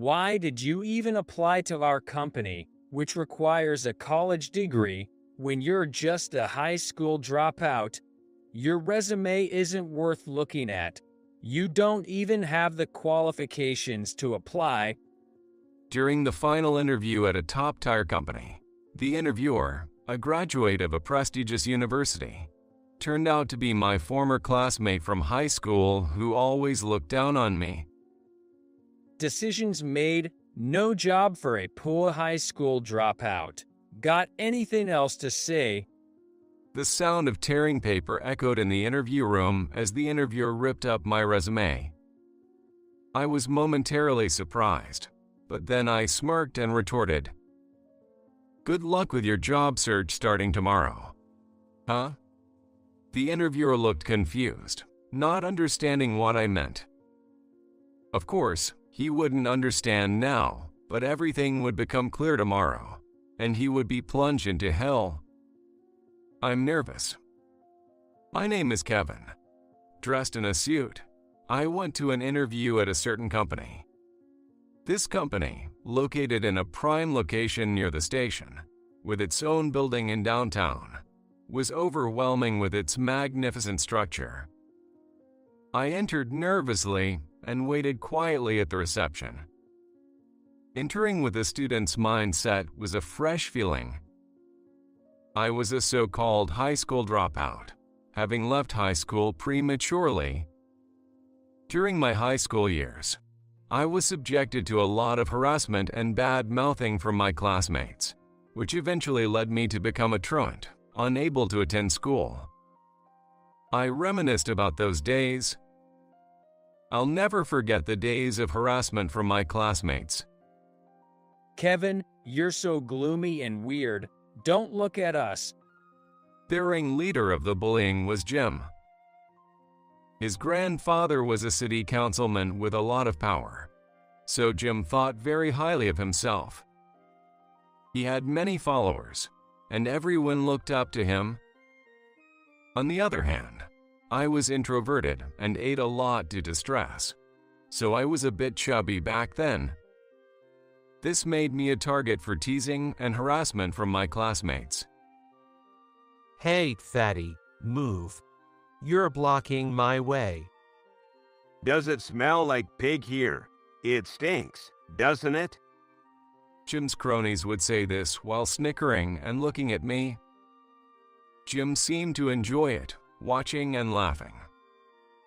Why did you even apply to our company, which requires a college degree, when you're just a high school dropout? Your resume isn't worth looking at. You don't even have the qualifications to apply. During the final interview at a top-tier company, the interviewer, a graduate of a prestigious university, turned out to be my former classmate from high school who always looked down on me. Decisions made, no job for a poor high school dropout. Got anything else to say? The sound of tearing paper echoed in the interview room as the interviewer ripped up my resume. I was momentarily surprised, but then I smirked and retorted, "Good luck with your job search starting tomorrow." Huh? The interviewer looked confused, not understanding what I meant. Of course, he wouldn't understand now, but everything would become clear tomorrow, and he would be plunged into hell. I'm nervous. My name is Kevin. Dressed in a suit, I went to an interview at a certain company. This company, located in a prime location near the station, with its own building in downtown, was overwhelming with its magnificent structure. I entered nervously and waited quietly at the reception. Entering with a student's mindset was a fresh feeling. I was a so-called high school dropout, having left high school prematurely. During my high school years, I was subjected to a lot of harassment and bad-mouthing from my classmates, which eventually led me to become a truant, unable to attend school. I reminisced about those days. I'll never forget the days of harassment from my classmates. Kevin, you're so gloomy and weird. Don't look at us. The ringleader of the bullying was Jim. His grandfather was a city councilman with a lot of power, so Jim thought very highly of himself. He had many followers, and everyone looked up to him. On the other hand, I was introverted and ate a lot due to stress, so I was a bit chubby back then. This made me a target for teasing and harassment from my classmates. Hey, fatty, move. You're blocking my way. Does it smell like pig here? It stinks, doesn't it? Jim's cronies would say this while snickering and looking at me. Jim seemed to enjoy it, watching and laughing.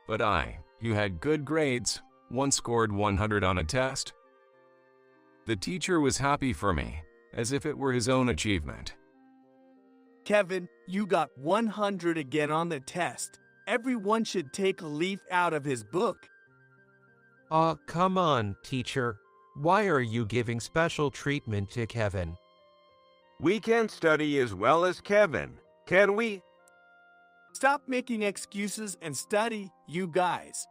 But I, who had good grades, once scored 100 on a test. The teacher was happy for me, as if it were his own achievement. Kevin, you got 100 again on the test. Everyone should take a leaf out of his book. Aw, come on, teacher. Why are you giving special treatment to Kevin? We can't study as well as Kevin, can we? Stop making excuses and study, you guys.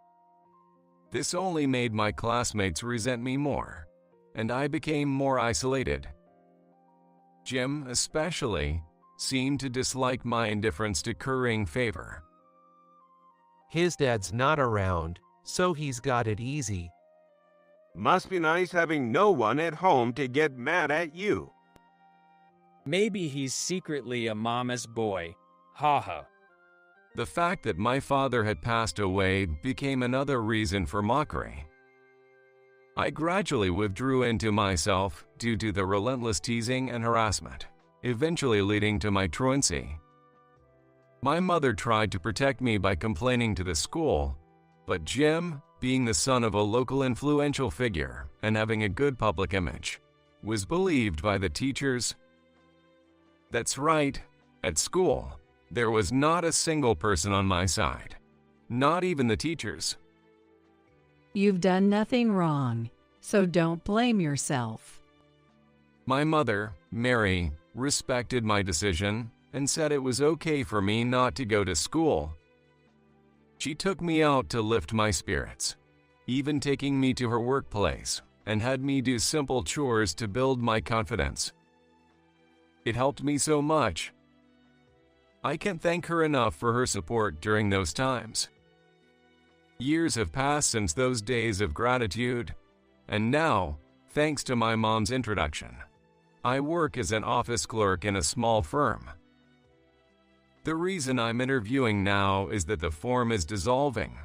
This only made my classmates resent me more, and I became more isolated. Jim, especially, seemed to dislike my indifference to currying favor. His dad's not around, so he's got it easy. Must be nice having no one at home to get mad at you. Maybe he's secretly a mama's boy. Haha. The fact that my father had passed away became another reason for mockery. I gradually withdrew into myself due to the relentless teasing and harassment, eventually leading to my truancy. My mother tried to protect me by complaining to the school, but Jim, being the son of a local influential figure and having a good public image, was believed by the teachers. That's right, at school, there was not a single person on my side, not even the teachers. You've done nothing wrong, so don't blame yourself. My mother, Mary, respected my decision and said it was okay for me not to go to school. She took me out to lift my spirits, even taking me to her workplace, and had me do simple chores to build my confidence. It helped me so much. I can't thank her enough for her support during those times. Years have passed since those days of gratitude, and now thanks to my mom's introduction. I work as an office clerk in a small firm. The reason I'm interviewing now is that the form is dissolving,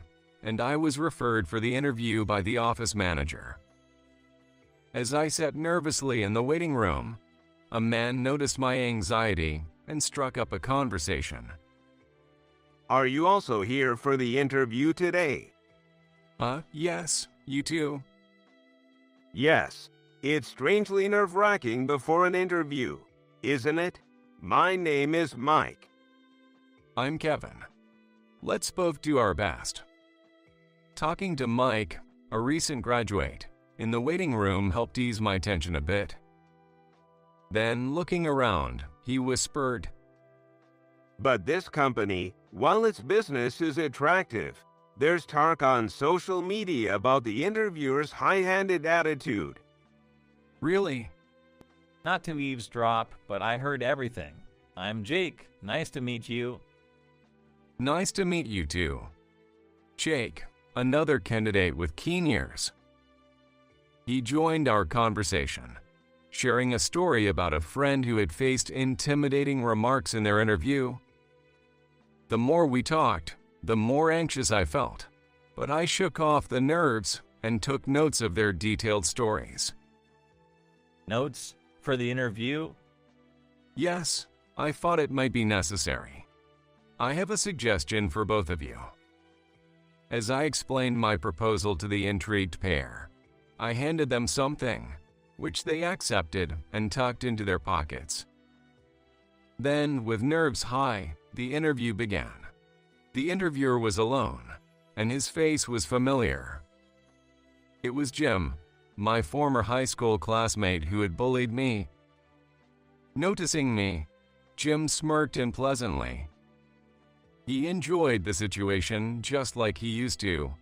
and I was referred for the interview by the office manager. As I sat nervously in the waiting room, a man noticed my anxiety and struck up a conversation. Are you also here for the interview today? Yes, you too. Yes. It's strangely nerve-wracking before an interview, isn't it? My name is Mike. I'm Kevin. Let's both do our best. Talking to Mike, a recent graduate, in the waiting room helped ease my tension a bit. Then, looking around, he whispered, But this company, while its business is attractive, there's talk on social media about the interviewer's high-handed attitude. Really? Not to eavesdrop, but I heard everything. I'm Jake. Nice to meet you. Nice to meet you too. Jake, another candidate with keen ears. He joined our conversation, sharing a story about a friend who had faced intimidating remarks in their interview. The more we talked, the more anxious I felt, but I shook off the nerves and took notes of their detailed stories. Notes for the interview? Yes, I thought it might be necessary. I have a suggestion for both of you. As I explained my proposal to the intrigued pair, I handed them something, which they accepted and tucked into their pockets. Then, with nerves high, the interview began. The interviewer was alone, and his face was familiar. It was Jim, my former high school classmate who had bullied me. Noticing me, Jim smirked unpleasantly. He enjoyed the situation just like he used to.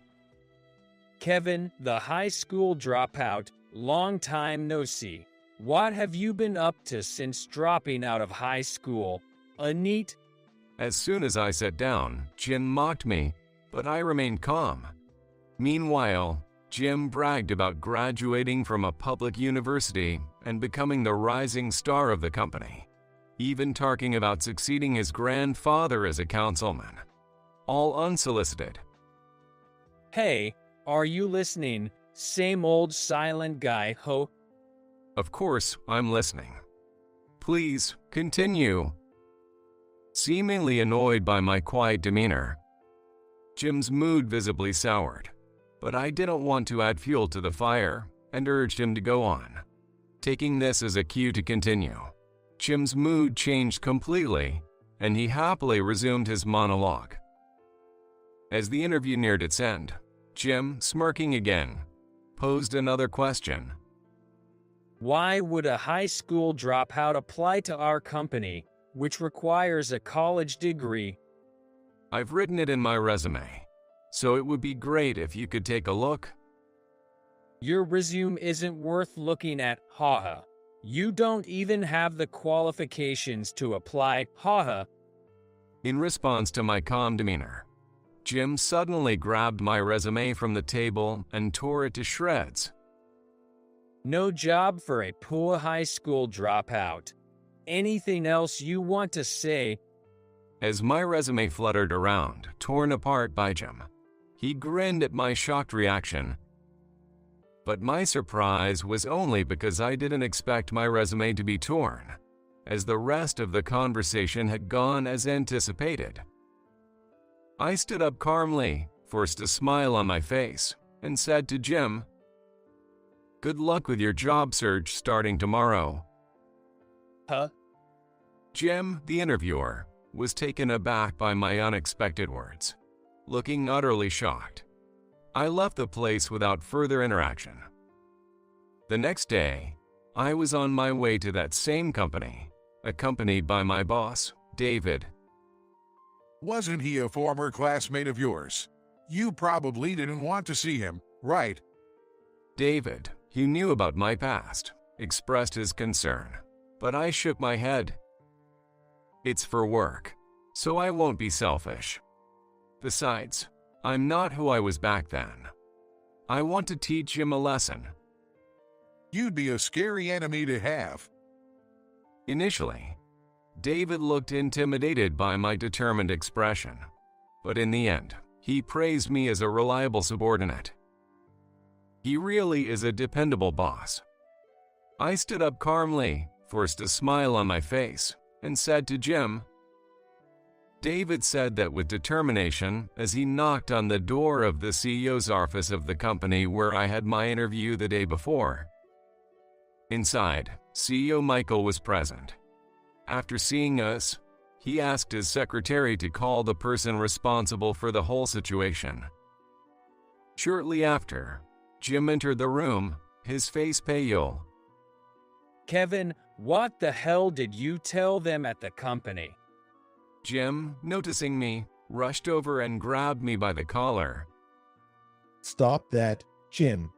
Kevin, the high school dropout, long time no see. What have you been up to since dropping out of high school? A neat? As soon as I sat down, Jim mocked me, but I remained calm. Meanwhile, Jim bragged about graduating from a public university and becoming the rising star of the company, even talking about succeeding his grandfather as a councilman. All unsolicited. Hey, are you listening? Same old silent guy, ho? Of course, I'm listening. Please, continue. Seemingly annoyed by my quiet demeanor, Jim's mood visibly soured, but I didn't want to add fuel to the fire and urged him to go on. Taking this as a cue to continue, Jim's mood changed completely, and he happily resumed his monologue. As the interview neared its end, Jim, smirking again, posed another question. Why would a high school dropout apply to our company, which requires a college degree? I've written it in my resume, so it would be great if you could take a look. Your resume isn't worth looking at, haha. You don't even have the qualifications to apply, haha. In response to my calm demeanor, Jim suddenly grabbed my resume from the table and tore it to shreds. No job for a poor high school dropout. Anything else you want to say? As my resume fluttered around, torn apart by Jim, he grinned at my shocked reaction. But my surprise was only because I didn't expect my resume to be torn, as the rest of the conversation had gone as anticipated. I stood up calmly, forced a smile on my face, and said to Jim, "Good luck with your job search starting tomorrow." Huh? Jim, the interviewer, was taken aback by my unexpected words, looking utterly shocked. I left the place without further interaction. The next day, I was on my way to that same company, accompanied by my boss, David. Wasn't he a former classmate of yours? You probably didn't want to see him, right? David, who knew about my past, expressed his concern, but I shook my head. It's for work, so I won't be selfish. Besides, I'm not who I was back then. I want to teach him a lesson. You'd be a scary enemy to have. Initially, David looked intimidated by my determined expression, but in the end, he praised me as a reliable subordinate. He really is a dependable boss. I stood up calmly, forced a smile on my face, and said to Jim, David said that with determination as he knocked on the door of the CEO's office of the company where I had my interview the day before. Inside, CEO Michael was present. After seeing us, he asked his secretary to call the person responsible for the whole situation. Shortly after, Jim entered the room, his face pale. Kevin, what the hell did you tell them at the company? Jim, noticing me, rushed over and grabbed me by the collar. Stop that, Jim.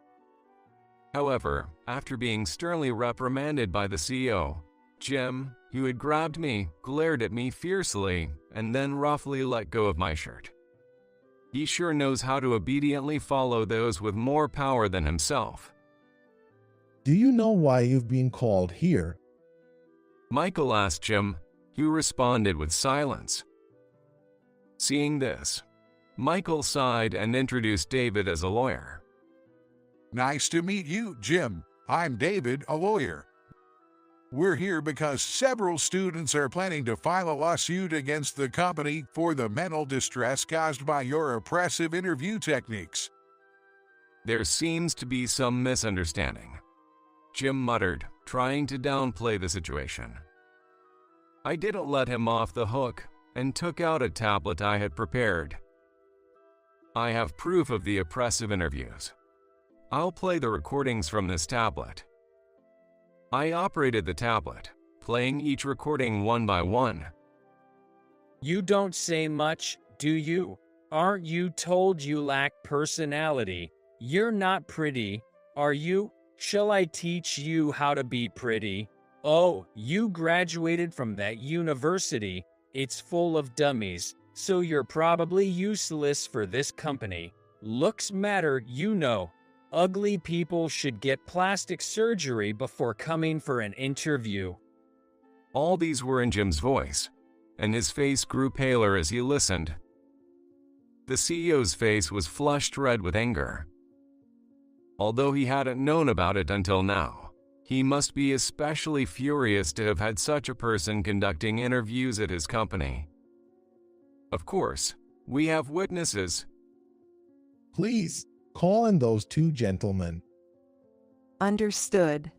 However, after being sternly reprimanded by the CEO, Jim, who had grabbed me, glared at me fiercely and then roughly let go of my shirt. He sure knows how to obediently follow those with more power than himself. Do you know why you've been called here? Michael asked Jim, who responded with silence. Seeing this, Michael sighed and introduced David as a lawyer. Nice to meet you, Jim. I'm David, a lawyer. We're here because several students are planning to file a lawsuit against the company for the mental distress caused by your oppressive interview techniques. There seems to be some misunderstanding, Jim muttered, trying to downplay the situation. I didn't let him off the hook and took out a tablet I had prepared. I have proof of the oppressive interviews. I'll play the recordings from this tablet. I operated the tablet, playing each recording one by one. You don't say much, do you? Aren't you told you lack personality? You're not pretty, are you? Shall I teach you how to be pretty? Oh, you graduated from that university. It's full of dummies, so you're probably useless for this company. Looks matter, you know. Ugly people should get plastic surgery before coming for an interview. All these were in Jim's voice, and his face grew paler as he listened. The CEO's face was flushed red with anger. Although he hadn't known about it until now, he must be especially furious to have had such a person conducting interviews at his company. Of course, we have witnesses. Please, call in those two gentlemen. Understood.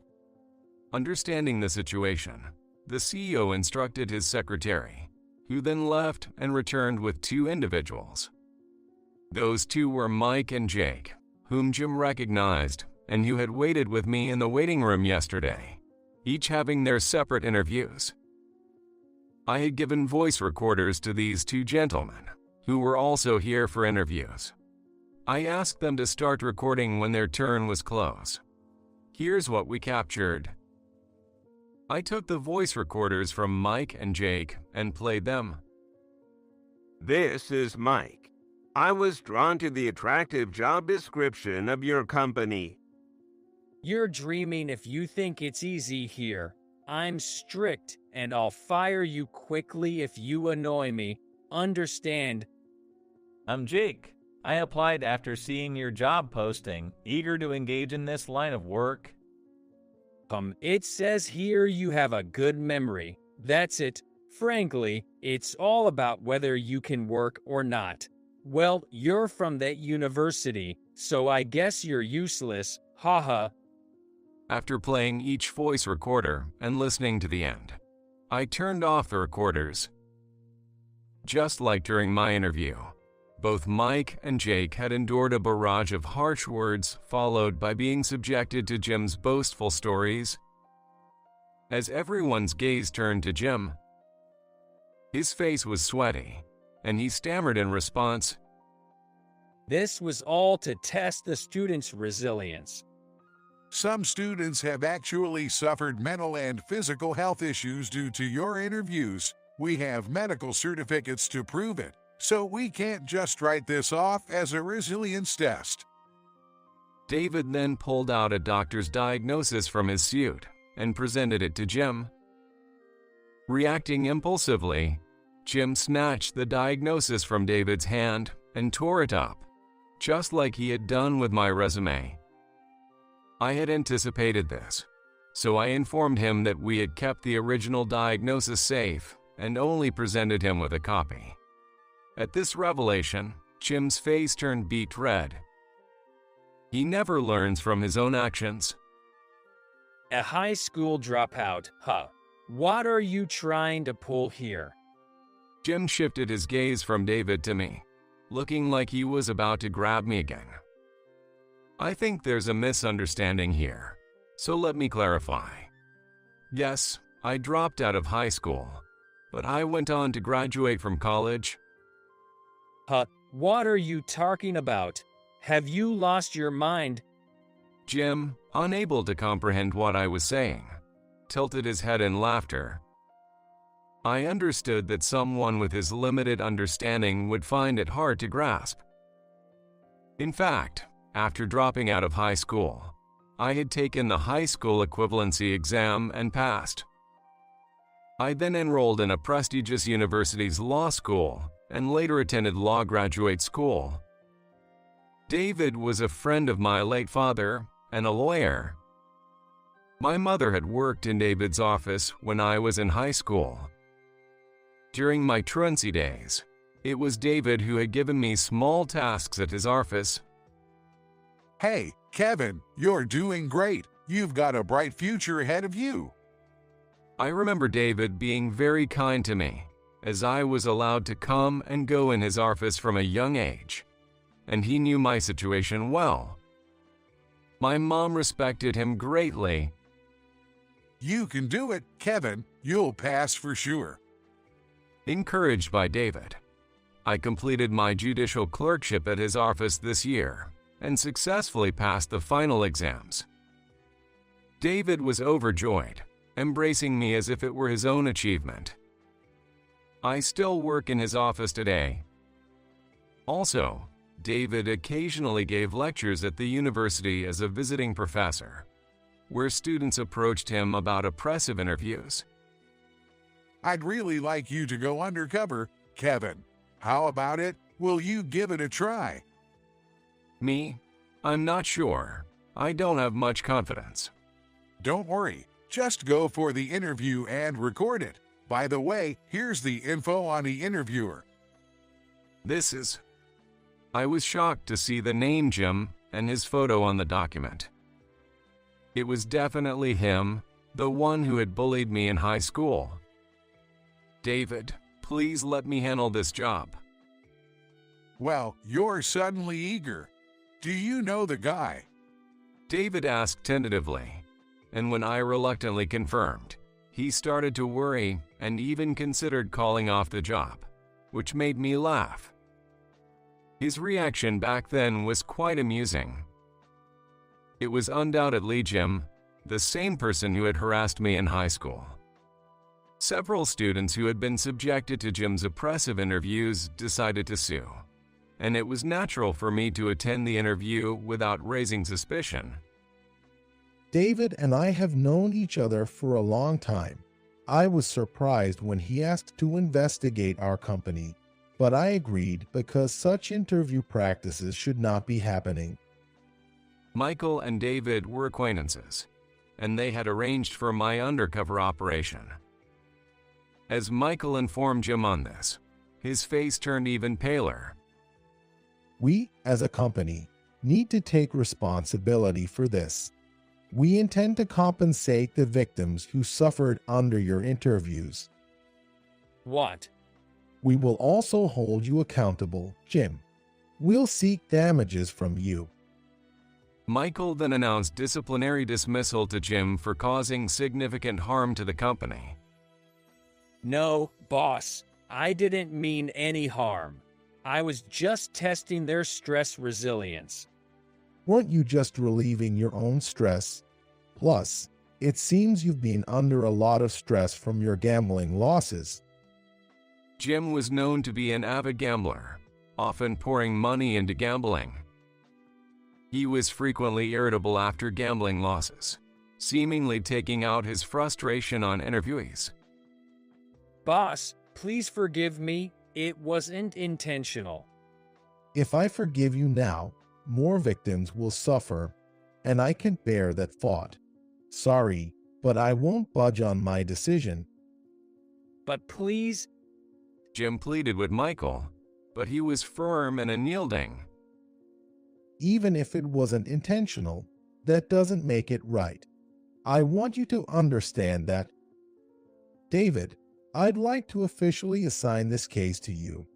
Understanding the situation, the CEO instructed his secretary, who then left and returned with two individuals. Those two were Mike and Jake, whom Jim recognized and who had waited with me in the waiting room yesterday, each having their separate interviews. I had given voice recorders to these two gentlemen, who were also here for interviews. I asked them to start recording when their turn was close. Here's what we captured. I took the voice recorders from Mike and Jake and played them. This is Mike. I was drawn to the attractive job description of your company. You're dreaming if you think it's easy here. I'm strict, and I'll fire you quickly if you annoy me. Understand? I'm Jake. I applied after seeing your job posting, eager to engage in this line of work. It says here you have a good memory. That's it. Frankly, it's all about whether you can work or not. Well, you're from that university, so I guess you're useless, haha. After playing each voice recorder and listening to the end, I turned off the recorders. Just like during my interview, both Mike and Jake had endured a barrage of harsh words followed by being subjected to Jim's boastful stories. As everyone's gaze turned to Jim, his face was sweaty, and he stammered in response. This was all to test the students' resilience. Some students have actually suffered mental and physical health issues due to your interviews. We have medical certificates to prove it, so we can't just write this off as a resilience test. David then pulled out a doctor's diagnosis from his suit and presented it to Jim. Reacting impulsively, Jim snatched the diagnosis from David's hand and tore it up, just like he had done with my resume. I had anticipated this, so I informed him that we had kept the original diagnosis safe and only presented him with a copy. At this revelation, Jim's face turned beet red. He never learns from his own actions. A high school dropout, huh? What are you trying to pull here? Jim shifted his gaze from David to me, looking like he was about to grab me again. I think there's a misunderstanding here, so let me clarify. Yes, I dropped out of high school, but I went on to graduate from college. Huh? What are you talking about? Have you lost your mind? Jim, unable to comprehend what I was saying, tilted his head in laughter. I understood that someone with his limited understanding would find it hard to grasp. In fact, after dropping out of high school, I had taken the high school equivalency exam and passed. I then enrolled in a prestigious university's law school and later attended law graduate school. David was a friend of my late father and a lawyer. My mother had worked in David's office when I was in high school. During my truancy days, it was David who had given me small tasks at his office. Hey, Kevin, you're doing great. You've got a bright future ahead of you. I remember David being very kind to me, as I was allowed to come and go in his office from a young age, and he knew my situation well. My mom respected him greatly. You can do it, Kevin. You'll pass for sure. Encouraged by David, I completed my judicial clerkship at his office this year and successfully passed the final exams. David was overjoyed, embracing me as if it were his own achievement. I still work in his office today. Also, David occasionally gave lectures at the university as a visiting professor, where students approached him about oppressive interviews. I'd really like you to go undercover, Kevin. How about it? Will you give it a try? Me? I'm not sure. I don't have much confidence. Don't worry. Just go for the interview and record it. By the way, here's the info on the interviewer. I was shocked to see the name Jim and his photo on the document. It was definitely him, the one who had bullied me in high school. David, please let me handle this job. Well, you're suddenly eager. Do you know the guy? David asked tentatively, and when I reluctantly confirmed, he started to worry and even considered calling off the job, which made me laugh. His reaction back then was quite amusing. It was undoubtedly Jim, the same person who had harassed me in high school. Several students who had been subjected to Jim's oppressive interviews decided to sue, and it was natural for me to attend the interview without raising suspicion. David and I have known each other for a long time. I was surprised when he asked to investigate our company, but I agreed because such interview practices should not be happening. Michael and David were acquaintances, and they had arranged for my undercover operation. As Michael informed Jim on this, his face turned even paler. We, as a company, need to take responsibility for this. We intend to compensate the victims who suffered under your interviews. What? We will also hold you accountable, Jim. We'll seek damages from you. Michael then announced disciplinary dismissal to Jim for causing significant harm to the company. No, boss, I didn't mean any harm. I was just testing their stress resilience. Weren't you just relieving your own stress? Plus, it seems you've been under a lot of stress from your gambling losses. Jim was known to be an avid gambler, often pouring money into gambling. He was frequently irritable after gambling losses, seemingly taking out his frustration on interviewees. Boss, please forgive me. It wasn't intentional. If I forgive you now, more victims will suffer, and I can bear that thought. Sorry, but I won't budge on my decision. But please, Jim pleaded with Michael, but he was firm and unyielding. Even if it wasn't intentional, that doesn't make it right. I want you to understand that. David, I'd like to officially assign this case to you.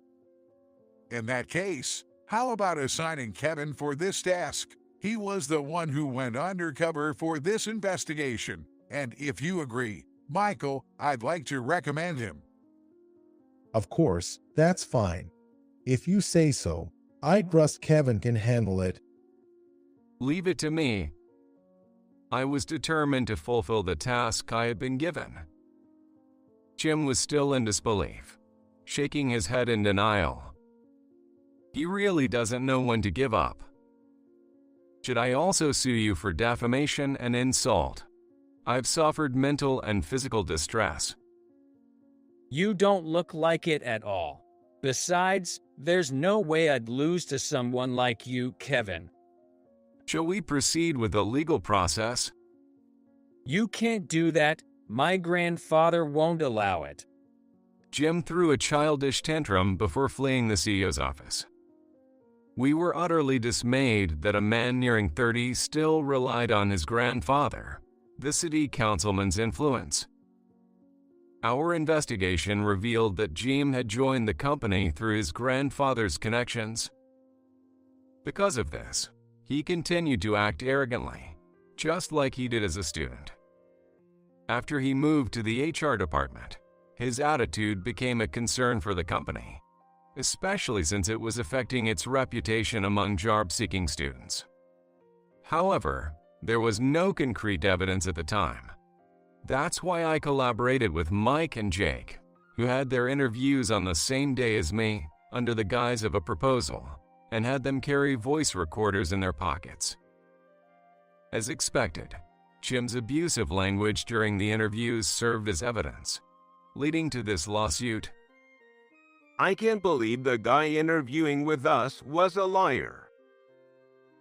In that case, how about assigning Kevin for this task? He was the one who went undercover for this investigation, and if you agree, Michael, I'd like to recommend him. Of course, that's fine. If you say so, I trust Kevin can handle it. Leave it to me. I was determined to fulfill the task I had been given. Jim was still in disbelief, shaking his head in denial. He really doesn't know when to give up. Should I also sue you for defamation and insult? I've suffered mental and physical distress. you don't look like it at all. Besides, there's no way I'd lose to someone like you, Kevin. Shall we proceed with the legal process? You can't do that. My grandfather won't allow it. Jim threw a childish tantrum before fleeing the CEO's office. We were utterly dismayed that a man nearing 30 still relied on his grandfather, the city councilman's influence. Our investigation revealed that Jim had joined the company through his grandfather's connections. Because of this, he continued to act arrogantly, just like he did as a student. After he moved to the HR department, his attitude became a concern for the company, especially since it was affecting its reputation among job-seeking students. However, there was no concrete evidence at the time. That's why I collaborated with Mike and Jake, who had their interviews on the same day as me under the guise of a proposal, and had them carry voice recorders in their pockets. As expected, Jim's abusive language during the interviews served as evidence, leading to this lawsuit. I can't believe the guy interviewing with us was a liar.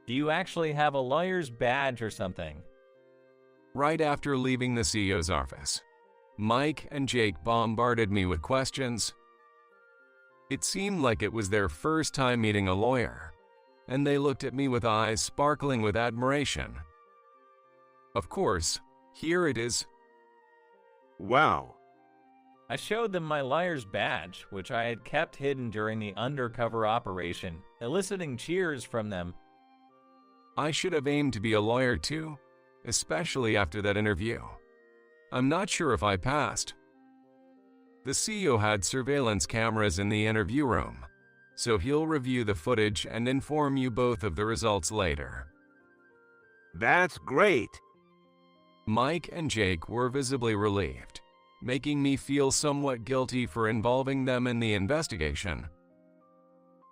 Do you actually have a lawyer's badge or something? Right after leaving the CEO's office, Mike and Jake bombarded me with questions. It seemed like it was their first time meeting a lawyer, and they looked at me with eyes sparkling with admiration. Of course, here it is. Wow. I showed them my lawyer's badge, which I had kept hidden during the undercover operation, eliciting cheers from them. I should have aimed to be a lawyer too, especially after that interview. I'm not sure if I passed. The CEO had surveillance cameras in the interview room, so he'll review the footage and inform you both of the results later. That's great. Mike and Jake were visibly relieved, making me feel somewhat guilty for involving them in the investigation.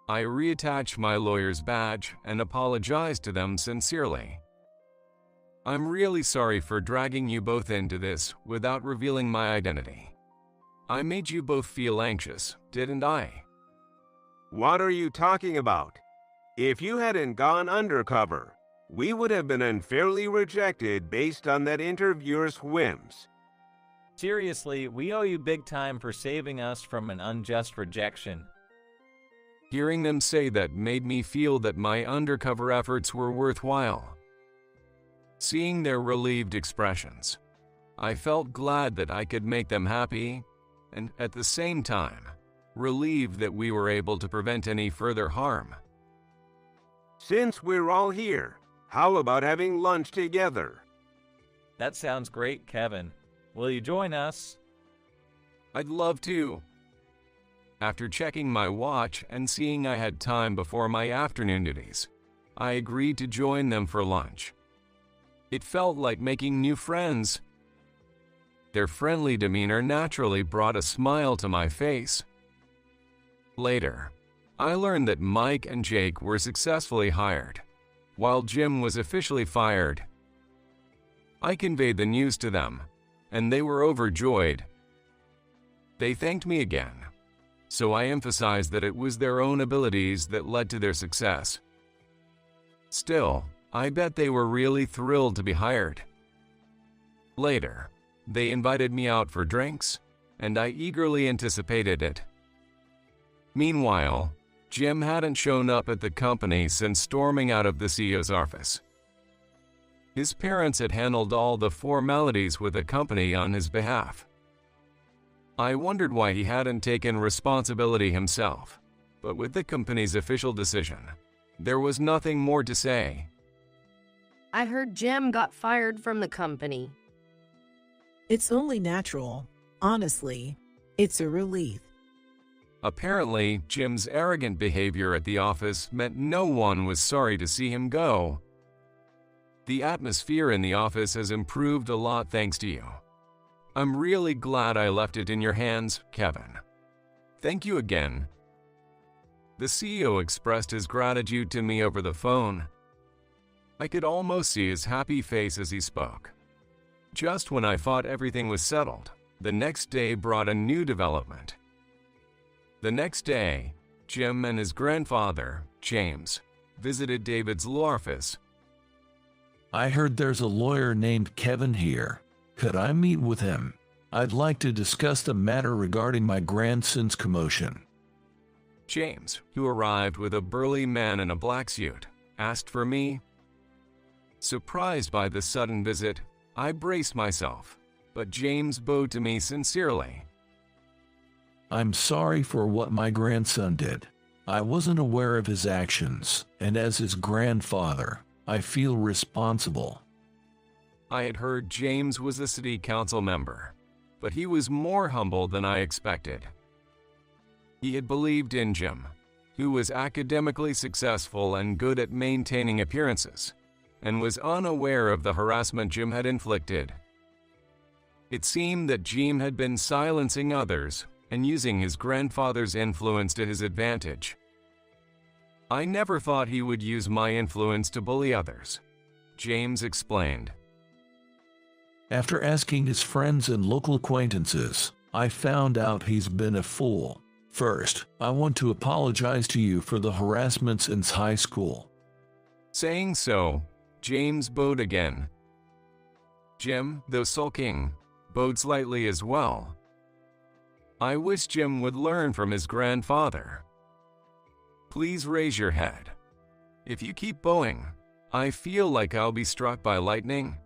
I reattached my lawyer's badge and apologized to them sincerely. I'm really sorry for dragging you both into this without revealing my identity. I made you both feel anxious, didn't I? What are you talking about? If you hadn't gone undercover, we would have been unfairly rejected based on that interviewer's whims. Seriously, we owe you big time for saving us from an unjust rejection. Hearing them say that made me feel that my undercover efforts were worthwhile. Seeing their relieved expressions, I felt glad that I could make them happy, and at the same time, relieved that we were able to prevent any further harm. Since we're all here, how about having lunch together? That sounds great, Kevin. Will you join us? I'd love to. After checking my watch and seeing I had time before my afternoon duties, I agreed to join them for lunch. It felt like making new friends. Their friendly demeanor naturally brought a smile to my face. Later, I learned that Mike and Jake were successfully hired, while Jim was officially fired. I conveyed the news to them, and they were overjoyed. They thanked me again, so I emphasized that it was their own abilities that led to their success. Still, I bet they were really thrilled to be hired. Later, they invited me out for drinks, and I eagerly anticipated it. Meanwhile, Jim hadn't shown up at the company since storming out of the CEO's office. His parents had handled all the formalities with the company on his behalf. I wondered why he hadn't taken responsibility himself, but with the company's official decision, there was nothing more to say. I heard Jim got fired from the company. It's only natural. Honestly, it's a relief. Apparently, Jim's arrogant behavior at the office meant no one was sorry to see him go. The atmosphere in the office has improved a lot thanks to you. I'm really glad I left it in your hands, Kevin. Thank you again. The CEO expressed his gratitude to me over the phone. I could almost see his happy face as he spoke. Just when I thought everything was settled, the next day brought a new development. The next day, Jim and his grandfather, James, visited David's law office. I heard there's a lawyer named Kevin here. Could I meet with him? I'd like to discuss the matter regarding my grandson's commotion. James, who arrived with a burly man in a black suit, asked for me. Surprised by the sudden visit, I braced myself, but James bowed to me sincerely. I'm sorry for what my grandson did. I wasn't aware of his actions, and as his grandfather, I feel responsible. I had heard James was a city council member, but he was more humble than I expected. He had believed in Jim, who was academically successful and good at maintaining appearances, and was unaware of the harassment Jim had inflicted. It seemed that Jim had been silencing others and using his grandfather's influence to his advantage. I never thought he would use my influence to bully others, James explained. After asking his friends and local acquaintances, I found out he's been a fool. First, I want to apologize to you for the harassment since high school. Saying so, James bowed again. Jim, though sulking, bowed slightly as well. I wish Jim would learn from his grandfather. Please raise your head. If you keep bowing, I feel like I'll be struck by lightning.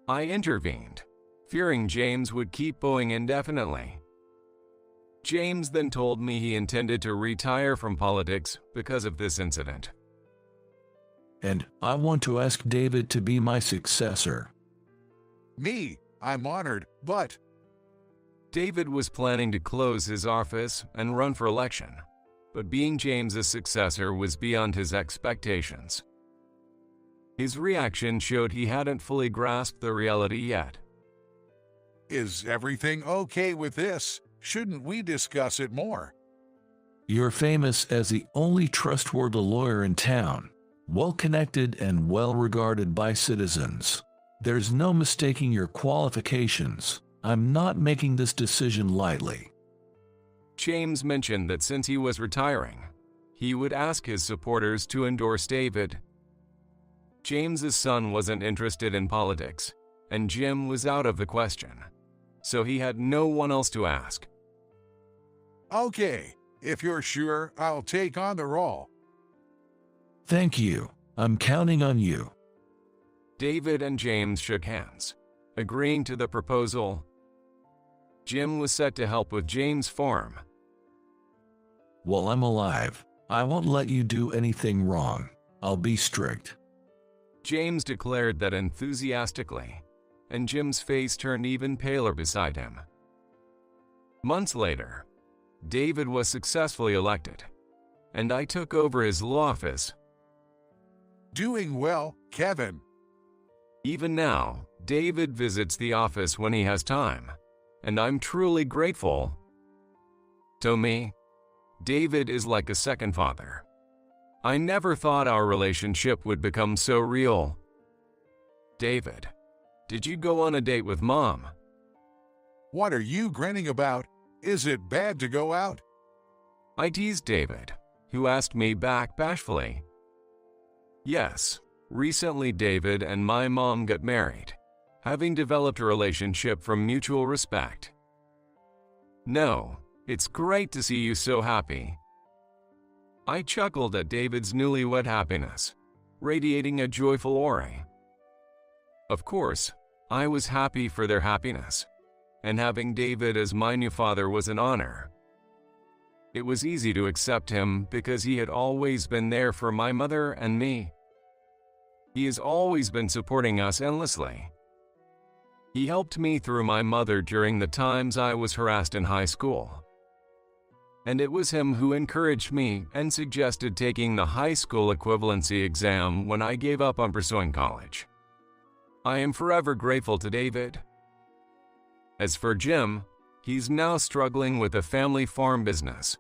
I intervened, fearing James would keep bowing indefinitely. James then told me he intended to retire from politics because of this incident. And I want to ask David to be my successor. Me, I'm honored, but David was planning to close his office and run for election, but being James's successor was beyond his expectations. His reaction showed he hadn't fully grasped the reality yet. Is everything okay with this? Shouldn't we discuss it more? You're famous as the only trustworthy lawyer in town, well-connected and well-regarded by citizens. There's no mistaking your qualifications. I'm not making this decision lightly. James mentioned that since he was retiring, he would ask his supporters to endorse David. James's son wasn't interested in politics, and Jim was out of the question, so he had no one else to ask. Okay, if you're sure, I'll take on the role. Thank you. I'm counting on you. David and James shook hands, agreeing to the proposal. Jim was set to help with James' form. While I'm alive, I won't let you do anything wrong. I'll be strict. James declared that enthusiastically, and Jim's face turned even paler beside him. Months later, David was successfully elected, and I took over his law office. Doing well, Kevin. Even now, David visits the office when he has time, and I'm truly grateful. To me, David is like a second father. I never thought our relationship would become so real. David, did you go on a date with Mom? What are you grinning about? Is it bad to go out? I teased David, who asked me back bashfully. Yes, recently David and my mom got married, having developed a relationship from mutual respect. No, it's great to see you so happy. I chuckled at David's newlywed happiness, radiating a joyful aura. Of course, I was happy for their happiness, and having David as my new father was an honor. It was easy to accept him because he had always been there for my mother and me. He has always been supporting us endlessly. He helped me through my mother during the times I was harassed in high school. And it was him who encouraged me and suggested taking the high school equivalency exam when I gave up on pursuing college. I am forever grateful to David. As for Jim, he's now struggling with a family farm business.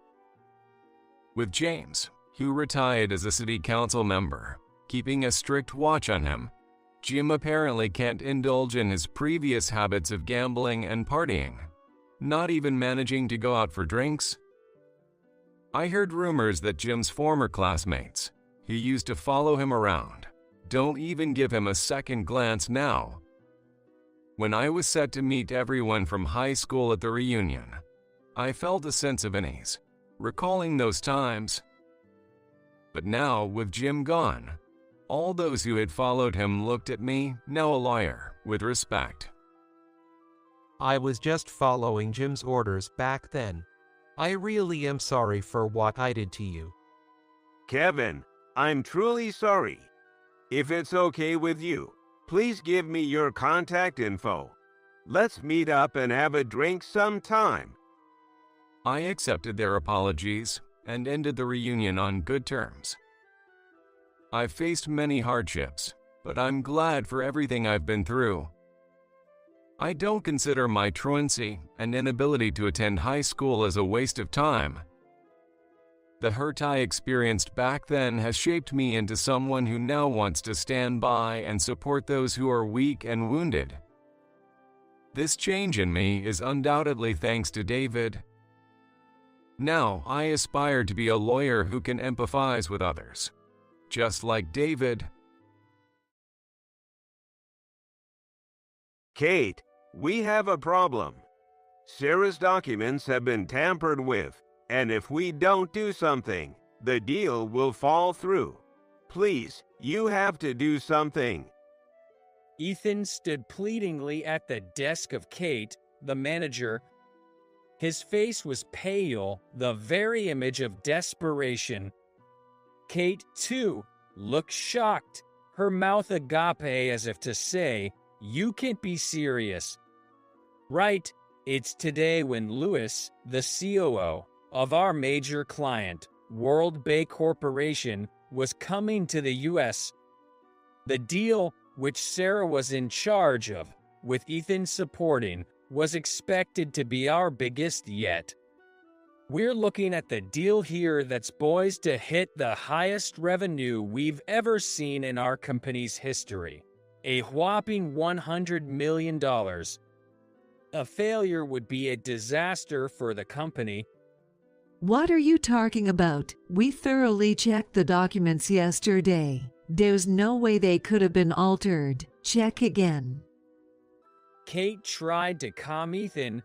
With James, who retired as a city council member, keeping a strict watch on him, Jim apparently can't indulge in his previous habits of gambling and partying, not even managing to go out for drinks. I heard rumors that Jim's former classmates, who used to follow him around, don't even give him a second glance now. When I was set to meet everyone from high school at the reunion, I felt a sense of unease, recalling those times. But now, with Jim gone, all those who had followed him looked at me, now a lawyer, with respect. I was just following Jim's orders back then. I really am sorry for what I did to you. Kevin, I'm truly sorry. If it's okay with you, please give me your contact info. Let's meet up and have a drink sometime. I accepted their apologies and ended the reunion on good terms. I've faced many hardships, but I'm glad for everything I've been through. I don't consider my truancy and inability to attend high school as a waste of time. The hurt I experienced back then has shaped me into someone who now wants to stand by and support those who are weak and wounded. This change in me is undoubtedly thanks to David. Now I aspire to be a lawyer who can empathize with others, just like David. Kate, we have a problem. Sarah's documents have been tampered with, and if we don't do something, the deal will fall through. Please, you have to do something. Ethan stood pleadingly at the desk of Kate, the manager. His face was pale, the very image of desperation. Kate, too, looked shocked, her mouth agape as if to say, "You can't be serious." Right, it's today when Louis, the COO of our major client, World Bay Corporation, was coming to the U.S. The deal, which Sarah was in charge of, with Ethan supporting, was expected to be our biggest yet. We're looking at the deal here that's poised to hit the highest revenue we've ever seen in our company's history. A whopping $100 million. A failure would be a disaster for the company. What are you talking about? We thoroughly checked the documents yesterday. There's no way they could have been altered. Check again. Kate tried to calm Ethan.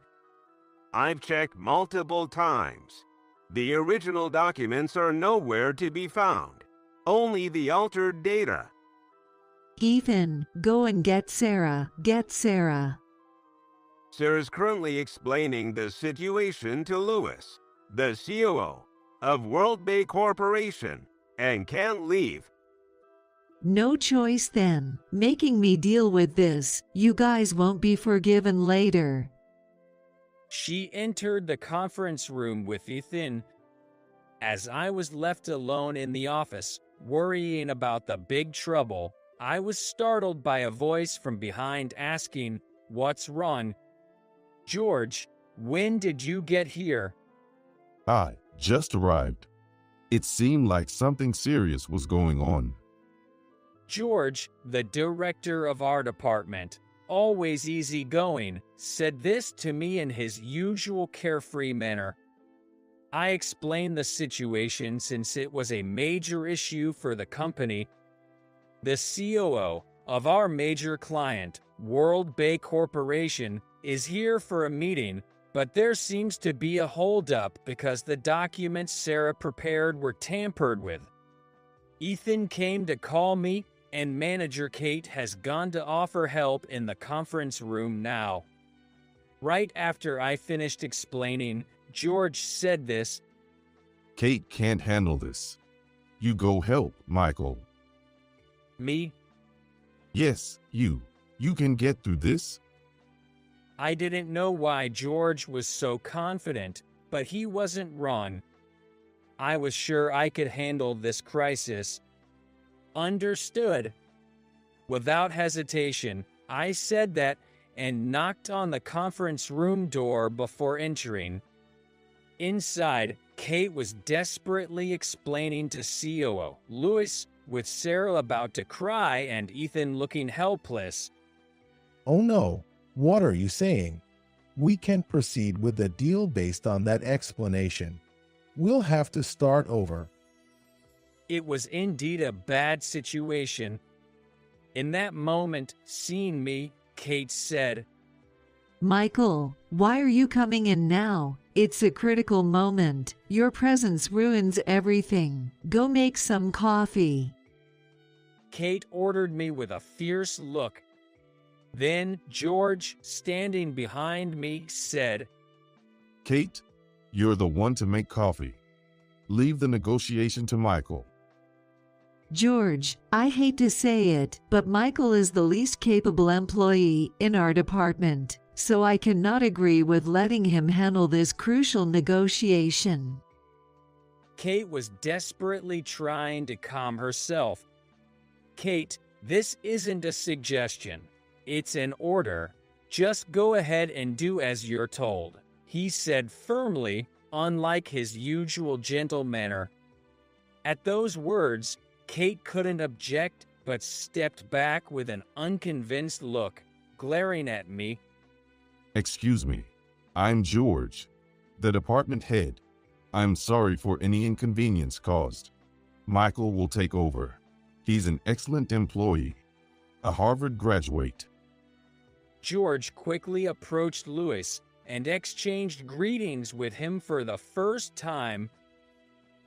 I've checked multiple times. The original documents are nowhere to be found. Only the altered data. Ethan, go and get Sarah. Get Sarah. Sarah's currently explaining the situation to Louis, the COO of World Bay Corporation, and can't leave. No choice then. Making me deal with this. You guys won't be forgiven later. She entered the conference room with Ethan. As I was left alone in the office, worrying about the big trouble, I was startled by a voice from behind asking, "What's wrong?" "George, when did you get here?" I just arrived. It seemed like something serious was going on. George, the director of our department, always easygoing, said this to me in his usual carefree manner. I explained the situation since it was a major issue for the company. The COO of our major client, World Bay Corporation, is here for a meeting, but there seems to be a holdup because the documents Sarah prepared were tampered with. Ethan came to call me, and manager Kate has gone to offer help in the conference room now. Right after I finished explaining, George said this. Kate can't handle this. You go help, Michael. Me? Yes, you. You can get through this. I didn't know why George was so confident, but he wasn't wrong. I was sure I could handle this crisis. Understood. Without hesitation, I said that and knocked on the conference room door before entering. Inside, Kate was desperately explaining to COO Lewis, with Sarah about to cry and Ethan looking helpless. Oh no, what are you saying? We can't proceed with the deal based on that explanation. We'll have to start over. It was indeed a bad situation. In that moment, seeing me, Kate said, Michael, why are you coming in now? It's a critical moment. Your presence ruins everything. Go make some coffee. Kate ordered me with a fierce look. Then George, standing behind me, said, Kate, you're the one to make coffee. Leave the negotiation to Michael. George, I hate to say it, but Michael is the least capable employee in our department, so I cannot agree with letting him handle this crucial negotiation. Kate was desperately trying to calm herself. Kate, this isn't a suggestion. It's an order. Just go ahead and do as you're told, he said firmly, unlike his usual gentle manner. At those words, Kate couldn't object, but stepped back with an unconvinced look, glaring at me. Excuse me, I'm George, the department head. I'm sorry for any inconvenience caused. Michael will take over. He's an excellent employee, a Harvard graduate. George quickly approached Lewis and exchanged greetings with him for the first time.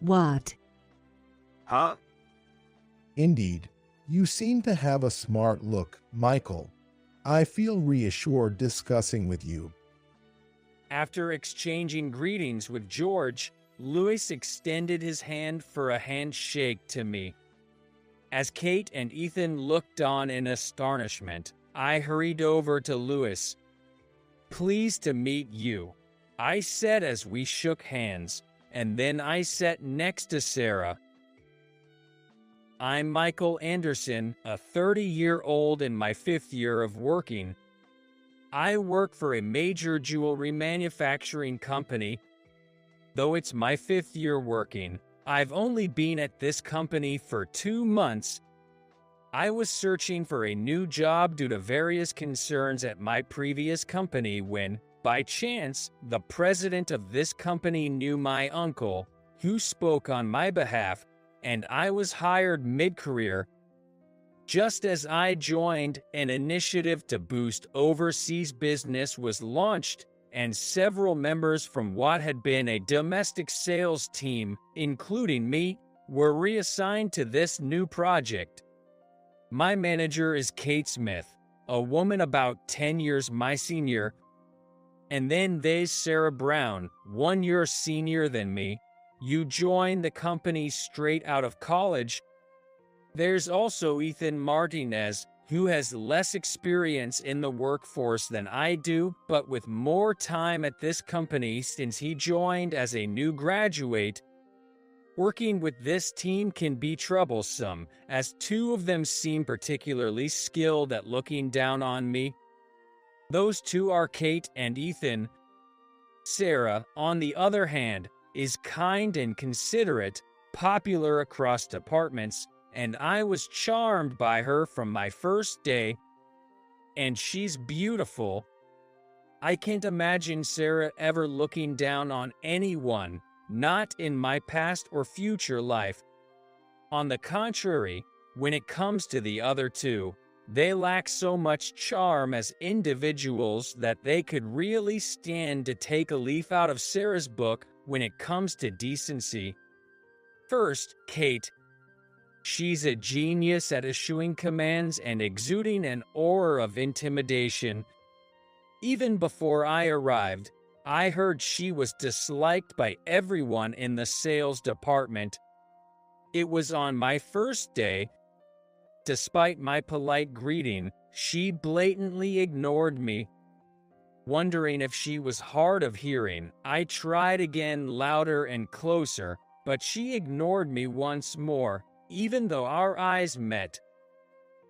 What? Huh? Indeed, you seem to have a smart look, Michael. I feel reassured discussing with you. After exchanging greetings with George, Lewis extended his hand for a handshake to me. As Kate and Ethan looked on in astonishment, I hurried over to Lewis. Pleased to meet you, I said as we shook hands, and then I sat next to Sarah. I'm Michael Anderson, a 30-year-old in my 5th year of working. I work for a major jewelry manufacturing company. Though it's my 5th year working, I've only been at this company for 2 months. I was searching for a new job due to various concerns at my previous company when, by chance, the president of this company knew my uncle, who spoke on my behalf, and I was hired mid-career. Just as I joined, an initiative to boost overseas business was launched, and several members from what had been a domestic sales team, including me, were reassigned to this new project. My manager is Kate Smith, a woman about 10 years my senior, and then there's Sarah Brown, 1 year senior than me. You joined the company straight out of college. There's also Ethan Martinez, who has less experience in the workforce than I do, but with more time at this company since he joined as a new graduate. Working with this team can be troublesome, as 2 of them seem particularly skilled at looking down on me. Those 2 are Kate and Ethan. Sarah, on the other hand, is kind and considerate, popular across departments, and I was charmed by her from my first day. And she's beautiful. I can't imagine Sarah ever looking down on anyone, not in my past or future life. On the contrary, when it comes to the other two, they lack so much charm as individuals that they could really stand to take a leaf out of Sarah's book when it comes to decency. First, Kate. She's a genius at issuing commands and exuding an aura of intimidation. Even before I arrived, I heard she was disliked by everyone in the sales department. It was on my first day. Despite my polite greeting, she blatantly ignored me. Wondering if she was hard of hearing, I tried again louder and closer, but she ignored me once more, even though our eyes met.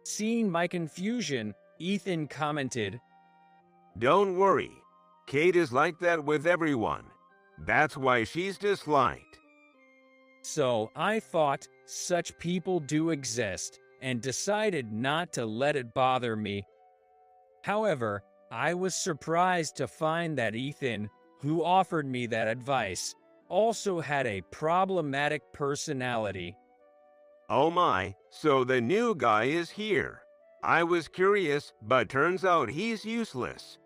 Seeing my confusion, Ethan commented, "Don't worry. Kate is like that with everyone. That's why she's disliked." So I thought such people do exist and decided not to let it bother me. However, I was surprised to find that Ethan, who offered me that advice, also had a problematic personality. Oh my, so the new guy is here. I was curious, but turns out he's useless.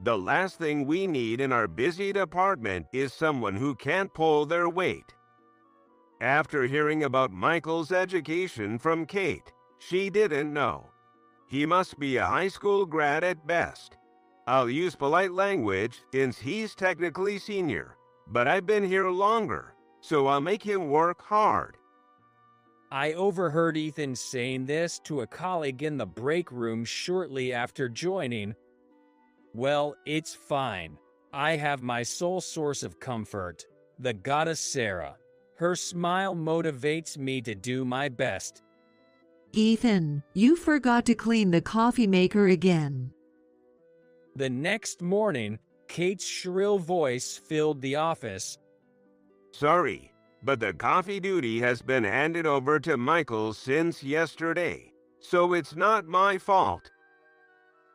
The last thing we need in our busy department is someone who can't pull their weight. After hearing about Michael's education from Kate, she didn't know. He must be a high school grad at best. I'll use polite language since he's technically senior, but I've been here longer, so I'll make him work hard. I overheard Ethan saying this to a colleague in the break room shortly after joining. Well, it's fine. I have my sole source of comfort, the goddess Sarah. Her smile motivates me to do my best. Ethan, you forgot to clean the coffee maker again. The next morning, Kate's shrill voice filled the office. Sorry, but the coffee duty has been handed over to Michael since yesterday, so it's not my fault.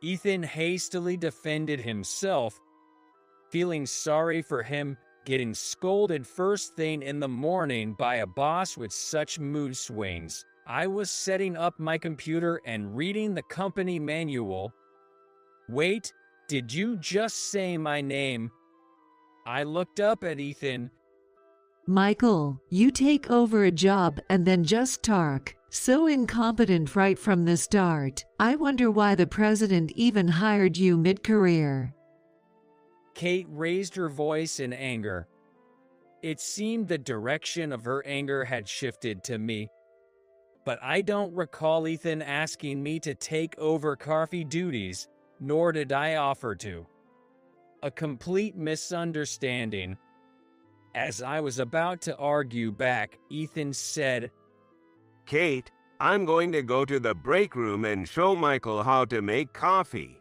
Ethan hastily defended himself, feeling sorry for him getting scolded first thing in the morning by a boss with such mood swings. I was setting up my computer and reading the company manual. Wait, did you just say my name? I looked up at Ethan. Michael, you take over a job and then just talk. So incompetent right from the start. I wonder why the president even hired you mid-career. Kate raised her voice in anger. It seemed the direction of her anger had shifted to me. But I don't recall Ethan asking me to take over coffee duties, nor did I offer to. A complete misunderstanding. As I was about to argue back, Ethan said, Kate, I'm going to go to the break room and show Michael how to make coffee.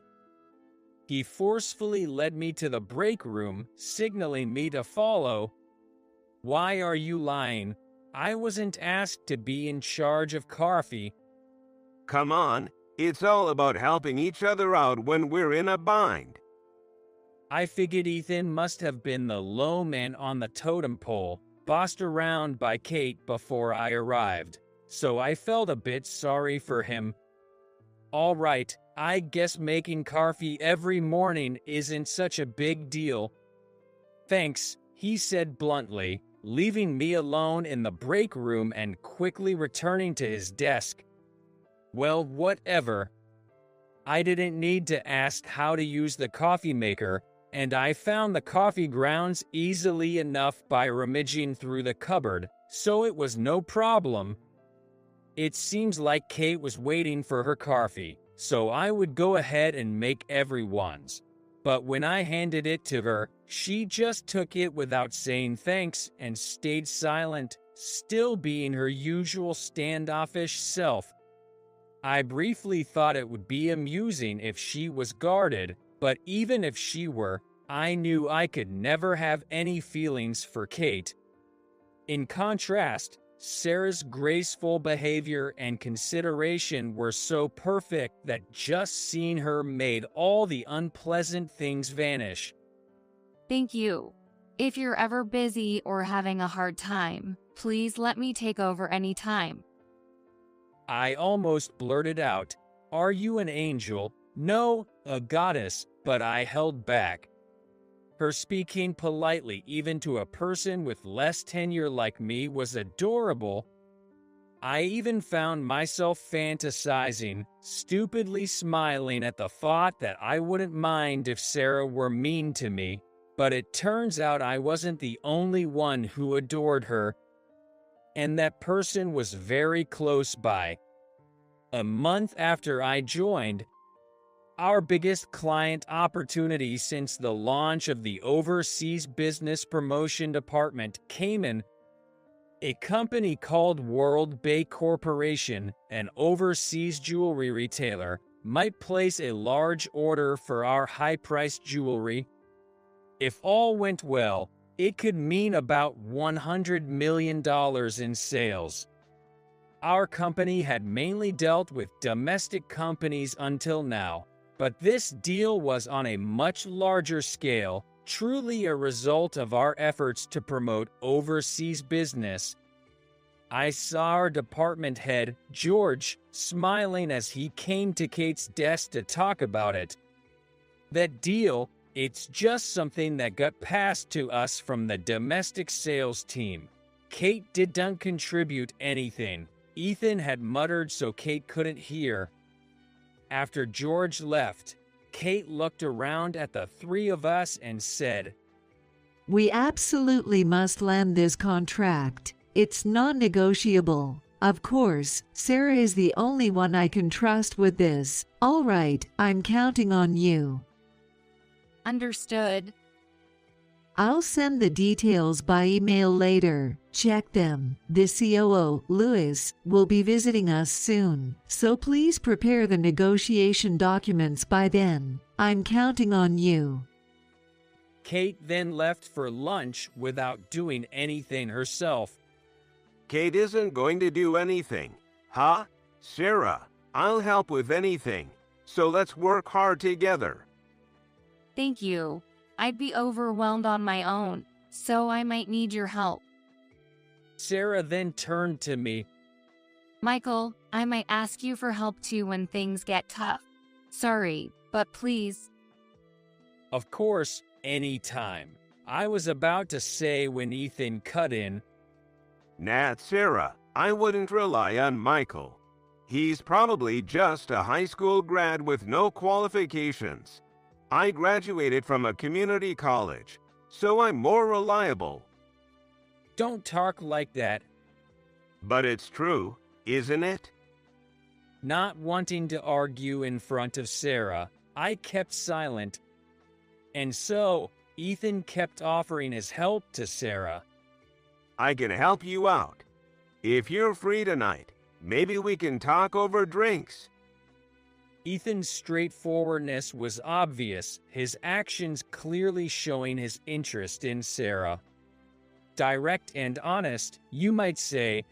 He forcefully led me to the break room, signaling me to follow. Why are you lying? I wasn't asked to be in charge of coffee. Come on, it's all about helping each other out when we're in a bind. I figured Ethan must have been the low man on the totem pole, bossed around by Kate before I arrived, so I felt a bit sorry for him. All right, I guess making coffee every morning isn't such a big deal. Thanks, he said bluntly, leaving me alone in the break room and quickly returning to his desk. Well, whatever. I didn't need to ask how to use the coffee maker, and I found the coffee grounds easily enough by rummaging through the cupboard, so it was no problem. It seems like Kate was waiting for her coffee, so I would go ahead and make everyone's. But when I handed it to her, she just took it without saying thanks and stayed silent, still being her usual standoffish self. I briefly thought it would be amusing if she was guarded, but even if she were, I knew I could never have any feelings for Kate. In contrast, Sarah's graceful behavior and consideration were so perfect that just seeing her made all the unpleasant things vanish. Thank you. If you're ever busy or having a hard time, please let me take over anytime. I almost blurted out, "Are you an angel?" "No, a goddess," but I held back. Her speaking politely even to a person with less tenure like me was adorable. I even found myself fantasizing, stupidly smiling at the thought that I wouldn't mind if Sarah were mean to me, but it turns out I wasn't the only one who adored her, and that person was very close by. A month after I joined, our biggest client opportunity since the launch of the Overseas Business Promotion Department came in. A company called World Bay Corporation, an overseas jewelry retailer, might place a large order for our high-priced jewelry. If all went well, it could mean about $100 million in sales. Our company had mainly dealt with domestic companies until now, but this deal was on a much larger scale, truly a result of our efforts to promote overseas business. I saw our department head, George, smiling as he came to Kate's desk to talk about it. That deal, it's just something that got passed to us from the domestic sales team. Kate didn't contribute anything. Ethan had muttered so Kate couldn't hear. After George left, Kate looked around at the three of us and said, "We absolutely must land this contract. It's non-negotiable. Of course, Sarah is the only one I can trust with this. All right, I'm counting on you." Understood. I'll send the details by email later. Check them. The COO, Louis, will be visiting us soon, so please prepare the negotiation documents by then. I'm counting on you. Kate then left for lunch without doing anything herself. Kate isn't going to do anything. Huh? Sarah, I'll help with anything. So let's work hard together. Thank you. I'd be overwhelmed on my own, so I might need your help. Sarah then turned to me. Michael, I might ask you for help too when things get tough. Sorry, but please. Of course, anytime. I was about to say when Ethan cut in. Nat, Sarah, I wouldn't rely on Michael. He's probably just a high school grad with no qualifications. I graduated from a community college, so I'm more reliable. Don't talk like that. But it's true, isn't it? Not wanting to argue in front of Sarah, I kept silent. And so, Ethan kept offering his help to Sarah. I can help you out. If you're free tonight, maybe we can talk over drinks. Ethan's straightforwardness was obvious, his actions clearly showing his interest in Sarah. Direct and honest, you might say.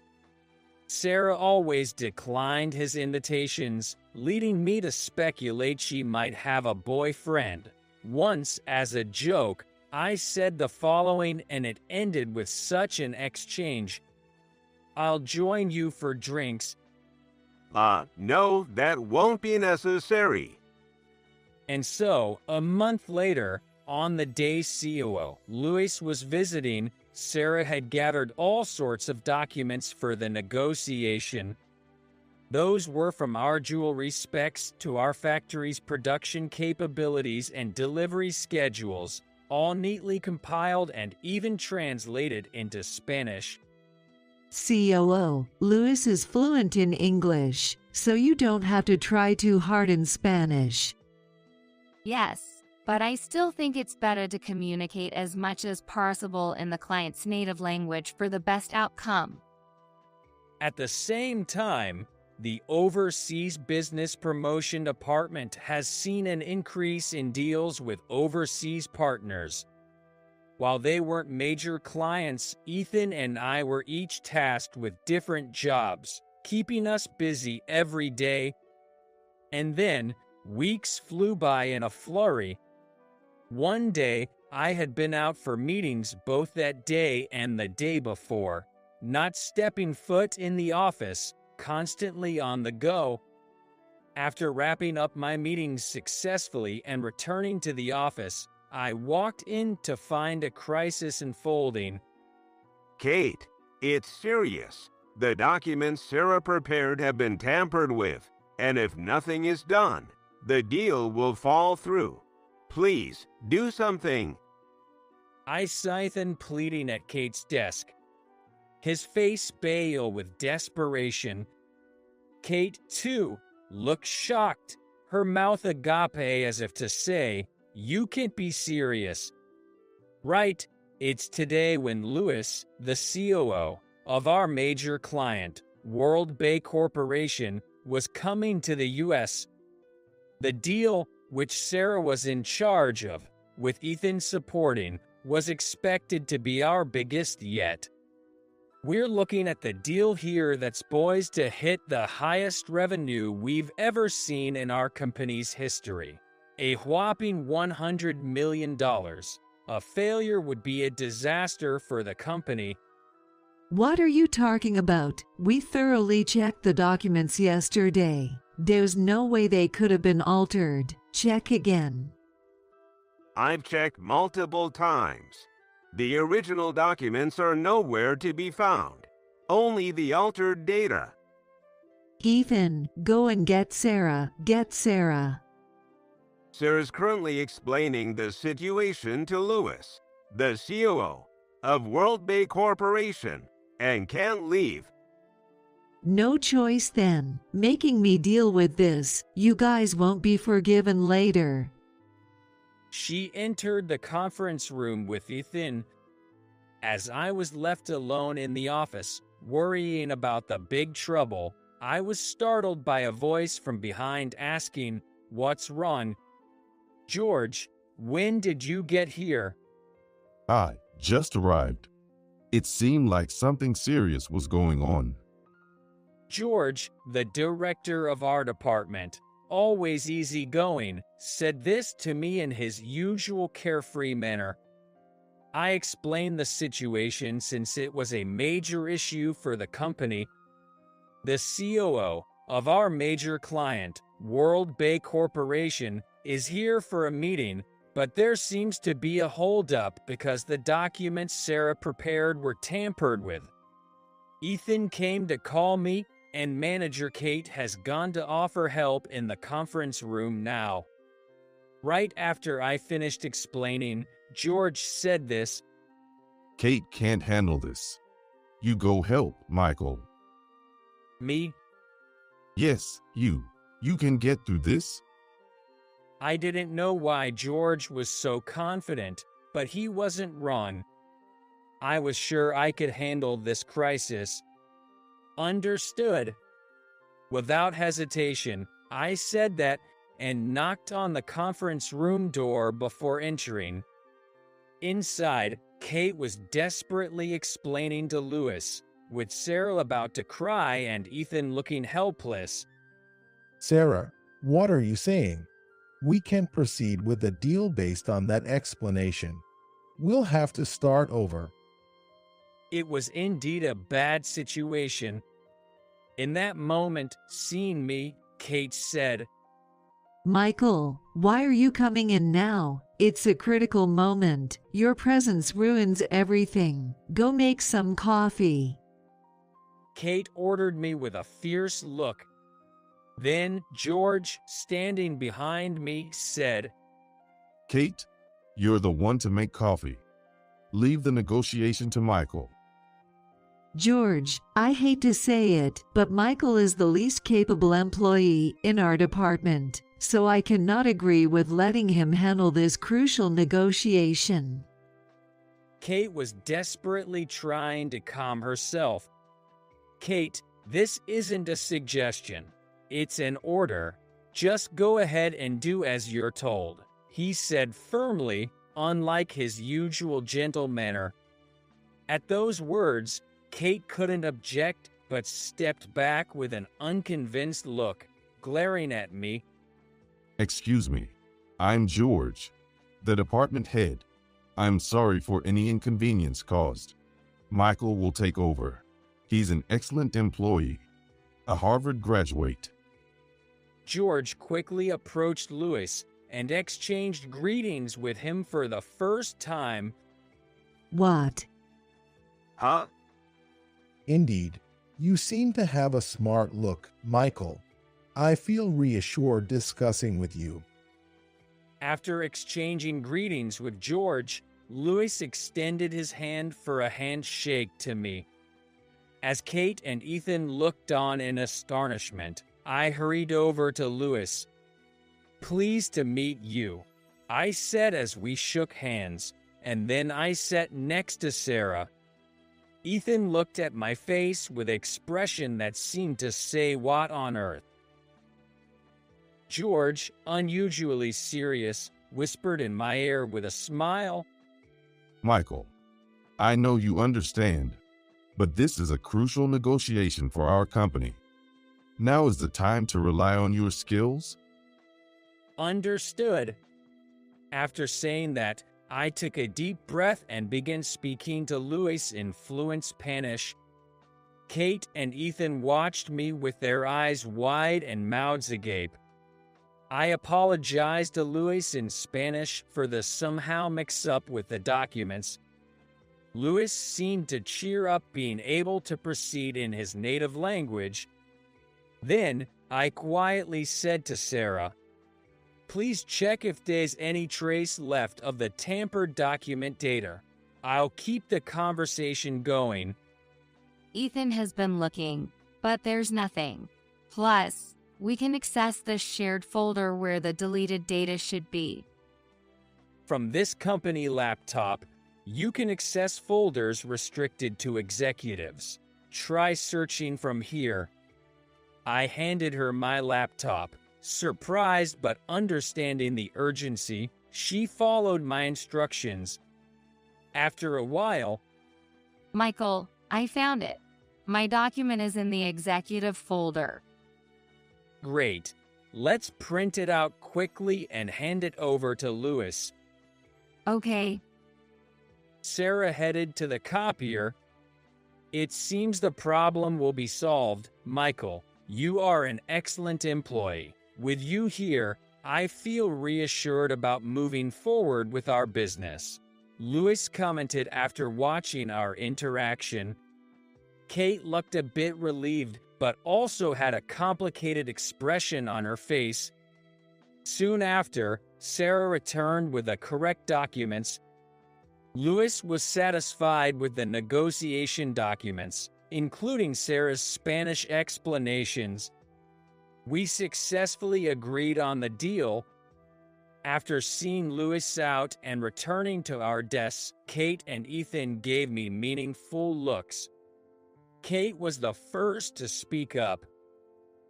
Sarah always declined his invitations, leading me to speculate she might have a boyfriend. Once, as a joke, I said the following and it ended with such an exchange. "I'll join you for drinks." No, that won't be necessary. And so, a month later, on the day COO Louis was visiting, Sarah had gathered all sorts of documents for the negotiation. Those were from our jewelry specs to our factory's production capabilities and delivery schedules, all neatly compiled and even translated into Spanish. COO, Louis is fluent in English, so you don't have to try too hard in Spanish. Yes, but I still think it's better to communicate as much as possible in the client's native language for the best outcome. At the same time, the Overseas Business Promotion Department has seen an increase in deals with overseas partners. While they weren't major clients, Ethan and I were each tasked with different jobs, keeping us busy every day. And then, weeks flew by in a flurry. One day, I had been out for meetings both that day and the day before, not stepping foot in the office, constantly on the go. After wrapping up my meetings successfully and returning to the office, I walked in to find a crisis unfolding. Kate, it's serious. The documents Sarah prepared have been tampered with, and if nothing is done, the deal will fall through. Please, do something. I signed pleading at Kate's desk, his face pale with desperation. Kate, too, looked shocked, her mouth agape as if to say, "You can't be serious." Right, it's today when Lewis, the COO of our major client, World Bay Corporation, was coming to the US. The deal, which Sarah was in charge of, with Ethan supporting, was expected to be our biggest yet. We're looking at the deal here that's poised to hit the highest revenue we've ever seen in our company's history. A whopping $100 million. A failure would be a disaster for the company. What are you talking about? We thoroughly checked the documents yesterday. There's no way they could have been altered. Check again. I've checked multiple times. The original documents are nowhere to be found. Only the altered data. Ethan, go and get Sarah. Get Sarah. Sarah's currently explaining the situation to Lewis, the COO of World Bay Corporation, and can't leave. No choice then. Making me deal with this. You guys won't be forgiven later. She entered the conference room with Ethan. As I was left alone in the office, worrying about the big trouble, I was startled by a voice from behind asking, "What's wrong?" "George, when did you get here?" I just arrived. It seemed like something serious was going on. George, the director of our department, always easygoing, said this to me in his usual carefree manner. I explained the situation since it was a major issue for the company. The COO of our major client, World Bay Corporation, is here for a meeting, but there seems to be a holdup because the documents Sarah prepared were tampered with. Ethan came to call me, and manager Kate has gone to offer help in the conference room now. Right after I finished explaining, George said this. Kate can't handle this. You go help, Michael. Me? Yes, you. You can get through this. I didn't know why George was so confident, but he wasn't wrong. I was sure I could handle this crisis. Understood. Without hesitation, I said that and knocked on the conference room door before entering. Inside, Kate was desperately explaining to Lewis, with Sarah about to cry and Ethan looking helpless. Sarah, what are you saying? We can't proceed with the deal based on that explanation. We'll have to start over. It was indeed a bad situation. In that moment, seeing me, Kate said, Michael, why are you coming in now? It's a critical moment. Your presence ruins everything. Go make some coffee. Kate ordered me with a fierce look. Then George, standing behind me, said, Kate, you're the one to make coffee. Leave the negotiation to Michael. George, I hate to say it, but Michael is the least capable employee in our department, so I cannot agree with letting him handle this crucial negotiation. Kate was desperately trying to calm herself. Kate, this isn't a suggestion. It's an order. Just go ahead and do as you're told, he said firmly, unlike his usual gentle manner. At those words, Kate couldn't object but stepped back with an unconvinced look, glaring at me. Excuse me, I'm George, the department head. I'm sorry for any inconvenience caused. Michael will take over. He's an excellent employee, a Harvard graduate. George quickly approached Louis and exchanged greetings with him for the first time. What? Huh? Indeed, you seem to have a smart look, Michael. I feel reassured discussing with you. After exchanging greetings with George, Louis extended his hand for a handshake to me. As Kate and Ethan looked on in astonishment, I hurried over to Louis. "Pleased to meet you," I said as we shook hands, and then I sat next to Sarah. Ethan looked at my face with expression that seemed to say, "What on earth?" George, unusually serious, whispered in my ear with a smile. Michael, I know you understand, but this is a crucial negotiation for our company. Now is the time to rely on your skills. Understood. After saying that, I took a deep breath and began speaking to Louis in fluent Spanish. Kate and Ethan watched me with their eyes wide and mouths agape. I apologized to Louis in Spanish for the somehow mix-up with the documents. Louis seemed to cheer up being able to proceed in his native language. Then, I quietly said to Sarah, "Please check if there's any trace left of the tampered document data. I'll keep the conversation going." Ethan has been looking, but there's nothing. Plus, we can access the shared folder where the deleted data should be. From this company laptop, you can access folders restricted to executives. Try searching from here. I handed her my laptop. Surprised but understanding the urgency, she followed my instructions. After a while, Michael, I found it. My document is in the executive folder. Great. Let's print it out quickly and hand it over to Louis. Okay. Sarah headed to the copier. It seems the problem will be solved. Michael, you are an excellent employee. With you here, I feel reassured about moving forward with our business. Louis commented after watching our interaction. Kate looked a bit relieved, but also had a complicated expression on her face. Soon after, Sarah returned with the correct documents. Louis was satisfied with the negotiation documents, including Sarah's Spanish explanations. We successfully agreed on the deal. After seeing Louis out and returning to our desks, Kate and Ethan gave me meaningful looks. Kate was the first to speak up.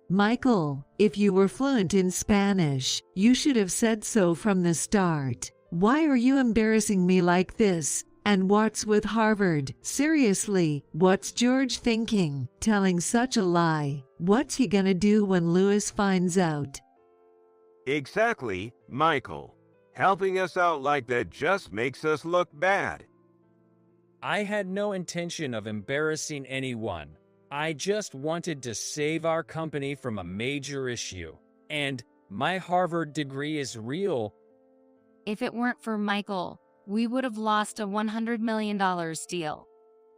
Michael, if you were fluent in Spanish, you should have said so from the start. Why are you embarrassing me like this? And what's with Harvard? Seriously, what's George thinking? Telling such a lie. What's he gonna do when Louis finds out? Exactly, Michael. Helping us out like that just makes us look bad. I had no intention of embarrassing anyone. I just wanted to save our company from a major issue. And my Harvard degree is real. If it weren't for Michael, we would have lost a $100 million deal.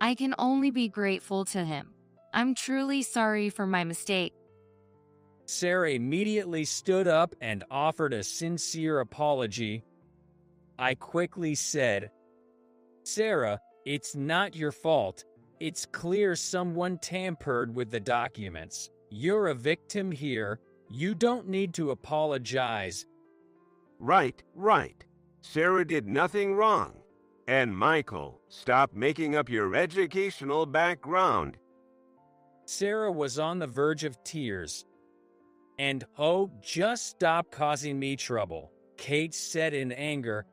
I can only be grateful to him. I'm truly sorry for my mistake. Sarah immediately stood up and offered a sincere apology. I quickly said, "Sarah, it's not your fault. It's clear someone tampered with the documents. You're a victim here. You don't need to apologize." Right. Sarah did nothing wrong. And Michael, stop making up your educational background. Sarah was on the verge of tears. And, "Oh, just stop causing me trouble," Kate said in anger.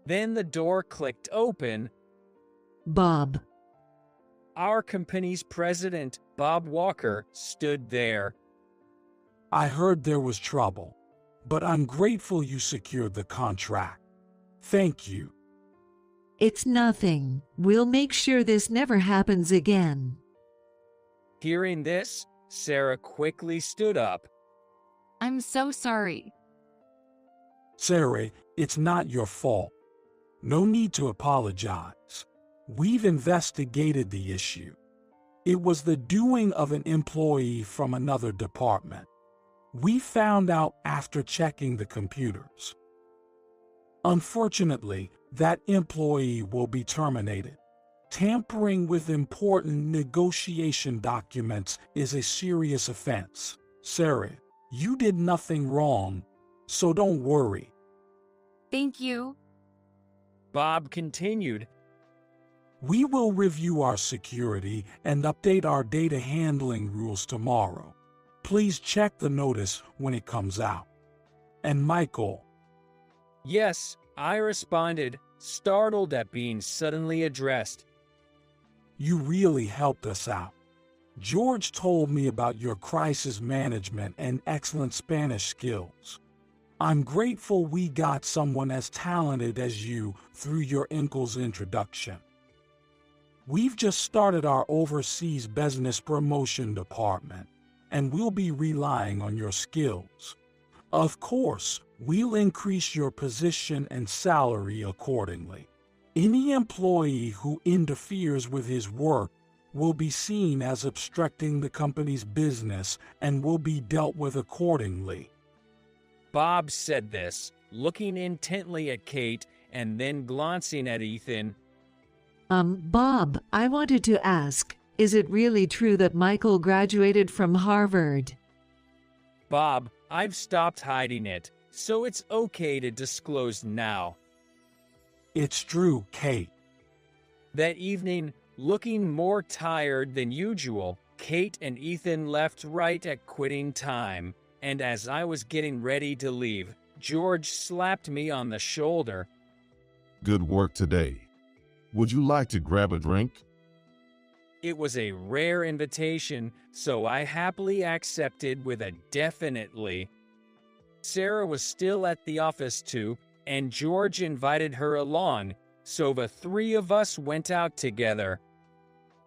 Then the door clicked open. Bob. Our company's president, Bob Walker, stood there. I heard there was trouble, but I'm grateful you secured the contract. Thank you. It's nothing. We'll make sure this never happens again. Hearing this, Sarah quickly stood up. I'm so sorry. Sarah, it's not your fault. No need to apologize. We've investigated the issue. It was the doing of an employee from another department. We found out after checking the computers. Unfortunately, that employee will be terminated. Tampering with important negotiation documents is a serious offense. Sarah, you did nothing wrong, so don't worry. Thank you. Bob continued. We will review our security and update our data handling rules tomorrow. Please check the notice when it comes out. And Michael. Yes, I responded, startled at being suddenly addressed. You really helped us out. George told me about your crisis management and excellent Spanish skills. I'm grateful we got someone as talented as you through your uncle's introduction. We've just started our overseas business promotion department, and we'll be relying on your skills. Of course, we'll increase your position and salary accordingly. Any employee who interferes with his work will be seen as obstructing the company's business and will be dealt with accordingly. Bob said this, looking intently at Kate and then glancing at Ethan. Bob, I wanted to ask, is it really true that Michael graduated from Harvard? Bob, I've stopped hiding it, so it's okay to disclose now. It's true, Kate. That evening, looking more tired than usual, Kate and Ethan left right at quitting time, and as I was getting ready to leave, George slapped me on the shoulder. Good work today. Would you like to grab a drink? It was a rare invitation, so I happily accepted with a definitely. Sarah was still at the office too, and George invited her along, so the three of us went out together.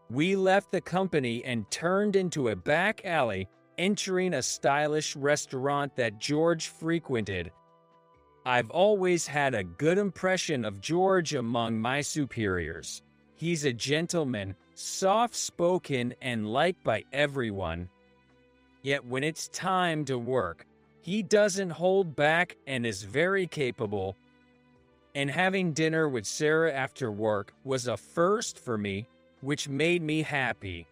We left the company and turned into a back alley, entering a stylish restaurant that George frequented. I've always had a good impression of George among my superiors. He's a gentleman, soft-spoken, and liked by everyone. Yet when it's time to work, he doesn't hold back and is very capable. And having dinner with Sarah after work was a first for me, which made me happy.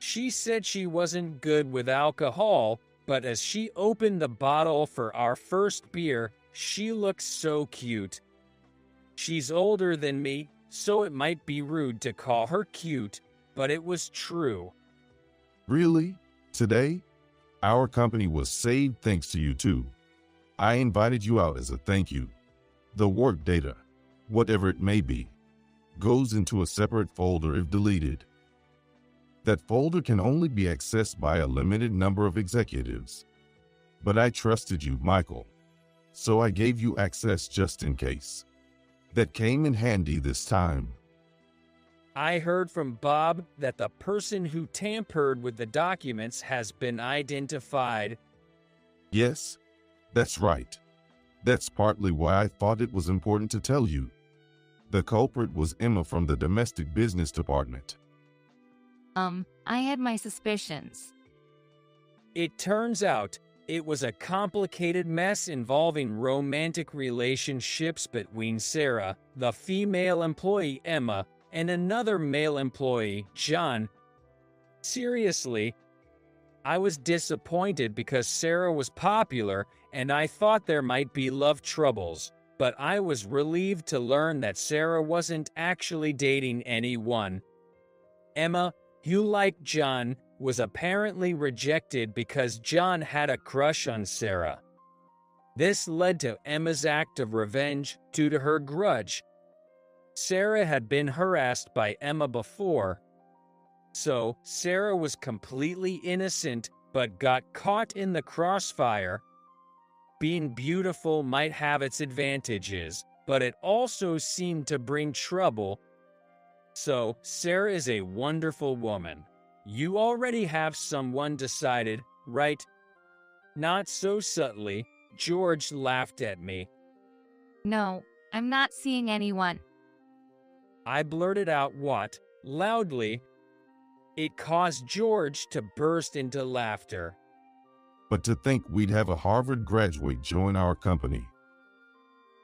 She said she wasn't good with alcohol, but as she opened the bottle for our first beer, she looked so cute. She's older than me, so it might be rude to call her cute, but it was true. Really? Today? Our company was saved thanks to you too. I invited you out as a thank you. The work data, whatever it may be, goes into a separate folder if deleted. That folder can only be accessed by a limited number of executives. But I trusted you, Michael, so I gave you access just in case. That came in handy this time. I heard from Bob that the person who tampered with the documents has been identified. Yes, that's right. That's partly why I thought it was important to tell you. The culprit was Emma from the domestic business department. I had my suspicions. It turns out it was a complicated mess involving romantic relationships between Sarah, the female employee Emma, and another male employee, John. Seriously, I was disappointed because Sarah was popular and I thought there might be love troubles, but I was relieved to learn that Sarah wasn't actually dating anyone. Emma, who liked John, was apparently rejected because John had a crush on Sarah. This led to Emma's act of revenge due to her grudge. Sarah had been harassed by Emma before, so Sarah was completely innocent but got caught in the crossfire. Being beautiful might have its advantages, but it also seemed to bring trouble. So, Sarah is a wonderful woman. You already have someone decided, right? Not so subtly, George laughed at me. No, I'm not seeing anyone. I blurted out what, loudly. It caused George to burst into laughter. But to think we'd have a Harvard graduate join our company.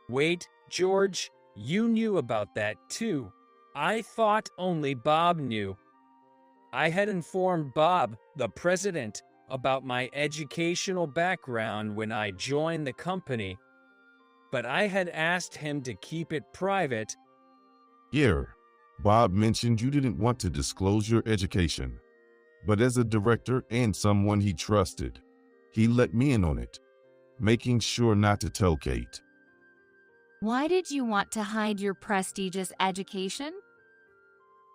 Wait, George, you knew about that too. I thought only Bob knew. I had informed Bob, the president, about my educational background when I joined the company, but I had asked him to keep it private. Yeah, Bob mentioned you didn't want to disclose your education, but as a director and someone he trusted, he let me in on it, making sure not to tell Kate. Why did you want to hide your prestigious education?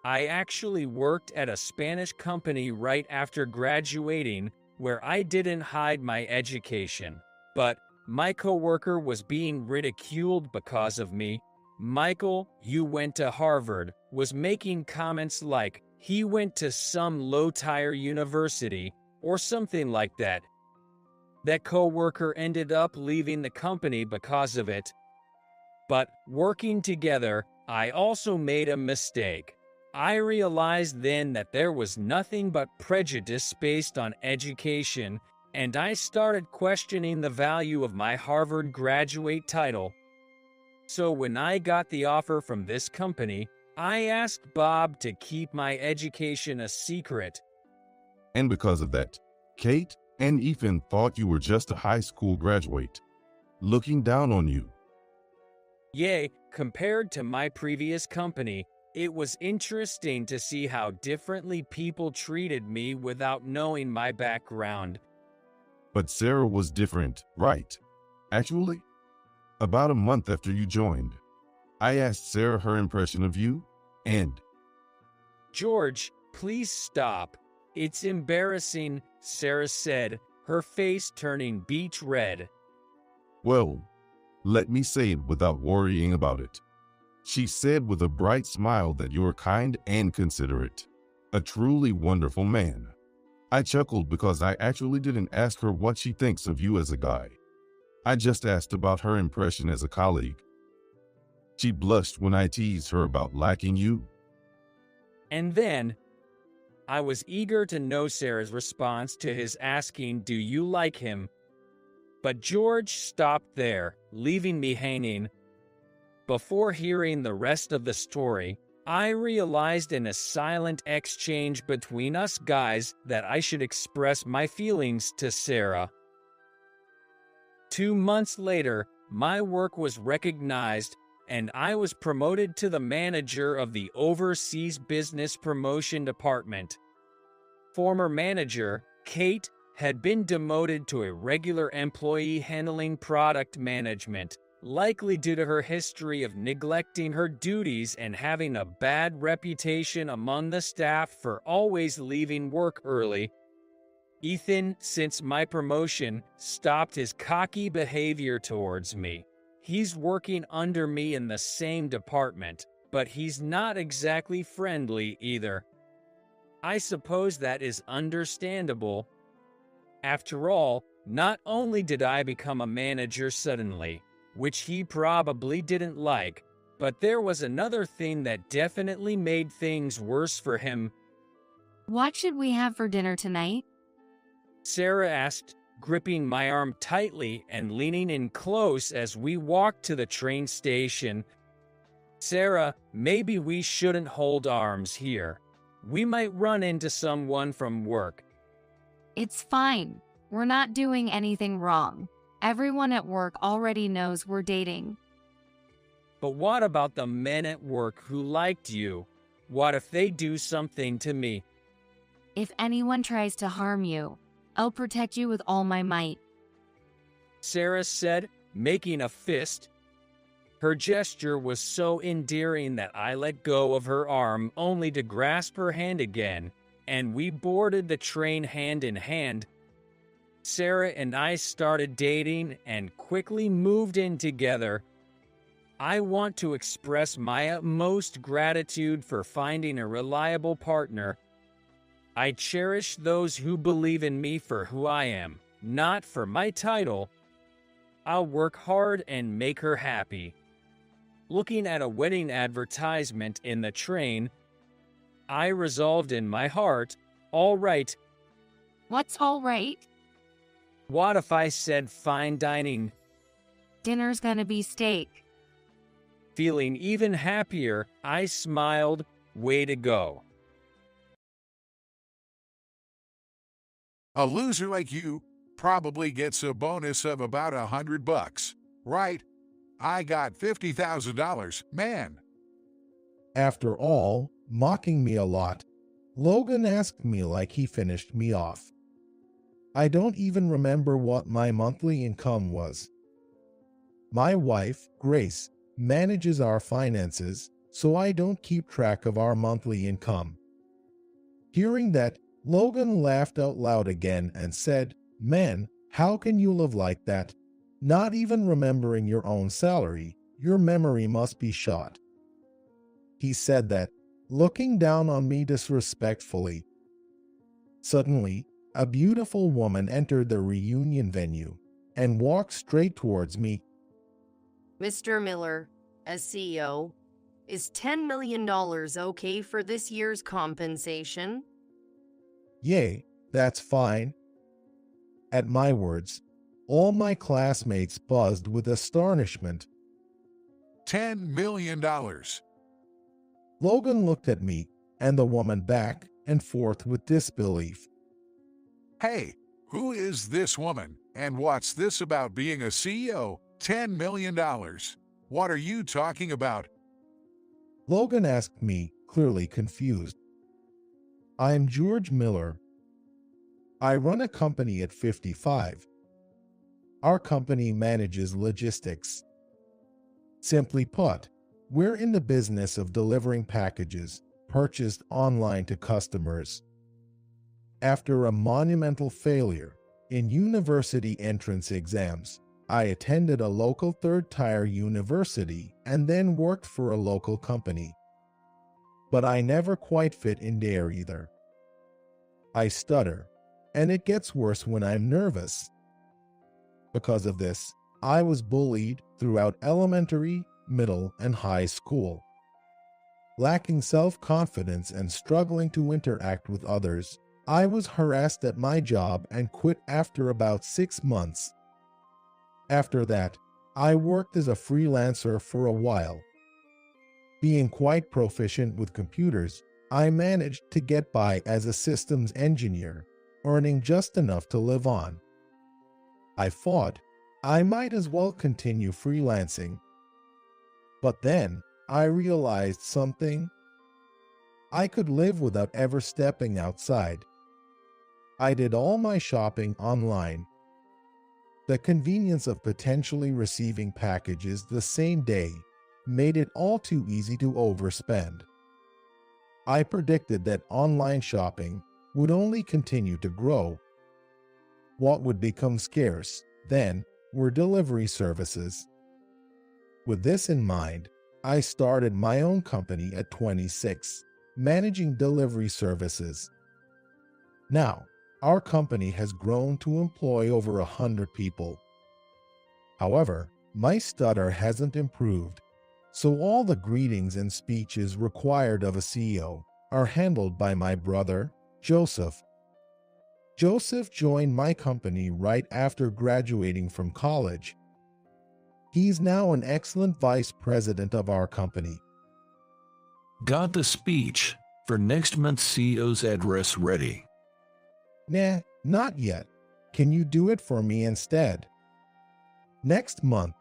I actually worked at a Spanish company right after graduating where I didn't hide my education, but my coworker was being ridiculed because of me. Michael, you went to Harvard, was making comments like he went to some low-tier university or something like that. That coworker ended up leaving the company because of it. But working together, I also made a mistake. I realized then that there was nothing but prejudice based on education, and I started questioning the value of my Harvard graduate title. So when I got the offer from this company, I asked Bob to keep my education a secret. And because of that, Kate and Ethan thought you were just a high school graduate, looking down on you. Yay, compared to my previous company, it was interesting to see how differently people treated me without knowing my background. But Sarah was different, right? Actually, about a month after you joined, I asked Sarah her impression of you, and... George, please stop. It's embarrassing, Sarah said, her face turning beet red. Well, let me say it without worrying about it. She said with a bright smile that you're kind and considerate. A truly wonderful man. I chuckled because I actually didn't ask her what she thinks of you as a guy. I just asked about her impression as a colleague. She blushed when I teased her about liking you. And then, I was eager to know Sarah's response to his asking, "Do you like him?" But George stopped there, leaving me hanging. Before hearing the rest of the story, I realized in a silent exchange between us guys that I should express my feelings to Sarah. 2 months later, my work was recognized, and I was promoted to the manager of the Overseas Business Promotion Department. Former manager, Kate, had been demoted to a regular employee handling product management, likely due to her history of neglecting her duties and having a bad reputation among the staff for always leaving work early. Ethan, since my promotion, stopped his cocky behavior towards me. He's working under me in the same department, but he's not exactly friendly either. I suppose that is understandable. After all, not only did I become a manager suddenly, which he probably didn't like, but there was another thing that definitely made things worse for him. What should we have for dinner tonight? Sarah asked, gripping my arm tightly and leaning in close as we walked to the train station. Sarah, maybe we shouldn't hold arms here. We might run into someone from work. It's fine. We're not doing anything wrong. Everyone at work already knows we're dating. But what about the men at work who liked you? What if they do something to me? If anyone tries to harm you, I'll protect you with all my might. Sarah said, making a fist. Her gesture was so endearing that I let go of her arm only to grasp her hand again, and we boarded the train hand in hand. Sarah and I started dating and quickly moved in together. I want to express my utmost gratitude for finding a reliable partner. I cherish those who believe in me for who I am, not for my title. I'll work hard and make her happy. Looking at a wedding advertisement in the train, I resolved in my heart, all right. What's all right? What if I said fine dining? Dinner's gonna be steak. Feeling even happier, I smiled, way to go. A loser like you probably gets a bonus of about $100, right? I got $50,000, man. After all, mocking me a lot, Logan asked me like he finished me off. I don't even remember what my monthly income was. My wife, Grace, manages our finances, so I don't keep track of our monthly income. Hearing that, Logan laughed out loud again and said, "Man, how can you live like that? Not even remembering your own salary, your memory must be shot." He said that, looking down on me disrespectfully. Suddenly, a beautiful woman entered the reunion venue and walked straight towards me. Mr. Miller, as CEO, is $10 million okay for this year's compensation? Yay, that's fine. At my words, all my classmates buzzed with astonishment. $10 million. Logan looked at me and the woman back and forth with disbelief. Hey, who is this woman, and what's this about being a CEO? $10 million. What are you talking about? Logan asked me, clearly confused. I'm George Miller. I run a company at 55. Our company manages logistics. Simply put, we're in the business of delivering packages purchased online to customers. After a monumental failure in university entrance exams, I attended a local third-tier university and then worked for a local company. But I never quite fit in there either. I stutter, and it gets worse when I'm nervous. Because of this, I was bullied throughout elementary, middle, and high school. Lacking self-confidence and struggling to interact with others, I was harassed at my job and quit after about 6 months. After that, I worked as a freelancer for a while. Being quite proficient with computers, I managed to get by as a systems engineer, earning just enough to live on. I thought I might as well continue freelancing. But then I realized something. I could live without ever stepping outside. I did all my shopping online. The convenience of potentially receiving packages the same day made it all too easy to overspend. I predicted that online shopping would only continue to grow. What would become scarce then were delivery services. With this in mind, I started my own company at 26, managing delivery services. Now, our company has grown to employ over 100 people. However, my stutter hasn't improved, so all the greetings and speeches required of a CEO are handled by my brother, Joseph. Joseph joined my company right after graduating from college. He's now an excellent vice president of our company. Got the speech for next month's CEO's address ready? Nah, not yet. Can you do it for me instead? Next month,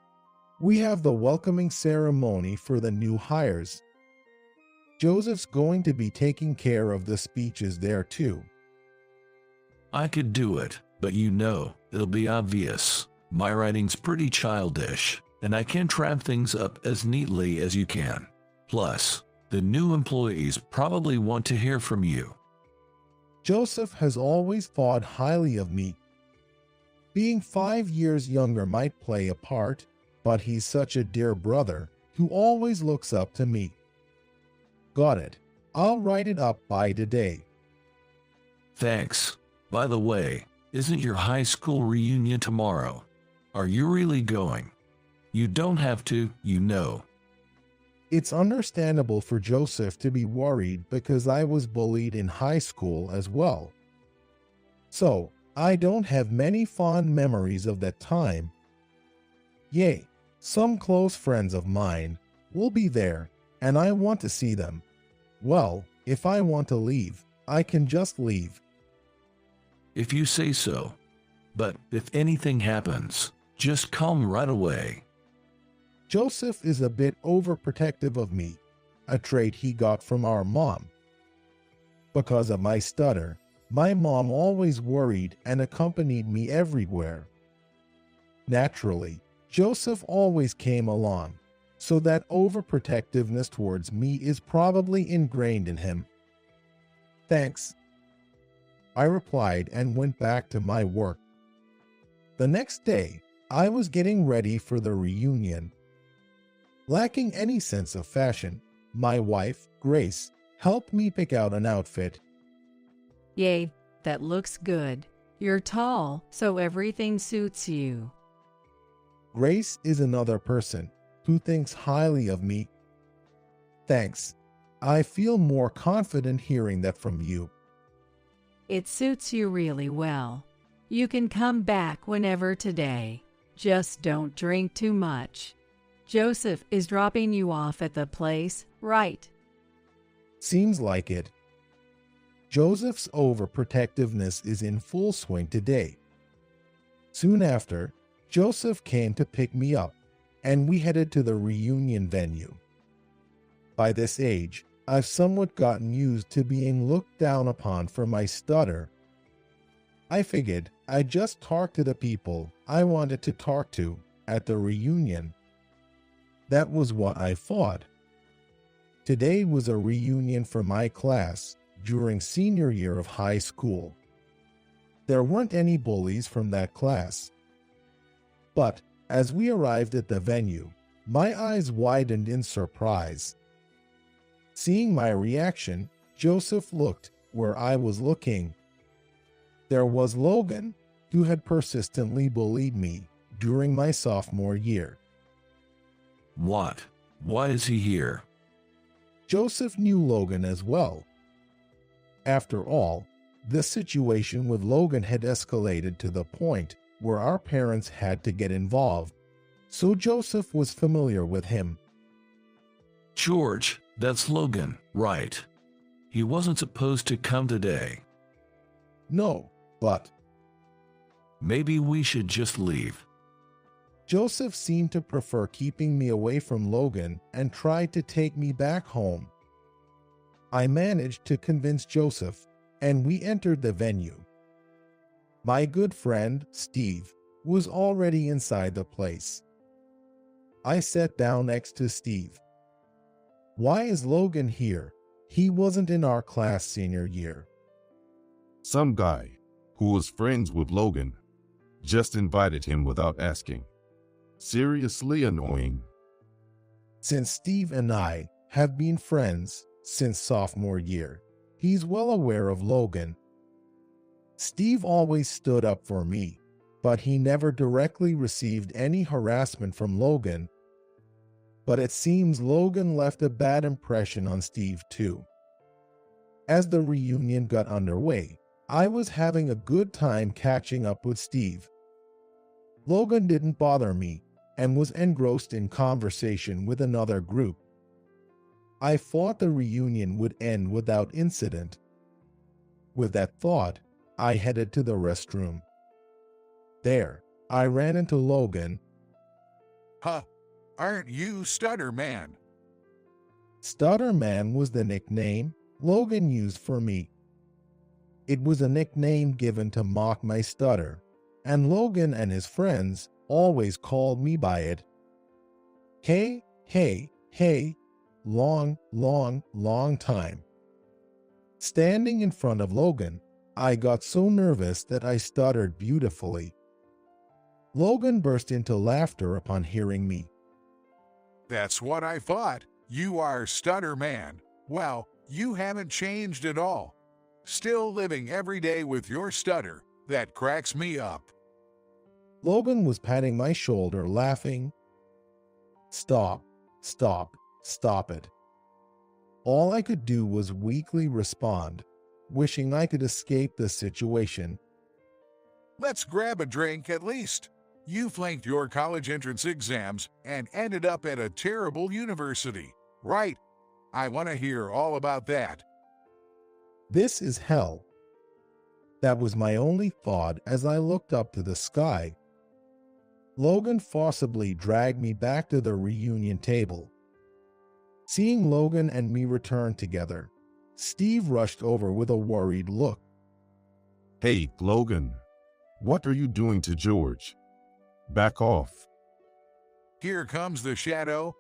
we have the welcoming ceremony for the new hires. Joseph's going to be taking care of the speeches there too. I could do it, but you know, it'll be obvious. My writing's pretty childish, and I can't trap things up as neatly as you can. Plus, the new employees probably want to hear from you. Joseph has always thought highly of me. Being 5 years younger might play a part, but he's such a dear brother who always looks up to me. Got it. I'll write it up by today. Thanks. By the way, isn't your high school reunion tomorrow? Are you really going? You don't have to, you know. It's understandable for Joseph to be worried because I was bullied in high school as well. So, I don't have many fond memories of that time. Yay, some close friends of mine will be there, and I want to see them. Well, if I want to leave, I can just leave. If you say so. But if anything happens, just call me right away. Joseph is a bit overprotective of me, a trait he got from our mom. Because of my stutter, my mom always worried and accompanied me everywhere. Naturally, Joseph always came along, so that overprotectiveness towards me is probably ingrained in him. Thanks, I replied and went back to my work. The next day, I was getting ready for the reunion. Lacking any sense of fashion, my wife, Grace, helped me pick out an outfit. Yay, that looks good. You're tall, so everything suits you. Grace is another person who thinks highly of me. Thanks. I feel more confident hearing that from you. It suits you really well. You can come back whenever today. Just don't drink too much. Joseph is dropping you off at the place, right? Seems like it. Joseph's overprotectiveness is in full swing today. Soon after, Joseph came to pick me up, and we headed to the reunion venue. By this age, I've somewhat gotten used to being looked down upon for my stutter. I figured I'd just talk to the people I wanted to talk to at the reunion. That was what I thought. Today was a reunion for my class during senior year of high school. There weren't any bullies from that class. But as we arrived at the venue, my eyes widened in surprise. Seeing my reaction, Joseph looked where I was looking. There was Logan, who had persistently bullied me during my sophomore year. What? Why is he here? Joseph knew Logan as well. After all, the situation with Logan had escalated to the point where our parents had to get involved, so Joseph was familiar with him. George, that's Logan, right? He wasn't supposed to come today. No, but maybe we should just leave. Joseph seemed to prefer keeping me away from Logan and tried to take me back home. I managed to convince Joseph, and we entered the venue. My good friend, Steve, was already inside the place. I sat down next to Steve. Why is Logan here? He wasn't in our class senior year. Some guy who was friends with Logan just invited him without asking. Seriously annoying. Since Steve and I have been friends since sophomore year, he's well aware of Logan. Steve always stood up for me, but he never directly received any harassment from Logan. But it seems Logan left a bad impression on Steve too. As the reunion got underway, I was having a good time catching up with Steve. Logan didn't bother me and was engrossed in conversation with another group. I thought the reunion would end without incident. With that thought, I headed to the restroom. There, I ran into Logan. Huh, aren't you Stutter Man? Stutter Man was the nickname Logan used for me. It was a nickname given to mock my stutter, and Logan and his friends always called me by it. Hey, hey, hey, long, long, long time. Standing in front of Logan, I got so nervous that I stuttered beautifully. Logan burst into laughter upon hearing me. That's what I thought. You are Stutter Man. Well, you haven't changed at all. Still living every day with your stutter. That cracks me up. Logan was patting my shoulder, laughing. Stop, stop, stop it. All I could do was weakly respond, wishing I could escape the situation. Let's grab a drink at least. You flanked your college entrance exams and ended up at a terrible university, right? I want to hear all about that. This is hell. That was my only thought as I looked up to the sky. Logan forcibly dragged me back to the reunion table. Seeing Logan and me return together, Steve rushed over with a worried look. Hey, Logan. What are you doing to George? Back off. Here comes the shadow.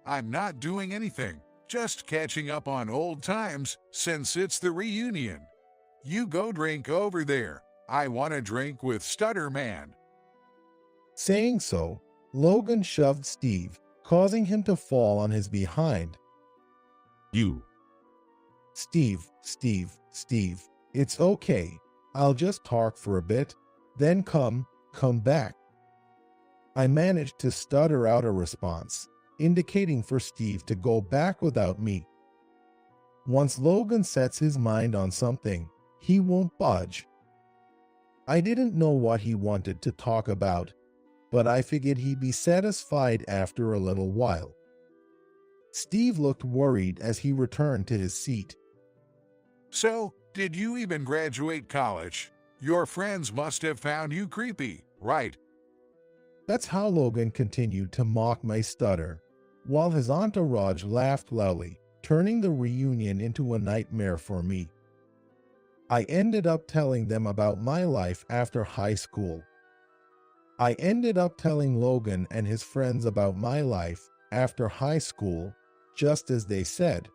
I'm not doing anything, just catching up on old times since it's the reunion. You go drink over there. I want to drink with Stutter Man. Saying so, Logan shoved Steve, causing him to fall on his behind. You. Steve, it's okay. I'll just talk for a bit, then come back. I managed to stutter out a response, indicating for Steve to go back without me. Once Logan sets his mind on something, he won't budge. I didn't know what he wanted to talk about, but I figured he'd be satisfied after a little while. Steve looked worried as he returned to his seat. So, did you even graduate college? Your friends must have found you creepy, right? That's how Logan continued to mock my stutter, while his entourage laughed loudly, turning the reunion into a nightmare for me. I ended up telling them about my life after high school. I ended up telling Logan and his friends about my life after high school, just as they said.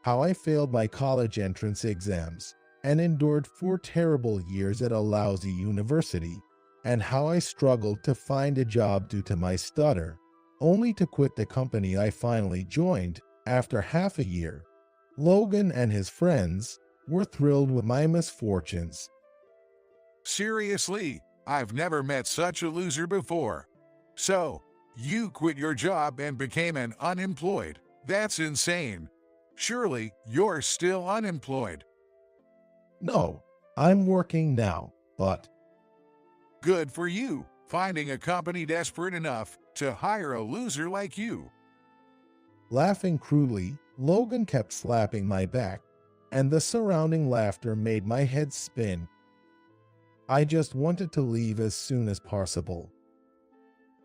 How I failed my college entrance exams and endured 4 terrible years at a lousy university, and how I struggled to find a job due to my stutter, only to quit the company I finally joined after half a year. Logan and his friends were thrilled with my misfortunes. Seriously, I've never met such a loser before. So, you quit your job and became an unemployed. That's insane. Surely, you're still unemployed. No, I'm working now, but... Good for you, finding a company desperate enough to hire a loser like you. Laughing crudely, Logan kept slapping my back, and the surrounding laughter made my head spin. I just wanted to leave as soon as possible.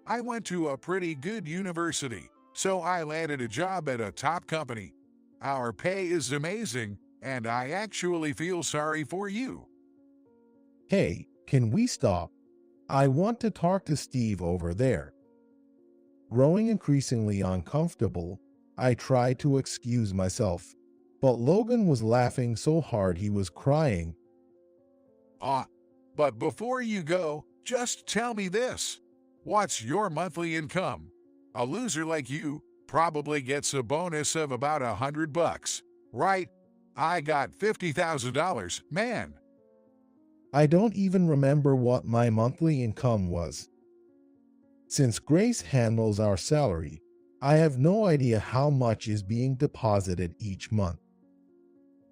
I went to a pretty good university, so I landed a job at a top company. Our pay is amazing, and I actually feel sorry for you. Hey, can we stop? I want to talk to Steve over there. Growing increasingly uncomfortable, I tried to excuse myself, but Logan was laughing so hard he was crying. But before you go, just tell me this. What's your monthly income? A loser like you probably gets a bonus of about $100, right? I got $50,000, man. I don't even remember what my monthly income was. Since Grace handles our salary, I have no idea how much is being deposited each month.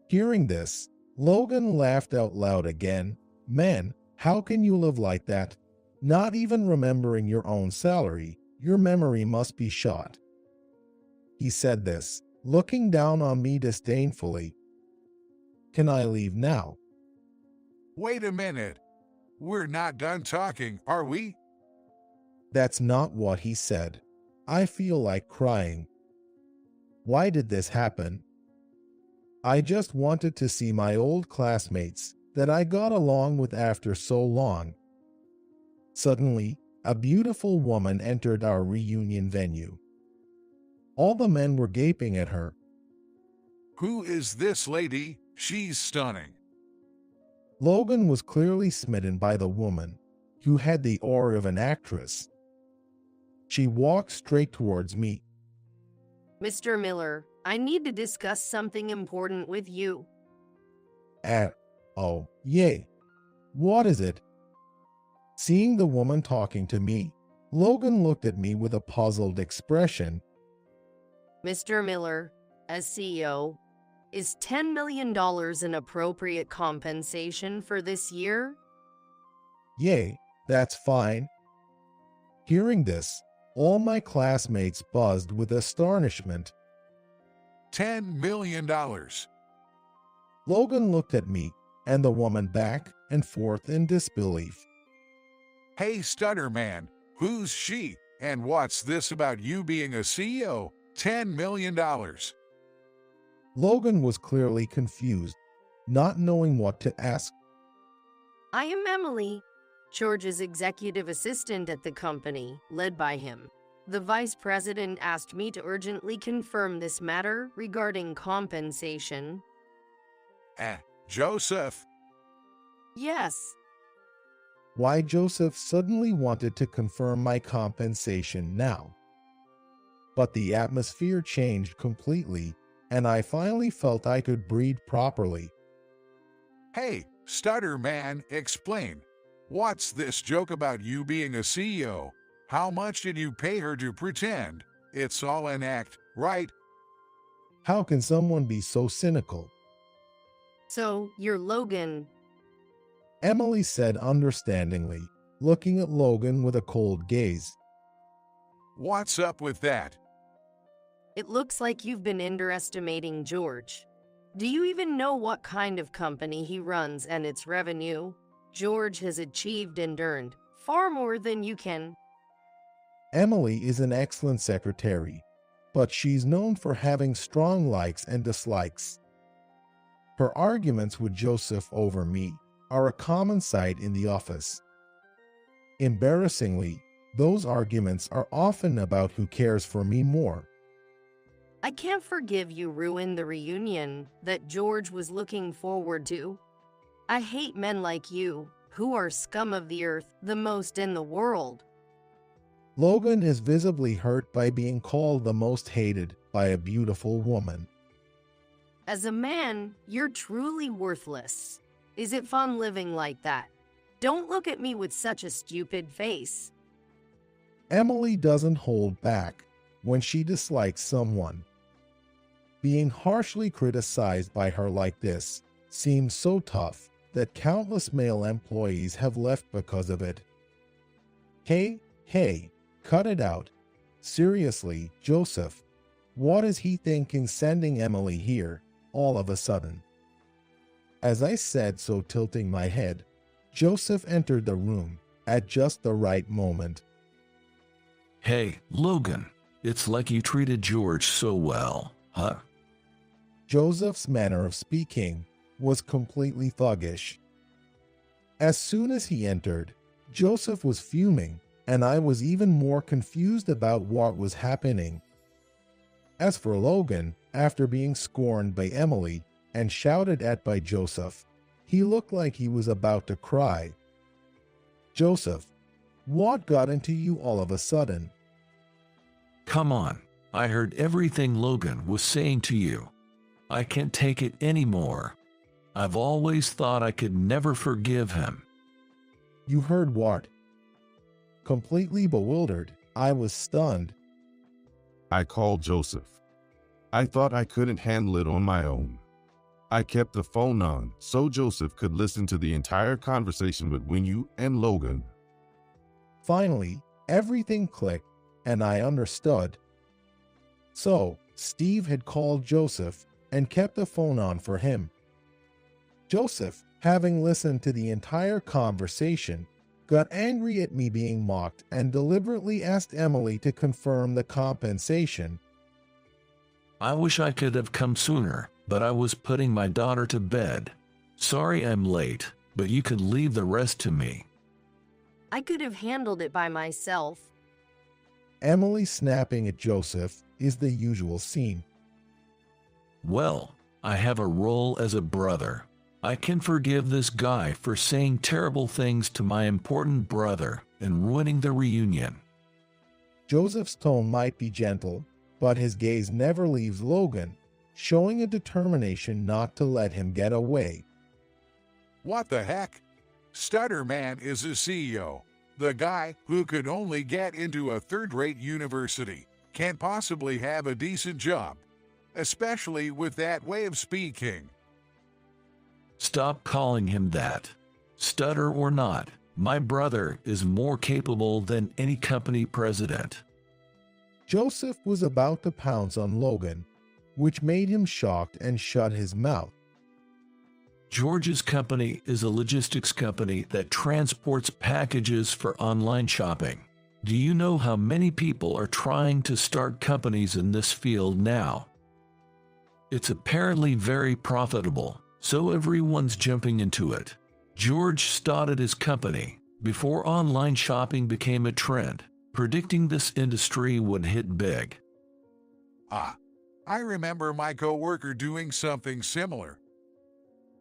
Hearing this, Logan laughed out loud again. Man, how can you live like that? Not even remembering your own salary, your memory must be shot. He said this, looking down on me disdainfully. Can I leave now? Wait a minute. We're not done talking, are we? That's not what he said. I feel like crying. Why did this happen? I just wanted to see my old classmates that I got along with after so long. Suddenly, a beautiful woman entered our reunion venue. All the men were gaping at her. Who is this lady? She's stunning. Logan was clearly smitten by the woman, who had the aura of an actress. She walked straight towards me. Mr. Miller, I need to discuss something important with you. Oh, yay. What is it? Seeing the woman talking to me, Logan looked at me with a puzzled expression. Mr. Miller, as CEO, is $10 million an appropriate compensation for this year? Yay, that's fine. Hearing this, all my classmates buzzed with astonishment. $10 million. Logan looked at me and the woman back and forth in disbelief. Hey, stutter man, who's she? And what's this about you being a CEO? $10 million. Logan was clearly confused, not knowing what to ask. I am Emily, George's executive assistant at the company, led by him. The vice president asked me to urgently confirm this matter regarding compensation. Joseph. Yes. Why Joseph suddenly wanted to confirm my compensation now. But the atmosphere changed completely, and I finally felt I could breathe properly. Hey, stutter man, explain. What's this joke about you being a CEO? How much did you pay her to pretend? It's all an act, right? How can someone be so cynical? So, you're Logan. Emily said understandingly, looking at Logan with a cold gaze. What's up with that? It looks like you've been underestimating George. Do you even know what kind of company he runs and its revenue? George has achieved and earned far more than you can. Emily is an excellent secretary, but she's known for having strong likes and dislikes. Her arguments with Joseph over me are a common sight in the office. Embarrassingly, those arguments are often about who cares for me more. I can't forgive you ruined the reunion that George was looking forward to. I hate men like you, who are scum of the earth, the most in the world. Logan is visibly hurt by being called the most hated by a beautiful woman. As a man, you're truly worthless. Is it fun living like that? Don't look at me with such a stupid face. Emily doesn't hold back when she dislikes someone. Being harshly criticized by her like this seems so tough that countless male employees have left because of it. Hey, cut it out. Seriously, Joseph, what is he thinking sending Emily here all of a sudden? As I said, so tilting my head, Joseph entered the room at just the right moment. Hey, Logan, it's like you treated George so well, huh? Joseph's manner of speaking was completely thuggish. As soon as he entered, Joseph was fuming, and I was even more confused about what was happening. As for Logan, after being scorned by Emily and shouted at by Joseph, he looked like he was about to cry. Joseph, what got into you all of a sudden? Come on, I heard everything Logan was saying to you. I can't take it anymore. I've always thought I could never forgive him. You heard what? Completely bewildered, I was stunned. I called Joseph. I thought I couldn't handle it on my own. I kept the phone on so Joseph could listen to the entire conversation between you and Logan. Finally, everything clicked, and I understood. So, Steve had called Joseph and kept the phone on for him. Joseph, having listened to the entire conversation, got angry at me being mocked and deliberately asked Emily to confirm the compensation. I wish I could have come sooner, but I was putting my daughter to bed. Sorry I'm late, but you could leave the rest to me. I could have handled it by myself. Emily snapping at Joseph is the usual scene. Well, I have a role as a brother. I can forgive this guy for saying terrible things to my important brother and ruining the reunion. Joseph's tone might be gentle, but his gaze never leaves Logan, showing a determination not to let him get away. What the heck? Stutterman is a CEO. The guy who could only get into a third-rate university can't possibly have a decent job, especially with that way of speaking. Stop calling him that. Stutter or not, my brother is more capable than any company president. Joseph was about to pounce on Logan, which made him shocked and shut his mouth. George's company is a logistics company that transports packages for online shopping. Do you know how many people are trying to start companies in this field now? It's apparently very profitable, so everyone's jumping into it. George started his company before online shopping became a trend, predicting this industry would hit big. I remember my coworker doing something similar.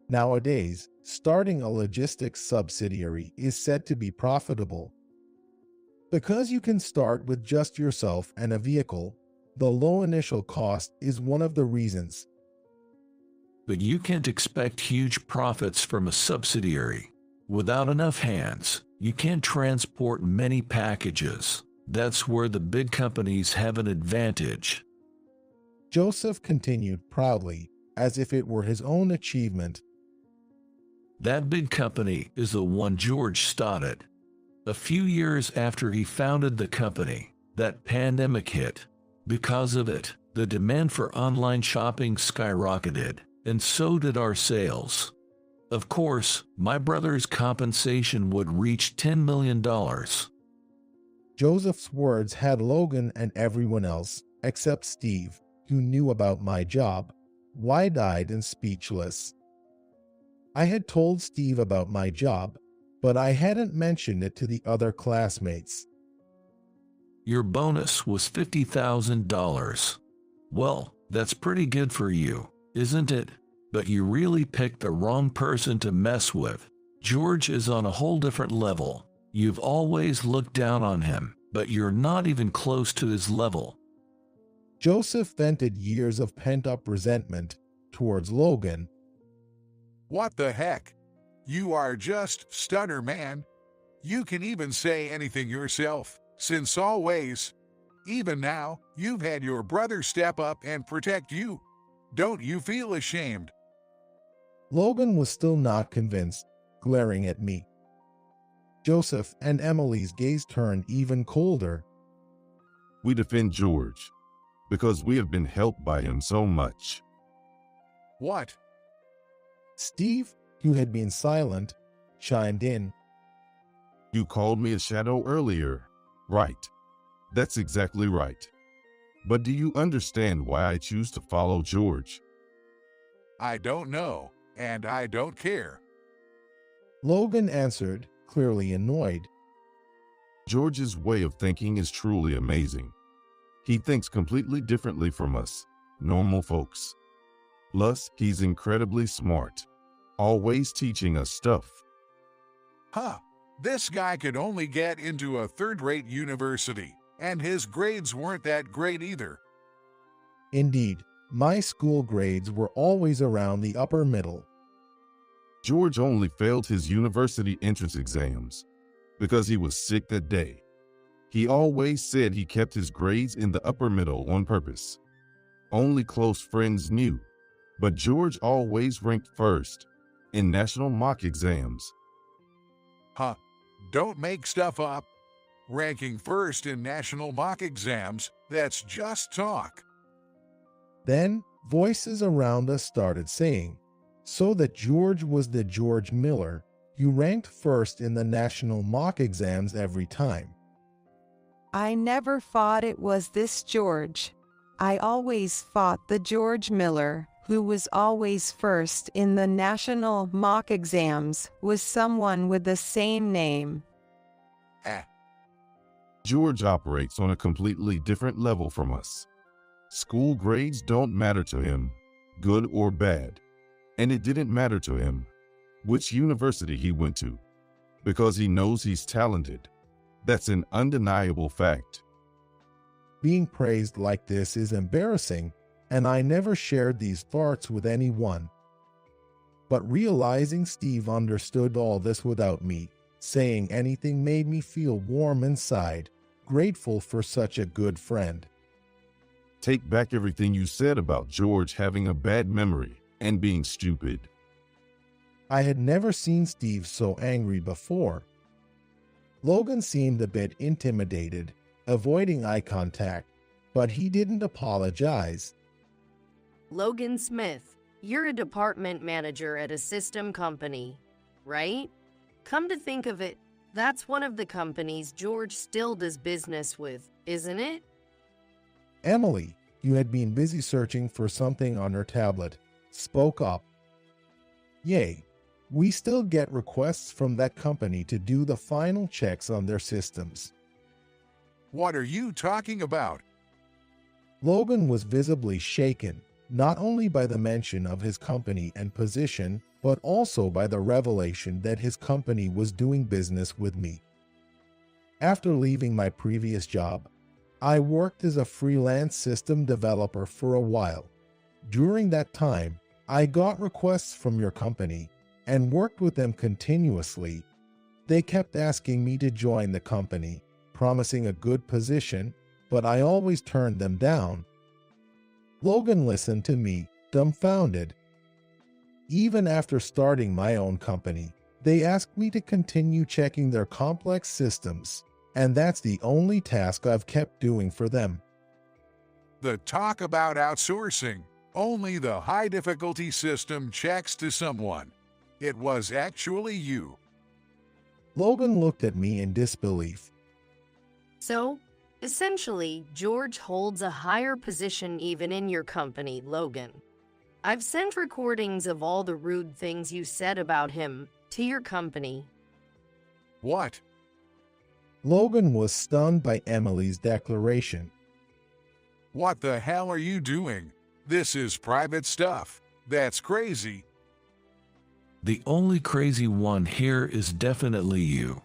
Nowadays, starting a logistics subsidiary is said to be profitable. Because you can start with just yourself and a vehicle, the low initial cost is one of the reasons. But you can't expect huge profits from a subsidiary. Without enough hands, you can't transport many packages. That's where the big companies have an advantage. Joseph continued proudly, as if it were his own achievement. That big company is the one George started. A few years after he founded the company, that pandemic hit. Because of it, the demand for online shopping skyrocketed, and so did our sales. Of course, my brother's compensation would reach $10 million. Joseph's words had Logan and everyone else, except Steve, who knew about my job, wide-eyed and speechless. I had told Steve about my job, but I hadn't mentioned it to the other classmates. Your bonus was $50,000. Well, that's pretty good for you, isn't it? But you really picked the wrong person to mess with. George is on a whole different level. You've always looked down on him, but you're not even close to his level. Joseph vented years of pent-up resentment towards Logan. What the heck? You are just Stutterman. You can even say anything yourself, since always. Even now, you've had your brother step up and protect you. Don't you feel ashamed? Logan was still not convinced, glaring at me. Joseph and Emily's gaze turned even colder. We defend George because we have been helped by him so much. What? Steve, who had been silent, chimed in. You called me a shadow earlier. Right. That's exactly right. But do you understand why I choose to follow George? I don't know, and I don't care. Logan answered, clearly annoyed. George's way of thinking is truly amazing. He thinks completely differently from us, normal folks. Plus, he's incredibly smart, always teaching us stuff. This guy could only get into a third-rate university, and his grades weren't that great either. Indeed, my school grades were always around the upper middle. George only failed his university entrance exams because he was sick that day. He always said he kept his grades in the upper middle on purpose. Only close friends knew, but George always ranked first in national mock exams. Don't make stuff up. Ranking first in national mock exams, that's just talk. Then, voices around us started saying, so that George was the George Miller, who ranked first in the national mock exams every time. I never thought it was this George. I always thought the George Miller, who was always first in the national mock exams, was someone with the same name. Ah, George operates on a completely different level from us. School grades don't matter to him, good or bad. And it didn't matter to him which university he went to, because he knows he's talented. That's an undeniable fact. Being praised like this is embarrassing, and I never shared these thoughts with anyone. But realizing Steve understood all this without me saying anything made me feel warm inside, grateful for such a good friend. Take back everything you said about George having a bad memory and being stupid. I had never seen Steve so angry before. Logan seemed a bit intimidated, avoiding eye contact, but he didn't apologize. Logan Smith, you're a department manager at a system company, right? Come to think of it, that's one of the companies George still does business with, isn't it? Emily, who had been busy searching for something on her tablet, spoke up. Yay, we still get requests from that company to do the final checks on their systems. what are you talking about? Logan was visibly shaken, not only by the mention of his company and position, but also by the revelation that his company was doing business with me. After leaving my previous job, I worked as a freelance system developer for a while. During that time, I got requests from your company and worked with them continuously. They kept asking me to join the company, promising a good position, but I always turned them down. Logan listened to me, dumbfounded. Even after starting my own company, they asked me to continue checking their complex systems, and that's the only task I've kept doing for them. The talk about outsourcing. Only the high-difficulty system checks to someone. It was actually you. Logan looked at me in disbelief. So, essentially, George holds a higher position even in your company, Logan. I've sent recordings of all the rude things you said about him to your company. What? Logan was stunned by Emily's declaration. What the hell are you doing? This is private stuff. That's crazy. The only crazy one here is definitely you.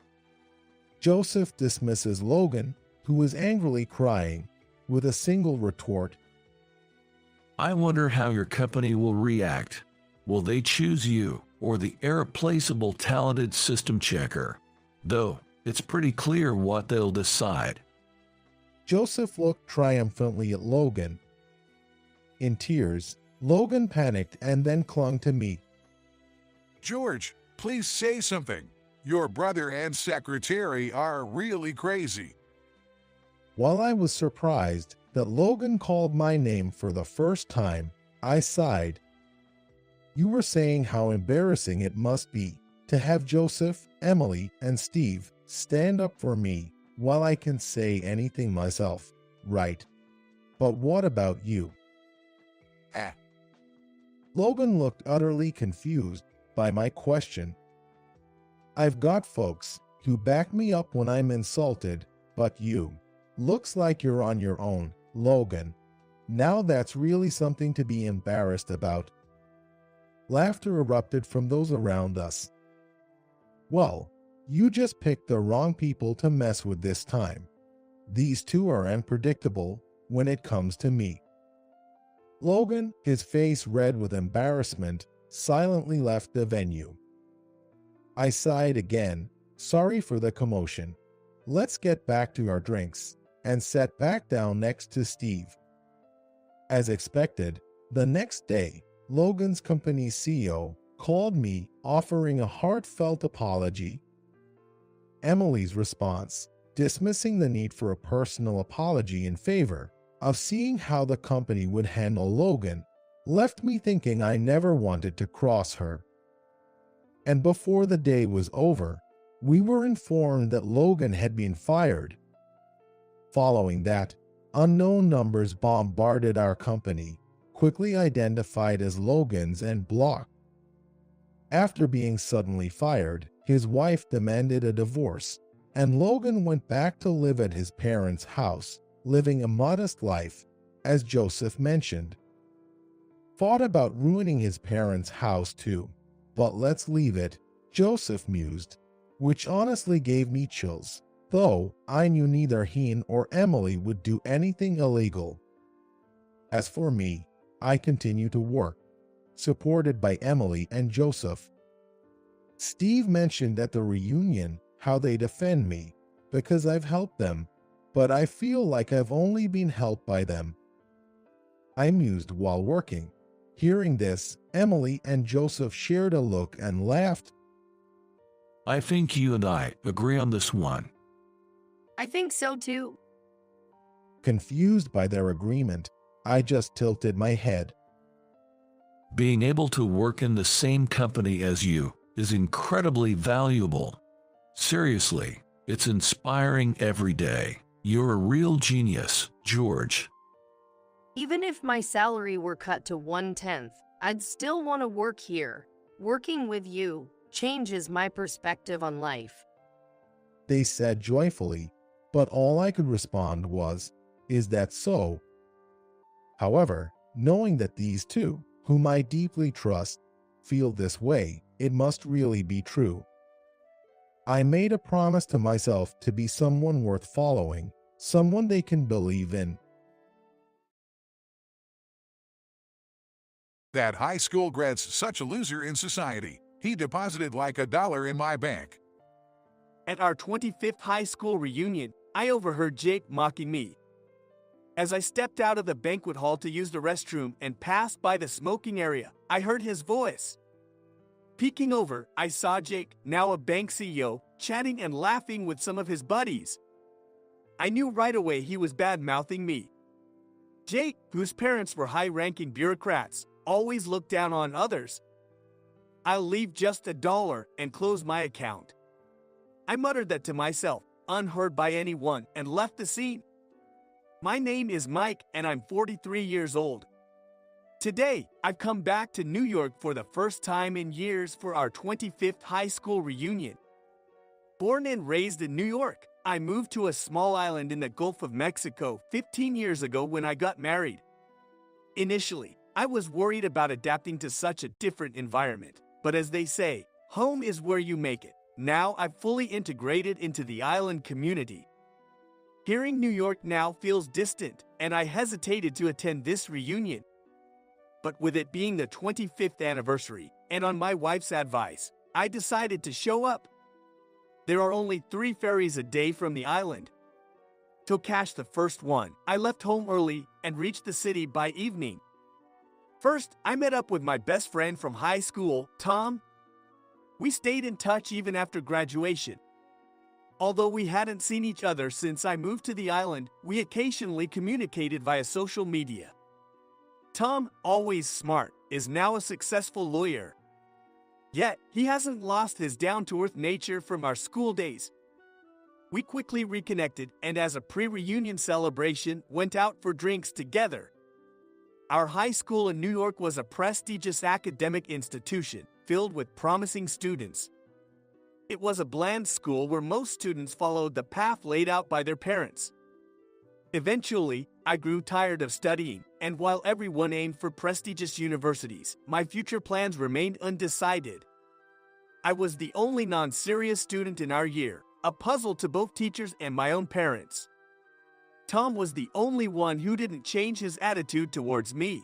Joseph dismisses Logan, who is angrily crying, with a single retort. I wonder how your company will react. Will they choose you or the irreplaceable talented system checker? Though, it's pretty clear what they'll decide. Joseph looked triumphantly at Logan. In tears, Logan panicked and then clung to me. George, please say something. Your brother and secretary are really crazy. While I was surprised that Logan called my name for the first time, I sighed. You were saying how embarrassing it must be to have Joseph, Emily, and Steve stand up for me while I can say anything myself, right? But what about you? Ah. Logan looked utterly confused by my question. I've got folks who back me up when I'm insulted, but you. Looks like you're on your own, Logan. Now that's really something to be embarrassed about. Laughter erupted from those around us. Well, you just picked the wrong people to mess with this time. These two are unpredictable when it comes to me. Logan, his face red with embarrassment, silently left the venue. I sighed again, sorry for the commotion. Let's get back to our drinks, and sat back down next to Steve. As expected, the next day, Logan's company's CEO called me offering a heartfelt apology. Emily's response, dismissing the need for a personal apology in favor of seeing how the company would handle Logan, left me thinking I never wanted to cross her. And before the day was over, we were informed that Logan had been fired. Following that, unknown numbers bombarded our company, quickly identified as Logan's and blocked. After being suddenly fired, his wife demanded a divorce, and Logan went back to live at his parents' house, living a modest life, as Joseph mentioned. Thought about ruining his parents' house too, but let's leave it, Joseph mused, which honestly gave me chills, though I knew neither he nor Emily would do anything illegal. As for me, I continue to work, supported by Emily and Joseph. Steve mentioned at the reunion how they defend me because I've helped them, but I feel like I've only been helped by them. I mused while working. Hearing this, Emily and Joseph shared a look and laughed. I think you and I agree on this one. I think so too. Confused by their agreement, I just tilted my head. Being able to work in the same company as you is incredibly valuable. Seriously, it's inspiring every day. You're a real genius, George. Even if my salary were cut to 1/10, I'd still want to work here. Working with you changes my perspective on life. They said joyfully, but all I could respond was, "Is that so?" However, knowing that these two, whom I deeply trust, feel this way, it must really be true. I made a promise to myself to be someone worth following, someone they can believe in. That high school grad's such a loser in society. He deposited like $1 in my bank. At our 25th high school reunion, I overheard Jake mocking me. As I stepped out of the banquet hall to use the restroom and passed by the smoking area, I heard his voice. Peeking over, I saw Jake, now a bank CEO, chatting and laughing with some of his buddies. I knew right away he was bad-mouthing me. Jake, whose parents were high-ranking bureaucrats, always looked down on others. I'll leave just $1 and close my account. I muttered that to myself, unheard by anyone, and left the scene. My name is Mike, and I'm 43 years old. Today, I've come back to New York for the first time in years for our 25th high school reunion. Born and raised in New York, I moved to a small island in the Gulf of Mexico 15 years ago when I got married. Initially, I was worried about adapting to such a different environment, but as they say, home is where you make it. Now I've fully integrated into the island community. Hearing New York now feels distant, and I hesitated to attend this reunion. But with it being the 25th anniversary, and on my wife's advice, I decided to show up. There are only 3 ferries a day from the island. To catch the first one, I left home early and reached the city by evening. First, I met up with my best friend from high school, Tom. We stayed in touch even after graduation. Although we hadn't seen each other since I moved to the island, we occasionally communicated via social media. Tom, always smart, is now a successful lawyer. Yet, he hasn't lost his down-to-earth nature from our school days. We quickly reconnected and as a pre-reunion celebration, went out for drinks together. Our high school in New York was a prestigious academic institution, filled with promising students. It was a bland school where most students followed the path laid out by their parents. Eventually, I grew tired of studying, and while everyone aimed for prestigious universities, my future plans remained undecided. I was the only non-serious student in our year, a puzzle to both teachers and my own parents. Tom was the only one who didn't change his attitude towards me.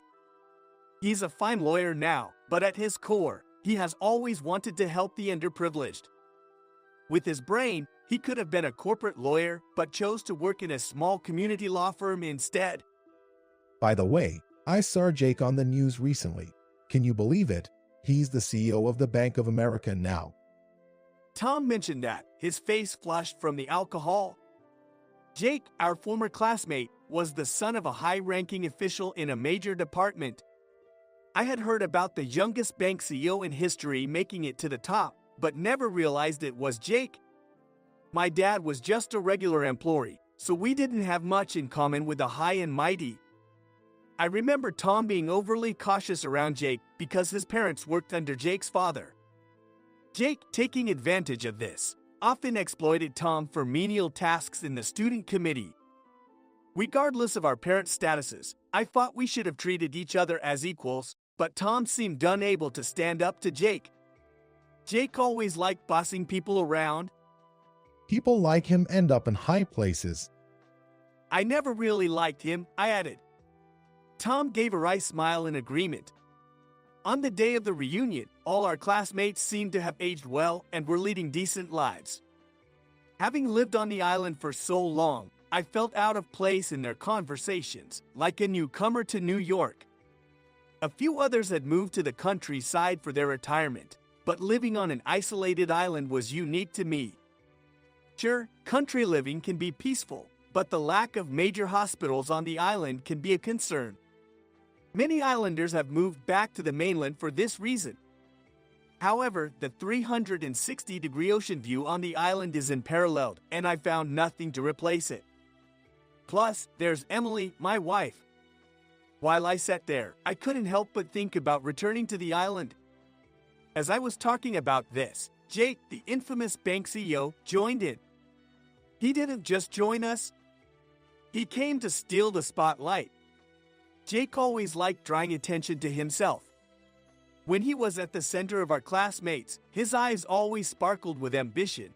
He's a fine lawyer now, but at his core, he has always wanted to help the underprivileged. With his brain, he could have been a corporate lawyer, but chose to work in a small community law firm instead. By the way, I saw Jake on the news recently. Can you believe it? He's the CEO of the Bank of America now. Tom mentioned that, his face flushed from the alcohol. Jake, our former classmate, was the son of a high-ranking official in a major department. I had heard about the youngest bank CEO in history making it to the top, but never realized it was Jake. My dad was just a regular employee, so we didn't have much in common with the high and mighty. I remember Tom being overly cautious around Jake because his parents worked under Jake's father. Jake, taking advantage of this, often exploited Tom for menial tasks in the student committee. Regardless of our parents' statuses, I thought we should have treated each other as equals, but Tom seemed unable to stand up to Jake. Jake always liked bossing people around. People like him end up in high places. I never really liked him, I added. Tom gave a wry smile in agreement. On the day of the reunion, all our classmates seemed to have aged well and were leading decent lives. Having lived on the island for so long, I felt out of place in their conversations, like a newcomer to New York. A few others had moved to the countryside for their retirement, but living on an isolated island was unique to me. Sure, country living can be peaceful, but the lack of major hospitals on the island can be a concern. Many islanders have moved back to the mainland for this reason. However, the 360-degree ocean view on the island is unparalleled, and I found nothing to replace it. Plus, there's Emily, my wife. While I sat there, I couldn't help but think about returning to the island. As I was talking about this, Jake, the infamous bank CEO, joined in. He didn't just join us. He came to steal the spotlight. Jake always liked drawing attention to himself. When he was at the center of our classmates, his eyes always sparkled with ambition.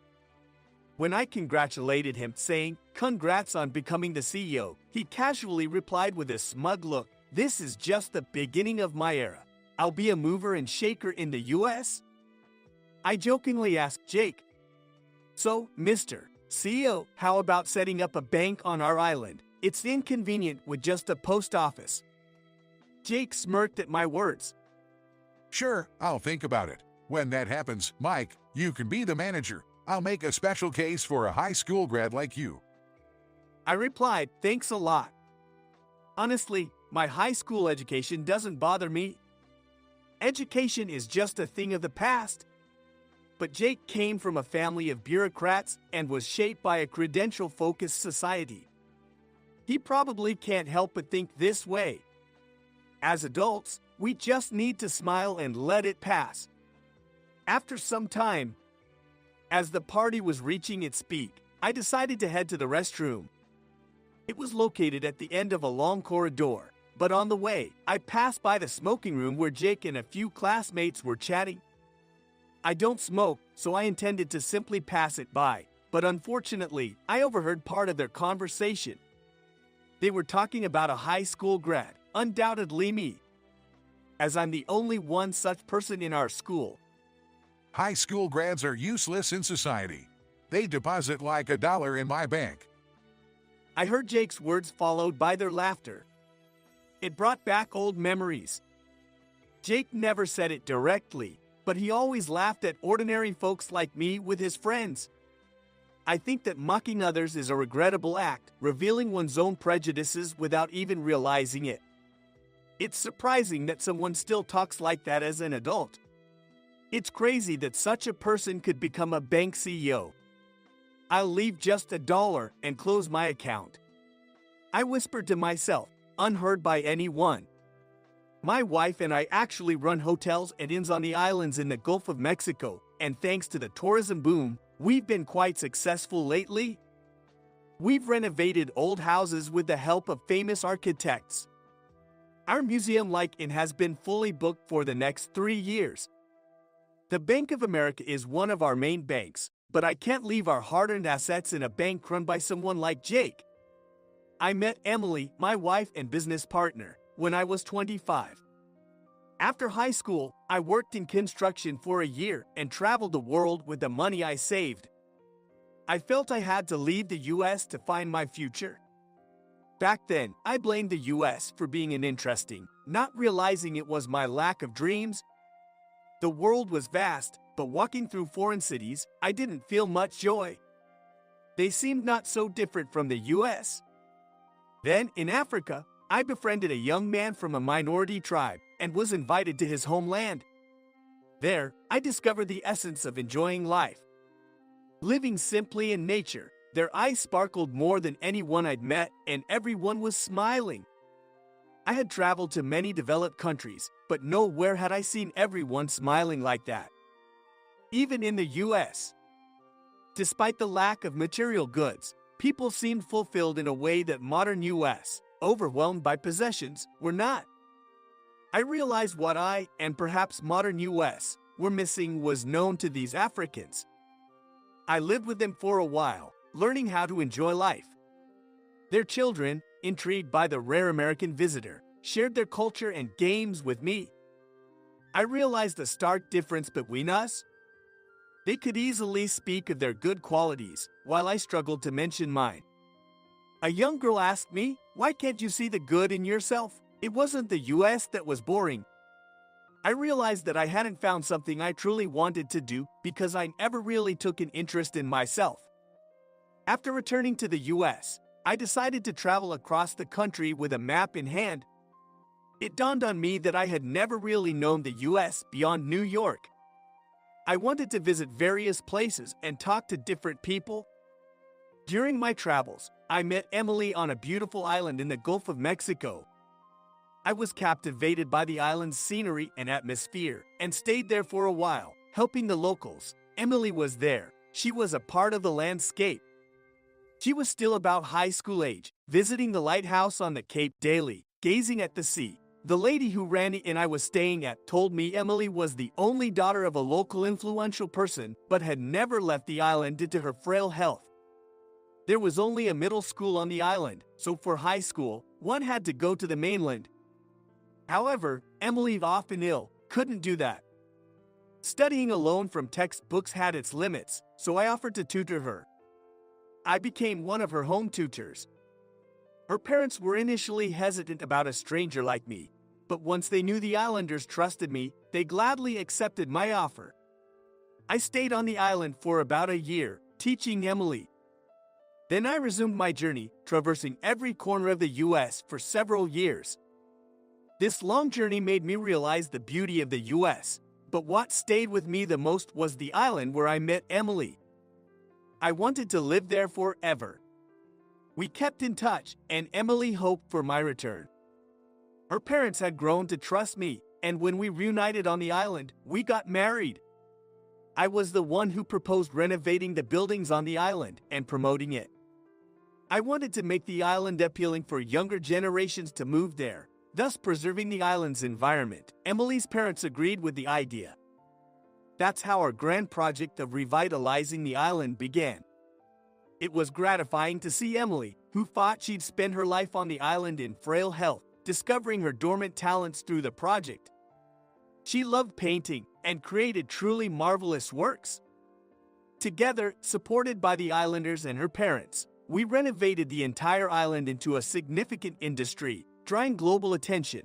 When I congratulated him, saying, "Congrats on becoming the CEO," he casually replied with a smug look, "This is just the beginning of my era. I'll be a mover and shaker in the US?" I jokingly asked Jake, "So, Mr. CEO, how about setting up a bank on our island? It's inconvenient with just a post office." Jake smirked at my words. Sure, I'll think about it. When that happens, Mike, you can be the manager. I'll make a special case for a high school grad like you. I replied, "Thanks a lot. Honestly, my high school education doesn't bother me. Education is just a thing of the past." But Jake came from a family of bureaucrats and was shaped by a credential-focused society. He probably can't help but think this way. As adults, we just need to smile and let it pass. After some time, as the party was reaching its peak, I decided to head to the restroom. It was located at the end of a long corridor, but on the way, I passed by the smoking room where Jake and a few classmates were chatting. I don't smoke, so I intended to simply pass it by, but unfortunately, I overheard part of their conversation. They were talking about a high school grad, undoubtedly me, as I'm the only one such person in our school. High school grads are useless in society. They deposit like $1 in my bank. I heard Jake's words followed by their laughter. It brought back old memories. Jake never said it directly, but he always laughed at ordinary folks like me with his friends. I think that mocking others is a regrettable act, revealing one's own prejudices without even realizing it. It's surprising that someone still talks like that as an adult. It's crazy that such a person could become a bank CEO. I'll leave just $1 and close my account. I whispered to myself, unheard by anyone. My wife and I actually run hotels and inns on the islands in the Gulf of Mexico, and thanks to the tourism boom, we've been quite successful lately. We've renovated old houses with the help of famous architects. Our museum-like inn has been fully booked for the next 3 years. The Bank of America is one of our main banks, but I can't leave our hard-earned assets in a bank run by someone like Jake. I met Emily, my wife and business partner, when I was 25. After high school, I worked in construction for a year and traveled the world with the money I saved. I felt I had to leave the US to find my future. Back then, I blamed the US for being uninteresting, not realizing it was my lack of dreams. The world was vast, but walking through foreign cities, I didn't feel much joy. They seemed not so different from the US. Then, in Africa, I befriended a young man from a minority tribe and was invited to his homeland. There, I discovered the essence of enjoying life. Living simply in nature, their eyes sparkled more than anyone I'd met, and everyone was smiling. I had traveled to many developed countries, but nowhere had I seen everyone smiling like that. Even in the US. Despite the lack of material goods, people seemed fulfilled in a way that modern US, overwhelmed by possessions, were not. I realized what I, and perhaps modern US, were missing was known to these Africans. I lived with them for a while, learning how to enjoy life. Their children, intrigued by the rare American visitor, shared their culture and games with me. I realized the stark difference between us. They could easily speak of their good qualities, while I struggled to mention mine. A young girl asked me, "Why can't you see the good in yourself?" It wasn't the US that was boring. I realized that I hadn't found something I truly wanted to do because I never really took an interest in myself. After returning to the US, I decided to travel across the country with a map in hand. It dawned on me that I had never really known the US beyond New York. I wanted to visit various places and talk to different people. During my travels, I met Emily on a beautiful island in the Gulf of Mexico. I was captivated by the island's scenery and atmosphere and stayed there for a while, helping the locals. Emily was there. She was a part of the landscape. She was still about high school age, visiting the lighthouse on the Cape daily, gazing at the sea. The lady who Randy and I was staying at told me Emily was the only daughter of a local influential person, but had never left the island due to her frail health. There was only a middle school on the island, so for high school, one had to go to the mainland. However, Emily, often ill, couldn't do that. Studying alone from textbooks had its limits, so I offered to tutor her. I became one of her home tutors. Her parents were initially hesitant about a stranger like me, but once they knew the islanders trusted me, they gladly accepted my offer. I stayed on the island for about a year, teaching Emily. Then I resumed my journey, traversing every corner of the US for several years. This long journey made me realize the beauty of the US, but what stayed with me the most was the island where I met Emily. I wanted to live there forever. We kept in touch, and Emily hoped for my return. Her parents had grown to trust me, and when we reunited on the island, we got married. I was the one who proposed renovating the buildings on the island and promoting it. I wanted to make the island appealing for younger generations to move there, thus preserving the island's environment. Emily's parents agreed with the idea. That's how our grand project of revitalizing the island began. It was gratifying to see Emily, who thought she'd spend her life on the island in frail health, discovering her dormant talents through the project. She loved painting and created truly marvelous works. Together, supported by the islanders and her parents, we renovated the entire island into a significant industry, drawing global attention.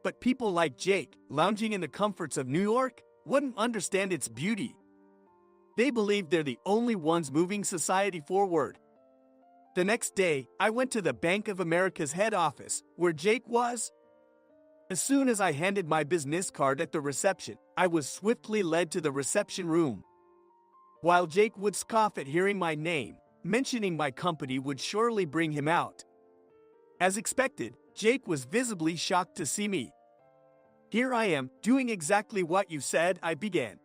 But people like Jake, lounging in the comforts of New York, wouldn't understand its beauty. They believed they're the only ones moving society forward. The next day, I went to the Bank of America's head office, where Jake was. As soon as I handed my business card at the reception, I was swiftly led to the reception room. While Jake would scoff at hearing my name, mentioning my company would surely bring him out. As expected, Jake was visibly shocked to see me. "Here I am, doing exactly what you said," I began.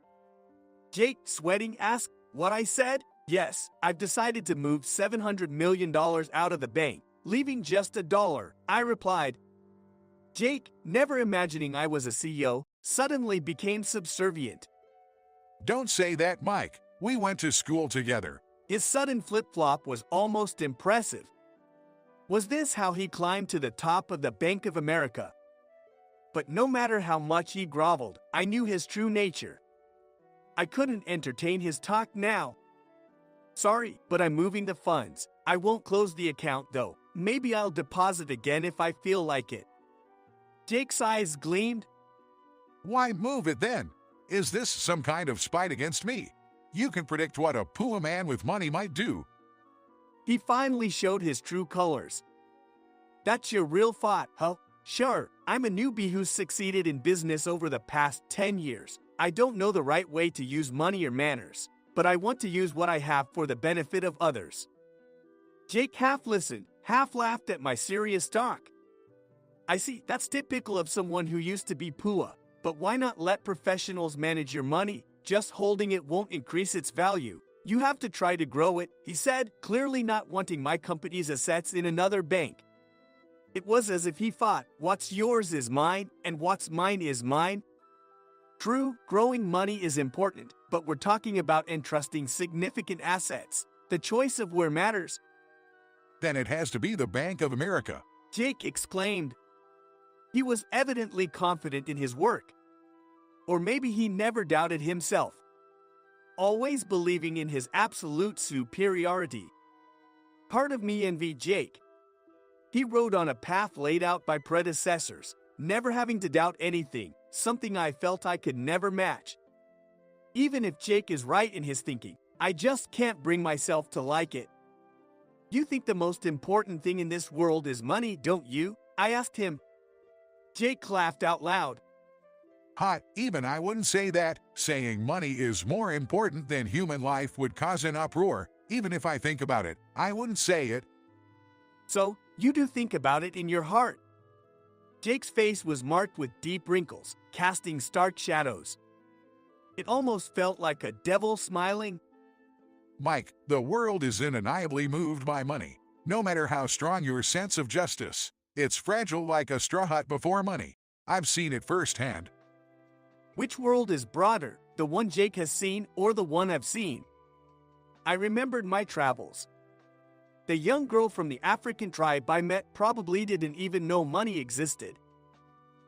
Jake, sweating, asked what I said. "Yes, I've decided to move $700 million out of the bank, leaving just $1, I replied. Jake, never imagining I was a CEO, suddenly became subservient. "Don't say that, Mike. We went to school together." His sudden flip-flop was almost impressive. Was this how he climbed to the top of the Bank of America? But no matter how much he groveled, I knew his true nature. I couldn't entertain his talk now. "Sorry, but I'm moving the funds. I won't close the account though. Maybe I'll deposit again if I feel like it." Jake's eyes gleamed. "Why move it then? Is this some kind of spite against me? You can predict what a poor man with money might do." He finally showed his true colors. "That's your real thought, huh? Sure, I'm a newbie who's succeeded in business over the past 10 years. I don't know the right way to use money or manners, but I want to use what I have for the benefit of others." Jake half listened, half laughed at my serious talk. "I see, that's typical of someone who used to be poor, but why not let professionals manage your money? Just holding it won't increase its value. You have to try to grow it, he said, clearly not wanting my company's assets in another bank. It was as if he thought, what's yours is mine, and what's mine is mine. True, growing money is important, but we're talking about entrusting significant assets. The choice of where matters. Then it has to be the Bank of America. Jake exclaimed. He was evidently confident in his work. Or maybe he never doubted himself, always believing in his absolute superiority. Part of me envied Jake. He rode on a path laid out by predecessors, never having to doubt anything, something I felt I could never match. Even if Jake is right in his thinking, I just can't bring myself to like it. You think the most important thing in this world is money, don't you? I asked him. Jake laughed out loud. Hot, even I wouldn't say that. Saying money is more important than human life would cause an uproar. Even if I think about it, I wouldn't say it. So, you do think about it in your heart. Jake's face was marked with deep wrinkles, casting stark shadows. It almost felt like a devil smiling. Mike, the world is undeniably moved by money. No matter how strong your sense of justice, it's fragile like a straw hut before money. I've seen it firsthand. Which world is broader, the one Jake has seen or the one I've seen? I remembered my travels. The young girl from the African tribe I met probably didn't even know money existed.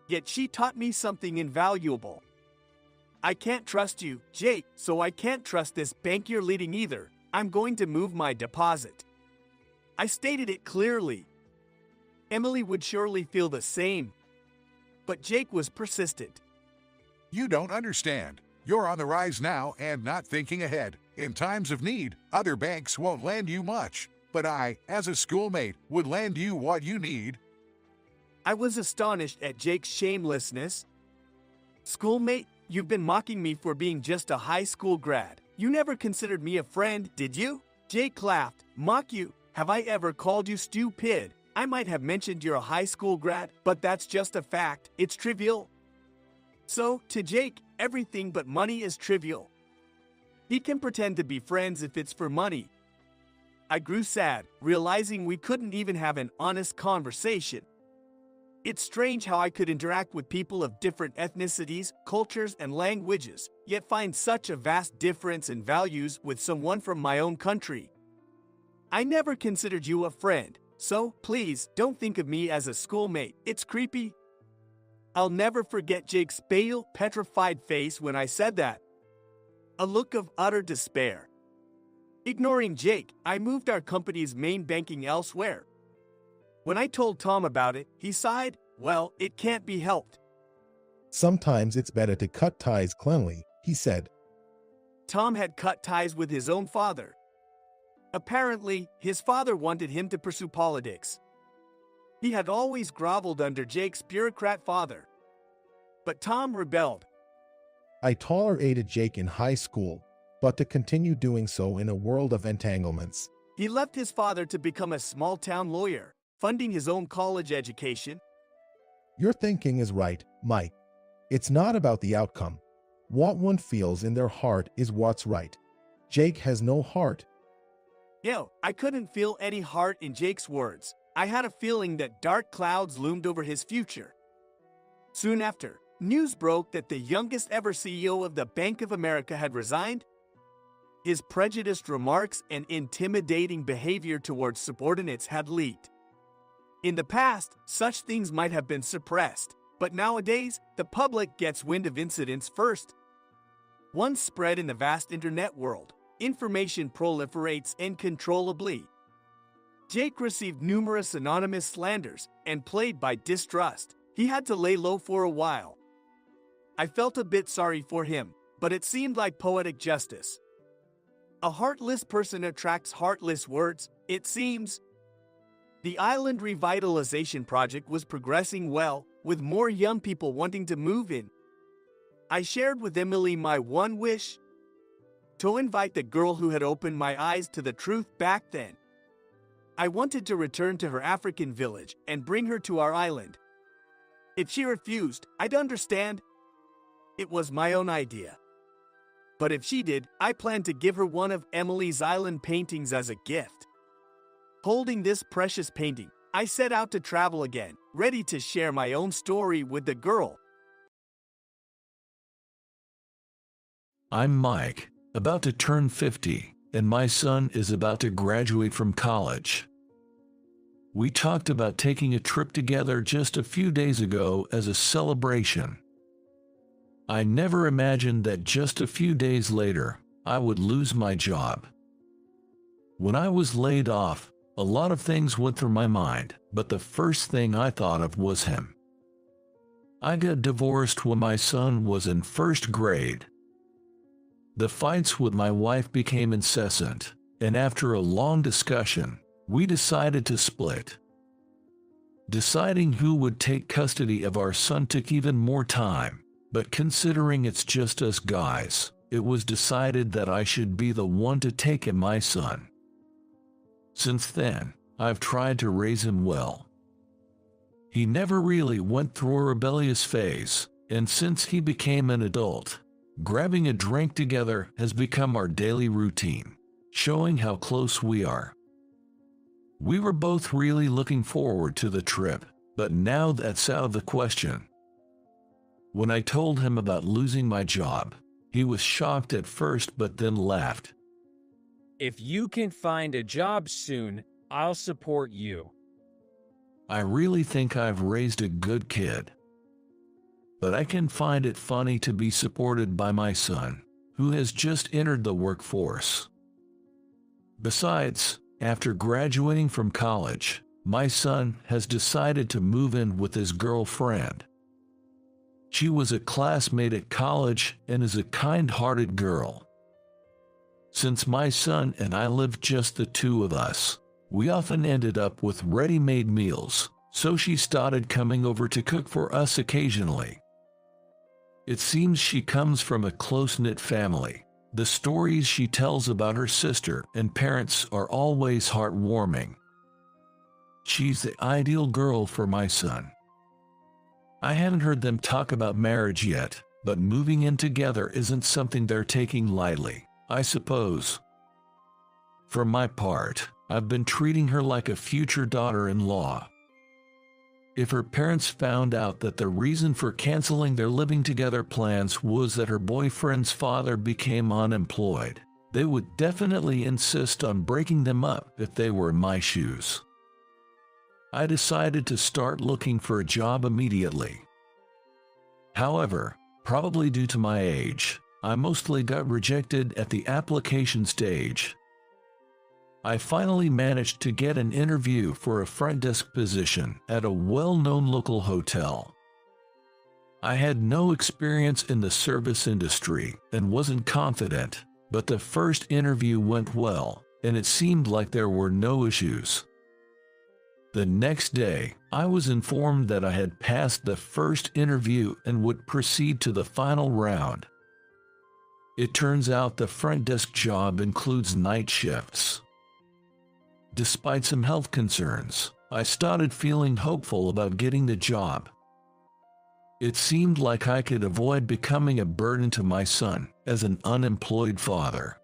Yet she taught me something invaluable. I can't trust you, Jake, so I can't trust this bank you're leading either. I'm going to move my deposit. I stated it clearly. Emily would surely feel the same. But Jake was persistent. You don't understand. You're on the rise now and not thinking ahead. In times of need, other banks won't lend you much. But I, as a schoolmate, would lend you what you need. I was astonished at Jake's shamelessness. Schoolmate, you've been mocking me for being just a high school grad. You never considered me a friend, did you? Jake laughed. Mock you? Have I ever called you stupid? I might have mentioned you're a high school grad, but that's just a fact. It's trivial. So, to Jake, everything but money is trivial. He can pretend to be friends if it's for money. I grew sad, realizing we couldn't even have an honest conversation. It's strange how I could interact with people of different ethnicities, cultures, and languages, yet find such a vast difference in values with someone from my own country. I never considered you a friend, so please don't think of me as a schoolmate. It's creepy. I'll never forget Jake's pale, petrified face when I said that. A look of utter despair. Ignoring Jake, I moved our company's main banking elsewhere. When I told Tom about it, he sighed. Well, it can't be helped. Sometimes it's better to cut ties cleanly, he said. Tom had cut ties with his own father. Apparently, his father wanted him to pursue politics. He had always groveled under Jake's bureaucrat father. But Tom rebelled. I tolerated Jake in high school, but to continue doing so in a world of entanglements. He left his father to become a small-town lawyer, funding his own college education. Your thinking is right, Mike. It's not about the outcome. What one feels in their heart is what's right. Jake has no heart. I couldn't feel any heart in Jake's words. I had a feeling that dark clouds loomed over his future. Soon after, news broke that the youngest ever CEO of the Bank of America had resigned. His prejudiced remarks and intimidating behavior towards subordinates had leaked. In the past, such things might have been suppressed, but nowadays, the public gets wind of incidents first. Once spread in the vast internet world, information proliferates uncontrollably. Jake received numerous anonymous slanders, and plagued by distrust, he had to lay low for a while. I felt a bit sorry for him, but it seemed like poetic justice. A heartless person attracts heartless words, it seems. The island revitalization project was progressing well, with more young people wanting to move in. I shared with Emily my one wish: to invite the girl who had opened my eyes to the truth back then. I wanted to return to her African village and bring her to our island. If she refused, I'd understand. It was my own idea. But if she did, I plan to give her one of Emily's island paintings as a gift. Holding this precious painting, I set out to travel again, ready to share my own story with the girl. I'm Mike, about to turn 50, and my son is about to graduate from college. We talked about taking a trip together just a few days ago as a celebration. I never imagined that just a few days later, I would lose my job. When I was laid off, a lot of things went through my mind, but the first thing I thought of was him. I got divorced when my son was in first grade. The fights with my wife became incessant, and after a long discussion, we decided to split. Deciding who would take custody of our son took even more time, but considering it's just us guys, it was decided that I should be the one to take in my son. Since then, I've tried to raise him well. He never really went through a rebellious phase, and since he became an adult, grabbing a drink together has become our daily routine, showing how close we are. We were both really looking forward to the trip, but now that's out of the question. When I told him about losing my job, he was shocked at first but then laughed. If you can find a job soon, I'll support you. I really think I've raised a good kid. But I can find it funny to be supported by my son, who has just entered the workforce. Besides, after graduating from college, my son has decided to move in with his girlfriend. She was a classmate at college and is a kind-hearted girl. Since my son and I lived just the two of us, we often ended up with ready-made meals, so she started coming over to cook for us occasionally. It seems she comes from a close-knit family. The stories she tells about her sister and parents are always heartwarming. She's the ideal girl for my son. I haven't heard them talk about marriage yet, but moving in together isn't something they're taking lightly, I suppose. For my part, I've been treating her like a future daughter-in-law. If her parents found out that the reason for canceling their living together plans was that her boyfriend's father became unemployed, they would definitely insist on breaking them up if they were in my shoes. I decided to start looking for a job immediately. However, probably due to my age, I mostly got rejected at the application stage. I finally managed to get an interview for a front desk position at a well-known local hotel. I had no experience in the service industry and wasn't confident, but the first interview went well, and it seemed like there were no issues. The next day, I was informed that I had passed the first interview and would proceed to the final round. It turns out the front desk job includes night shifts. Despite some health concerns, I started feeling hopeful about getting the job. It seemed like I could avoid becoming a burden to my son as an unemployed father.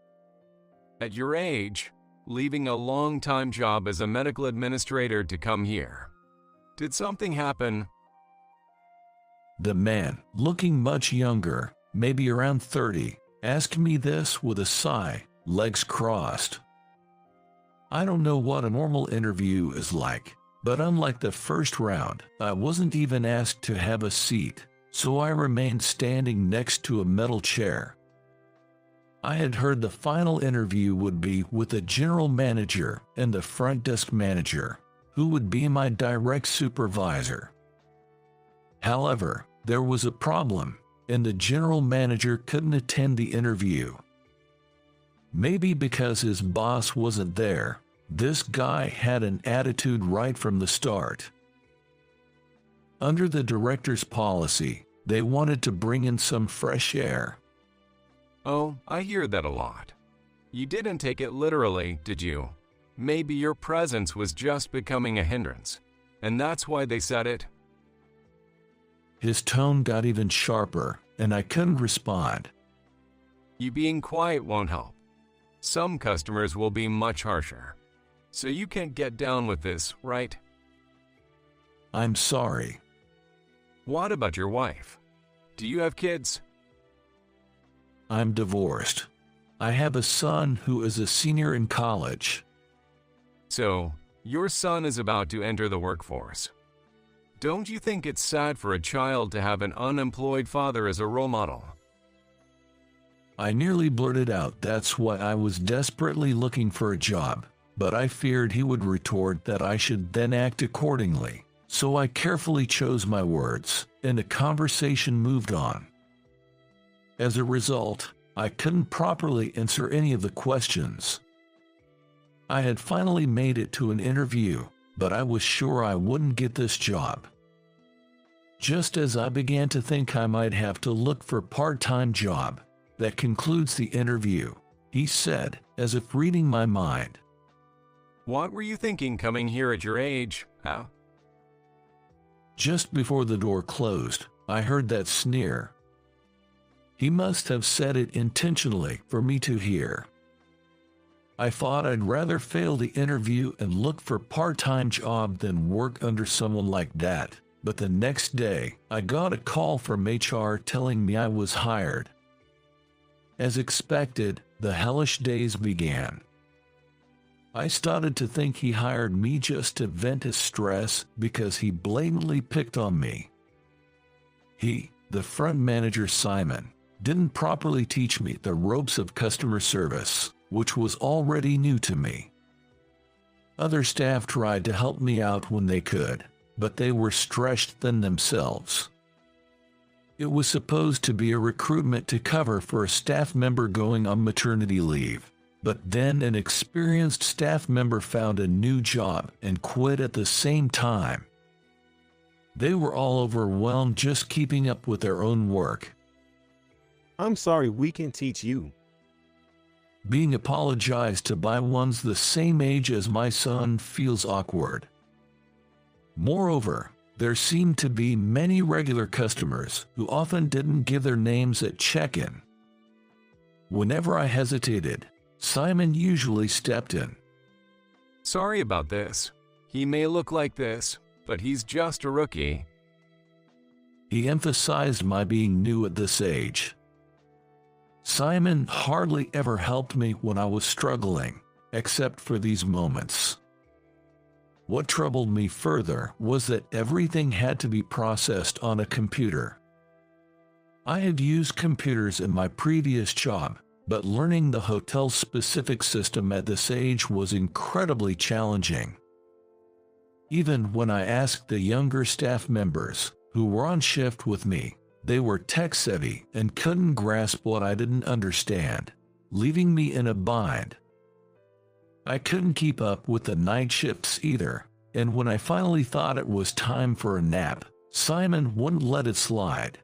At your age, leaving a long-time job as a medical administrator to come here. Did something happen? The man, looking much younger, maybe around 30, asked me this with a sigh, legs crossed. I don't know what a normal interview is like, but unlike the first round, I wasn't even asked to have a seat, so I remained standing next to a metal chair. I had heard the final interview would be with the general manager and the front desk manager, who would be my direct supervisor. However, there was a problem, and the general manager couldn't attend the interview. Maybe because his boss wasn't there, this guy had an attitude right from the start. Under the director's policy, they wanted to bring in some fresh air. Oh, I hear that a lot. You didn't take it literally, did you? Maybe your presence was just becoming a hindrance, and that's why they said it? His tone got even sharper, and I couldn't respond. You being quiet won't help. Some customers will be much harsher. So you can't get down with this, right? I'm sorry. What about your wife? Do you have kids? I'm divorced. I have a son who is a senior in college. So, your son is about to enter the workforce. Don't you think it's sad for a child to have an unemployed father as a role model? I nearly blurted out that's why I was desperately looking for a job, but I feared he would retort that I should then act accordingly. So I carefully chose my words, and the conversation moved on. As a result, I couldn't properly answer any of the questions. I had finally made it to an interview, but I was sure I wouldn't get this job. Just as I began to think I might have to look for a part-time job, that concludes the interview, he said, as if reading my mind. What were you thinking coming here at your age, huh? Just before the door closed, I heard that sneer. He must have said it intentionally for me to hear. I thought I'd rather fail the interview and look for a part-time job than work under someone like that, but the next day, I got a call from HR telling me I was hired. As expected, the hellish days began. I started to think he hired me just to vent his stress because he blatantly picked on me. He, the front manager Simon, didn't properly teach me the ropes of customer service, which was already new to me. Other staff tried to help me out when they could, but they were stretched thin themselves. It was supposed to be a recruitment to cover for a staff member going on maternity leave, but then an experienced staff member found a new job and quit at the same time. They were all overwhelmed just keeping up with their own work. I'm sorry, we can teach you. Being apologized to by ones the same age as my son feels awkward. Moreover, there seemed to be many regular customers who often didn't give their names at check-in. Whenever I hesitated, Simon usually stepped in. Sorry about this. He may look like this, but he's just a rookie. He emphasized my being new at this age. Simon hardly ever helped me when I was struggling, except for these moments. What troubled me further was that everything had to be processed on a computer. I had used computers in my previous job, but learning the hotel-specific system at this age was incredibly challenging. Even when I asked the younger staff members, who were on shift with me, they were tech-savvy and couldn't grasp what I didn't understand, leaving me in a bind. I couldn't keep up with the night shifts either, and when I finally thought it was time for a nap, Simon wouldn't let it slide.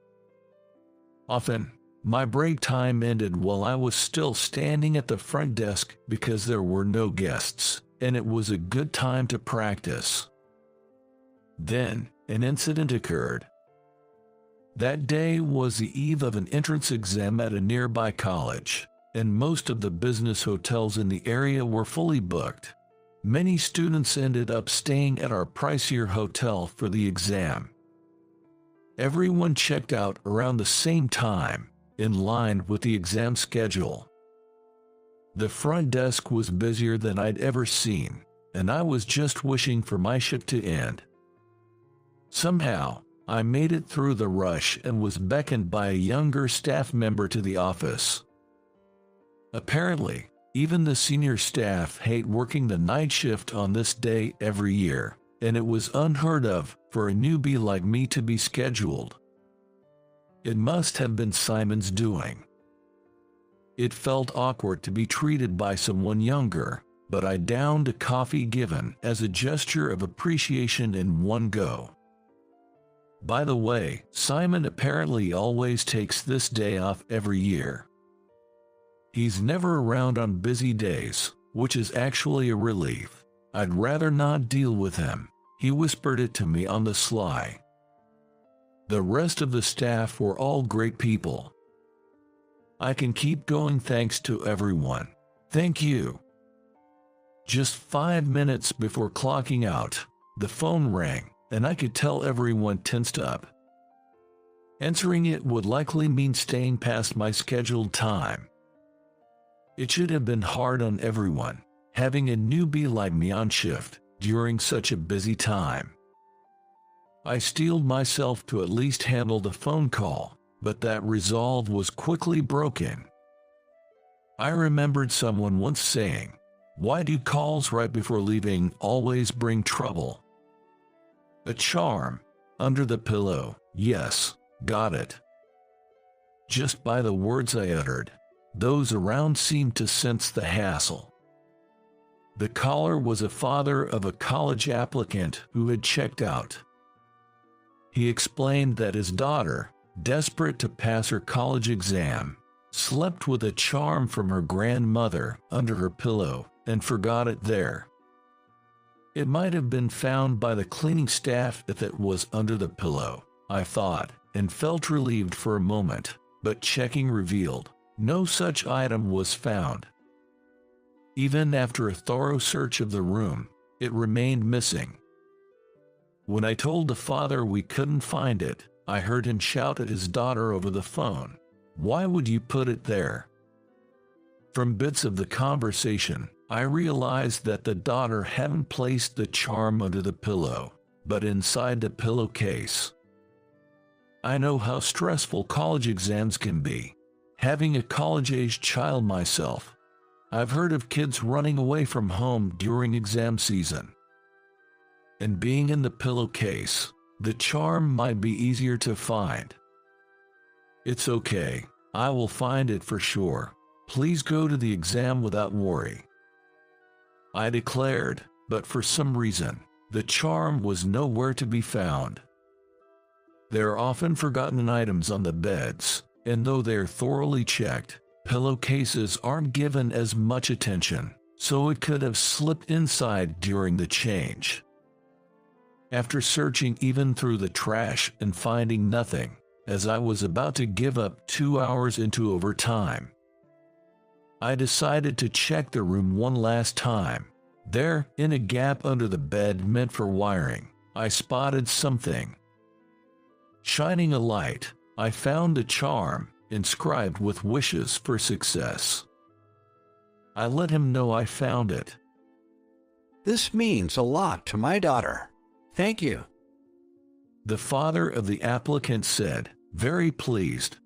Often, my break time ended while I was still standing at the front desk because there were no guests, and it was a good time to practice. Then, an incident occurred. That day was the eve of an entrance exam at a nearby college, and most of the business hotels in the area were fully booked. Many students ended up staying at our pricier hotel for the exam. Everyone checked out around the same time, in line with the exam schedule. The front desk was busier than I'd ever seen, and I was just wishing for my shift to end. Somehow, I made it through the rush and was beckoned by a younger staff member to the office. Apparently, even the senior staff hate working the night shift on this day every year, and it was unheard of for a newbie like me to be scheduled. It must have been Simon's doing. It felt awkward to be treated by someone younger, but I downed a coffee given as a gesture of appreciation in one go. By the way, Simon apparently always takes this day off every year. He's never around on busy days, which is actually a relief. I'd rather not deal with him. He whispered it to me on the sly. The rest of the staff were all great people. I can keep going thanks to everyone. Thank you. Just 5 minutes before clocking out, the phone rang, and I could tell everyone tensed up. Answering it would likely mean staying past my scheduled time. It should have been hard on everyone, having a newbie like me on shift during such a busy time. I steeled myself to at least handle the phone call, but that resolve was quickly broken. I remembered someone once saying, "Why do calls right before leaving always bring trouble?" A charm, under the pillow, yes, got it. Just by the words I uttered, those around seemed to sense the hassle. The caller was a father of a college applicant who had checked out. He explained that his daughter, desperate to pass her college exam, slept with a charm from her grandmother under her pillow and forgot it there. It might have been found by the cleaning staff if it was under the pillow, I thought, and felt relieved for a moment, but checking revealed no such item was found. Even after a thorough search of the room, it remained missing. When I told the father we couldn't find it, I heard him shout at his daughter over the phone, "Why would you put it there?" From bits of the conversation, I realized that the daughter hadn't placed the charm under the pillow, but inside the pillowcase. I know how stressful college exams can be. Having a college-aged child myself, I've heard of kids running away from home during exam season. And being in the pillowcase, the charm might be easier to find. It's okay, I will find it for sure. Please go to the exam without worry, I declared, but for some reason, the charm was nowhere to be found. There are often forgotten items on the beds, and though they're thoroughly checked, pillowcases aren't given as much attention, so it could have slipped inside during the change. After searching even through the trash and finding nothing, as I was about to give up 2 hours into overtime, I decided to check the room one last time. There, in a gap under the bed meant for wiring, I spotted something. Shining a light, I found a charm, inscribed with wishes for success. I let him know I found it. "This means a lot to my daughter. Thank you," the father of the applicant said, very pleased.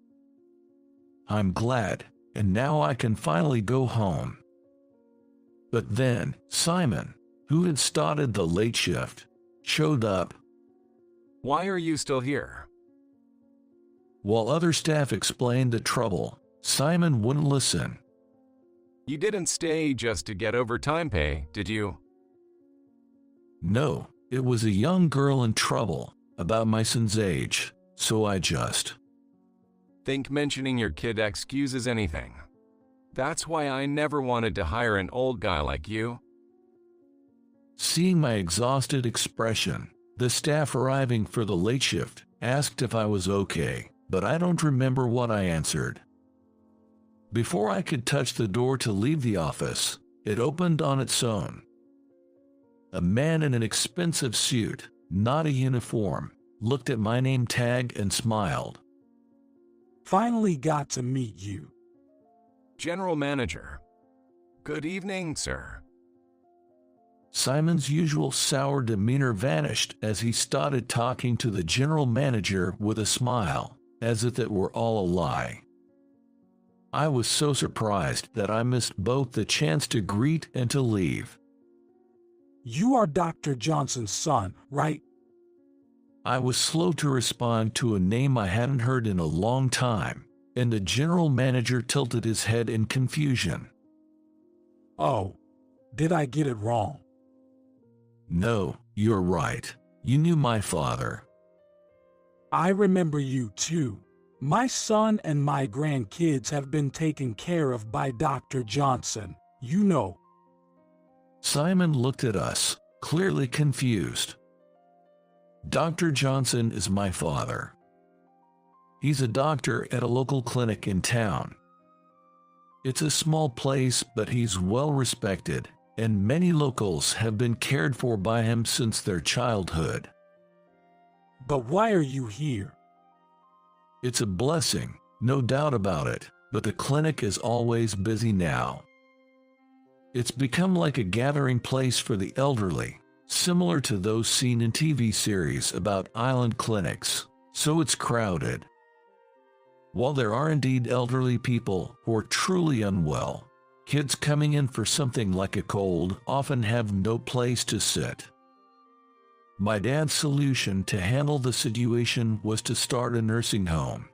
"I'm glad, and now I can finally go home." But then, Simon, who had started the late shift, showed up. "Why are you still here?" While other staff explained the trouble, Simon wouldn't listen. "You didn't stay just to get overtime pay, did you?" No, it was a young girl in trouble, about my son's age, so I just think mentioning your kid excuses anything. That's why I never wanted to hire an old guy like you. Seeing my exhausted expression, the staff arriving for the late shift asked if I was okay, but I don't remember what I answered. Before I could touch the door to leave the office, it opened on its own. A man in an expensive suit, not a uniform, looked at my name tag and smiled. "Finally got to meet you." General Manager. Good evening, sir. Simon's usual sour demeanor vanished as he started talking to the general manager with a smile, as if it were all a lie. I was so surprised that I missed both the chance to greet and to leave. "You are Dr. Johnson's son, right?" I was slow to respond to a name I hadn't heard in a long time, and the general manager tilted his head in confusion. "Oh, did I get it wrong?" "No, you're right. You knew my father." "I remember you too. My son and my grandkids have been taken care of by Dr. Johnson, you know." Simon looked at us, clearly confused. "Dr. Johnson is my father. He's a doctor at a local clinic in town. It's a small place, but he's well respected, and many locals have been cared for by him since their childhood. But why are you here? It's a blessing, no doubt about it, but the clinic is always busy now. It's become like a gathering place for the elderly, similar to those seen in TV series about island clinics, so it's crowded. While there are indeed elderly people who are truly unwell, kids coming in for something like a cold often have no place to sit. My dad's solution to handle the situation was to start a nursing home.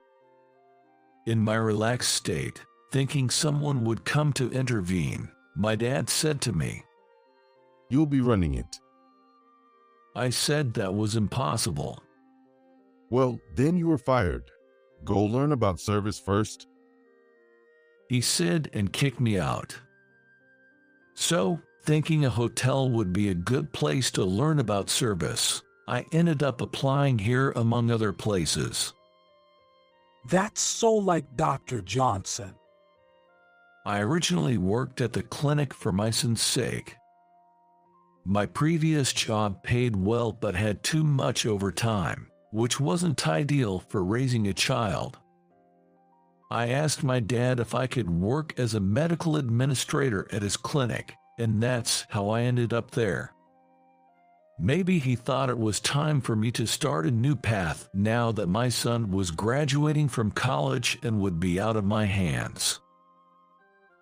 In my relaxed state, thinking someone would come to intervene, my dad said to me, "You'll be running it." I said that was impossible. "Well, then you were fired. Go learn about service first," he said, and kicked me out. So, thinking a hotel would be a good place to learn about service, I ended up applying here among other places. That's so like Dr. Johnson. I originally worked at the clinic for my son's sake. My previous job paid well but had too much overtime, which wasn't ideal for raising a child. I asked my dad if I could work as a medical administrator at his clinic, and that's how I ended up there. Maybe he thought it was time for me to start a new path now that my son was graduating from college and would be out of my hands.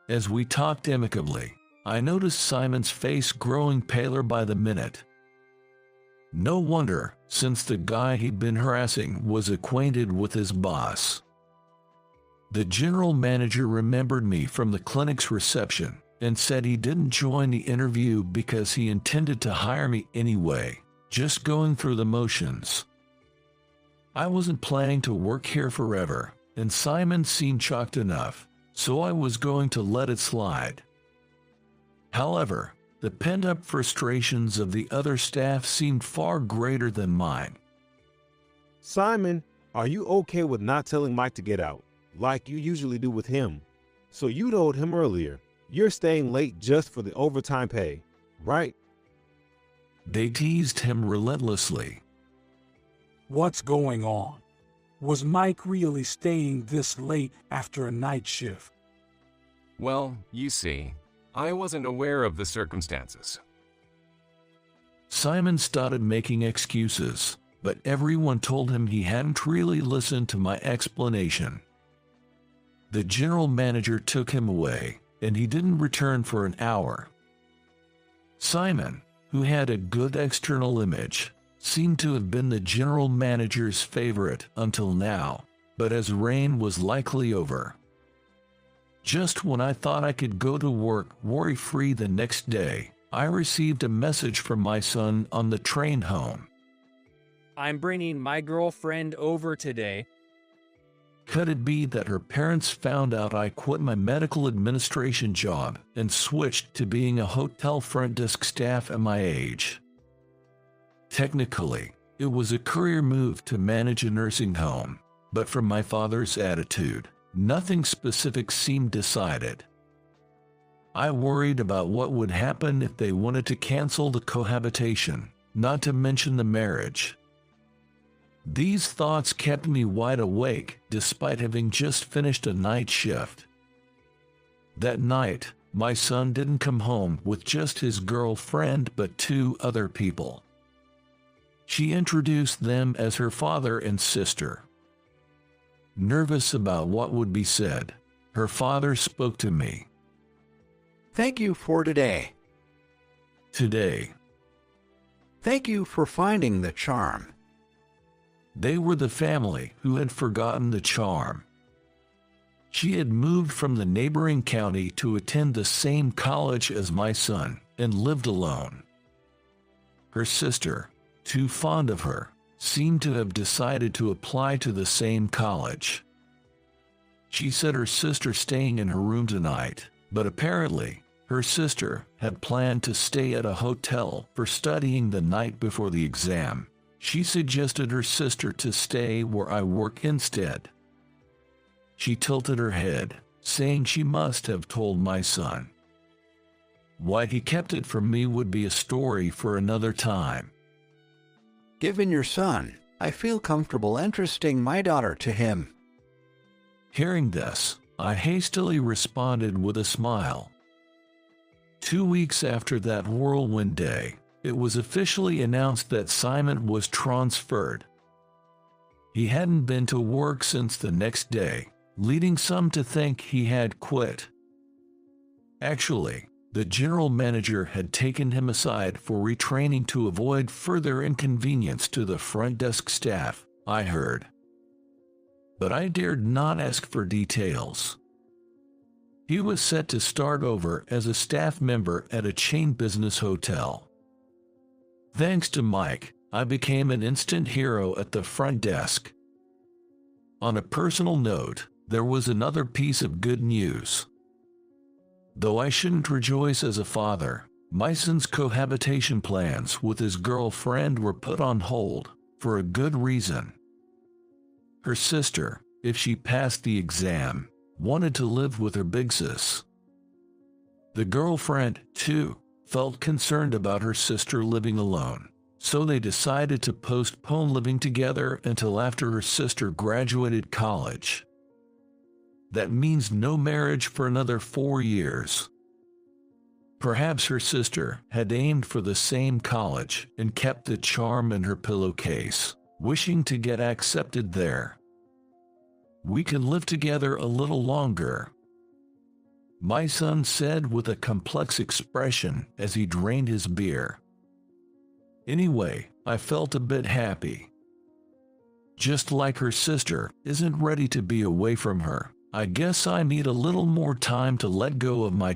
As we talked amicably, I noticed Simon's face growing paler by the minute. No wonder, since the guy he'd been harassing was acquainted with his boss. The general manager remembered me from the clinic's reception and said he didn't join the interview because he intended to hire me anyway, just going through the motions. I wasn't planning to work here forever, and Simon seemed shocked enough, so I was going to let it slide. However, the pent-up frustrations of the other staff seemed far greater than mine. "Simon, are you okay with not telling Mike to get out, like you usually do with him? So you told him earlier, you're staying late just for the overtime pay, right?" They teased him relentlessly. What's going on? Was Mike really staying this late after a night shift? Well, you see, I wasn't aware of the circumstances. Simon started making excuses, but everyone told him he hadn't really listened to my explanation. The general manager took him away, and he didn't return for an hour. Simon, who had a good external image, seemed to have been the general manager's favorite until now, but as rain was likely over. Just when I thought I could go to work worry-free the next day, I received a message from my son on the train home. "I'm bringing my girlfriend over today." Could it be that her parents found out I quit my medical administration job and switched to being a hotel front desk staff at my age? Technically, it was a career move to manage a nursing home, but from my father's attitude, nothing specific seemed decided. I worried about what would happen if they wanted to cancel the cohabitation, not to mention the marriage. These thoughts kept me wide awake despite having just finished a night shift. That night, my son didn't come home with just his girlfriend but 2 other people. She introduced them as her father and sister. Nervous about what would be said, her father spoke to me. "Thank you for today. Today." Thank you for finding the charm." They were the family who had forgotten the charm. She had moved from the neighboring county to attend the same college as my son and lived alone. Her sister, too fond of her, seemed to have decided to apply to the same college. She said her sister staying in her room tonight, but apparently her sister had planned to stay at a hotel for studying the night before the exam. She suggested her sister to stay where I work instead. She tilted her head, saying she must have told my son. Why he kept it from me would be a story for another time. Given your son, I feel comfortable entrusting my daughter to him. Hearing this, I hastily responded with a smile. 2 weeks after that whirlwind day, it was officially announced that Simon was transferred. He hadn't been to work since the next day, leading some to think he had quit. Actually, the general manager had taken him aside for retraining to avoid further inconvenience to the front desk staff, I heard. But I dared not ask for details. He was set to start over as a staff member at a chain business hotel. Thanks to Mike, I became an instant hero at the front desk. On a personal note, there was another piece of good news. Though I shouldn't rejoice as a father, my son's cohabitation plans with his girlfriend were put on hold, for a good reason. Her sister, if she passed the exam, wanted to live with her big sis. The girlfriend, too, felt concerned about her sister living alone, so they decided to postpone living together until after her sister graduated college. That means no marriage for another 4 years. Perhaps her sister had aimed for the same college and kept the charm in her pillowcase, wishing to get accepted there. We can live together a little longer, my son said with a complex expression as he drained his beer. Anyway, I felt a bit happy. Just like her sister isn't ready to be away from her, I guess I need a little more time to let go of my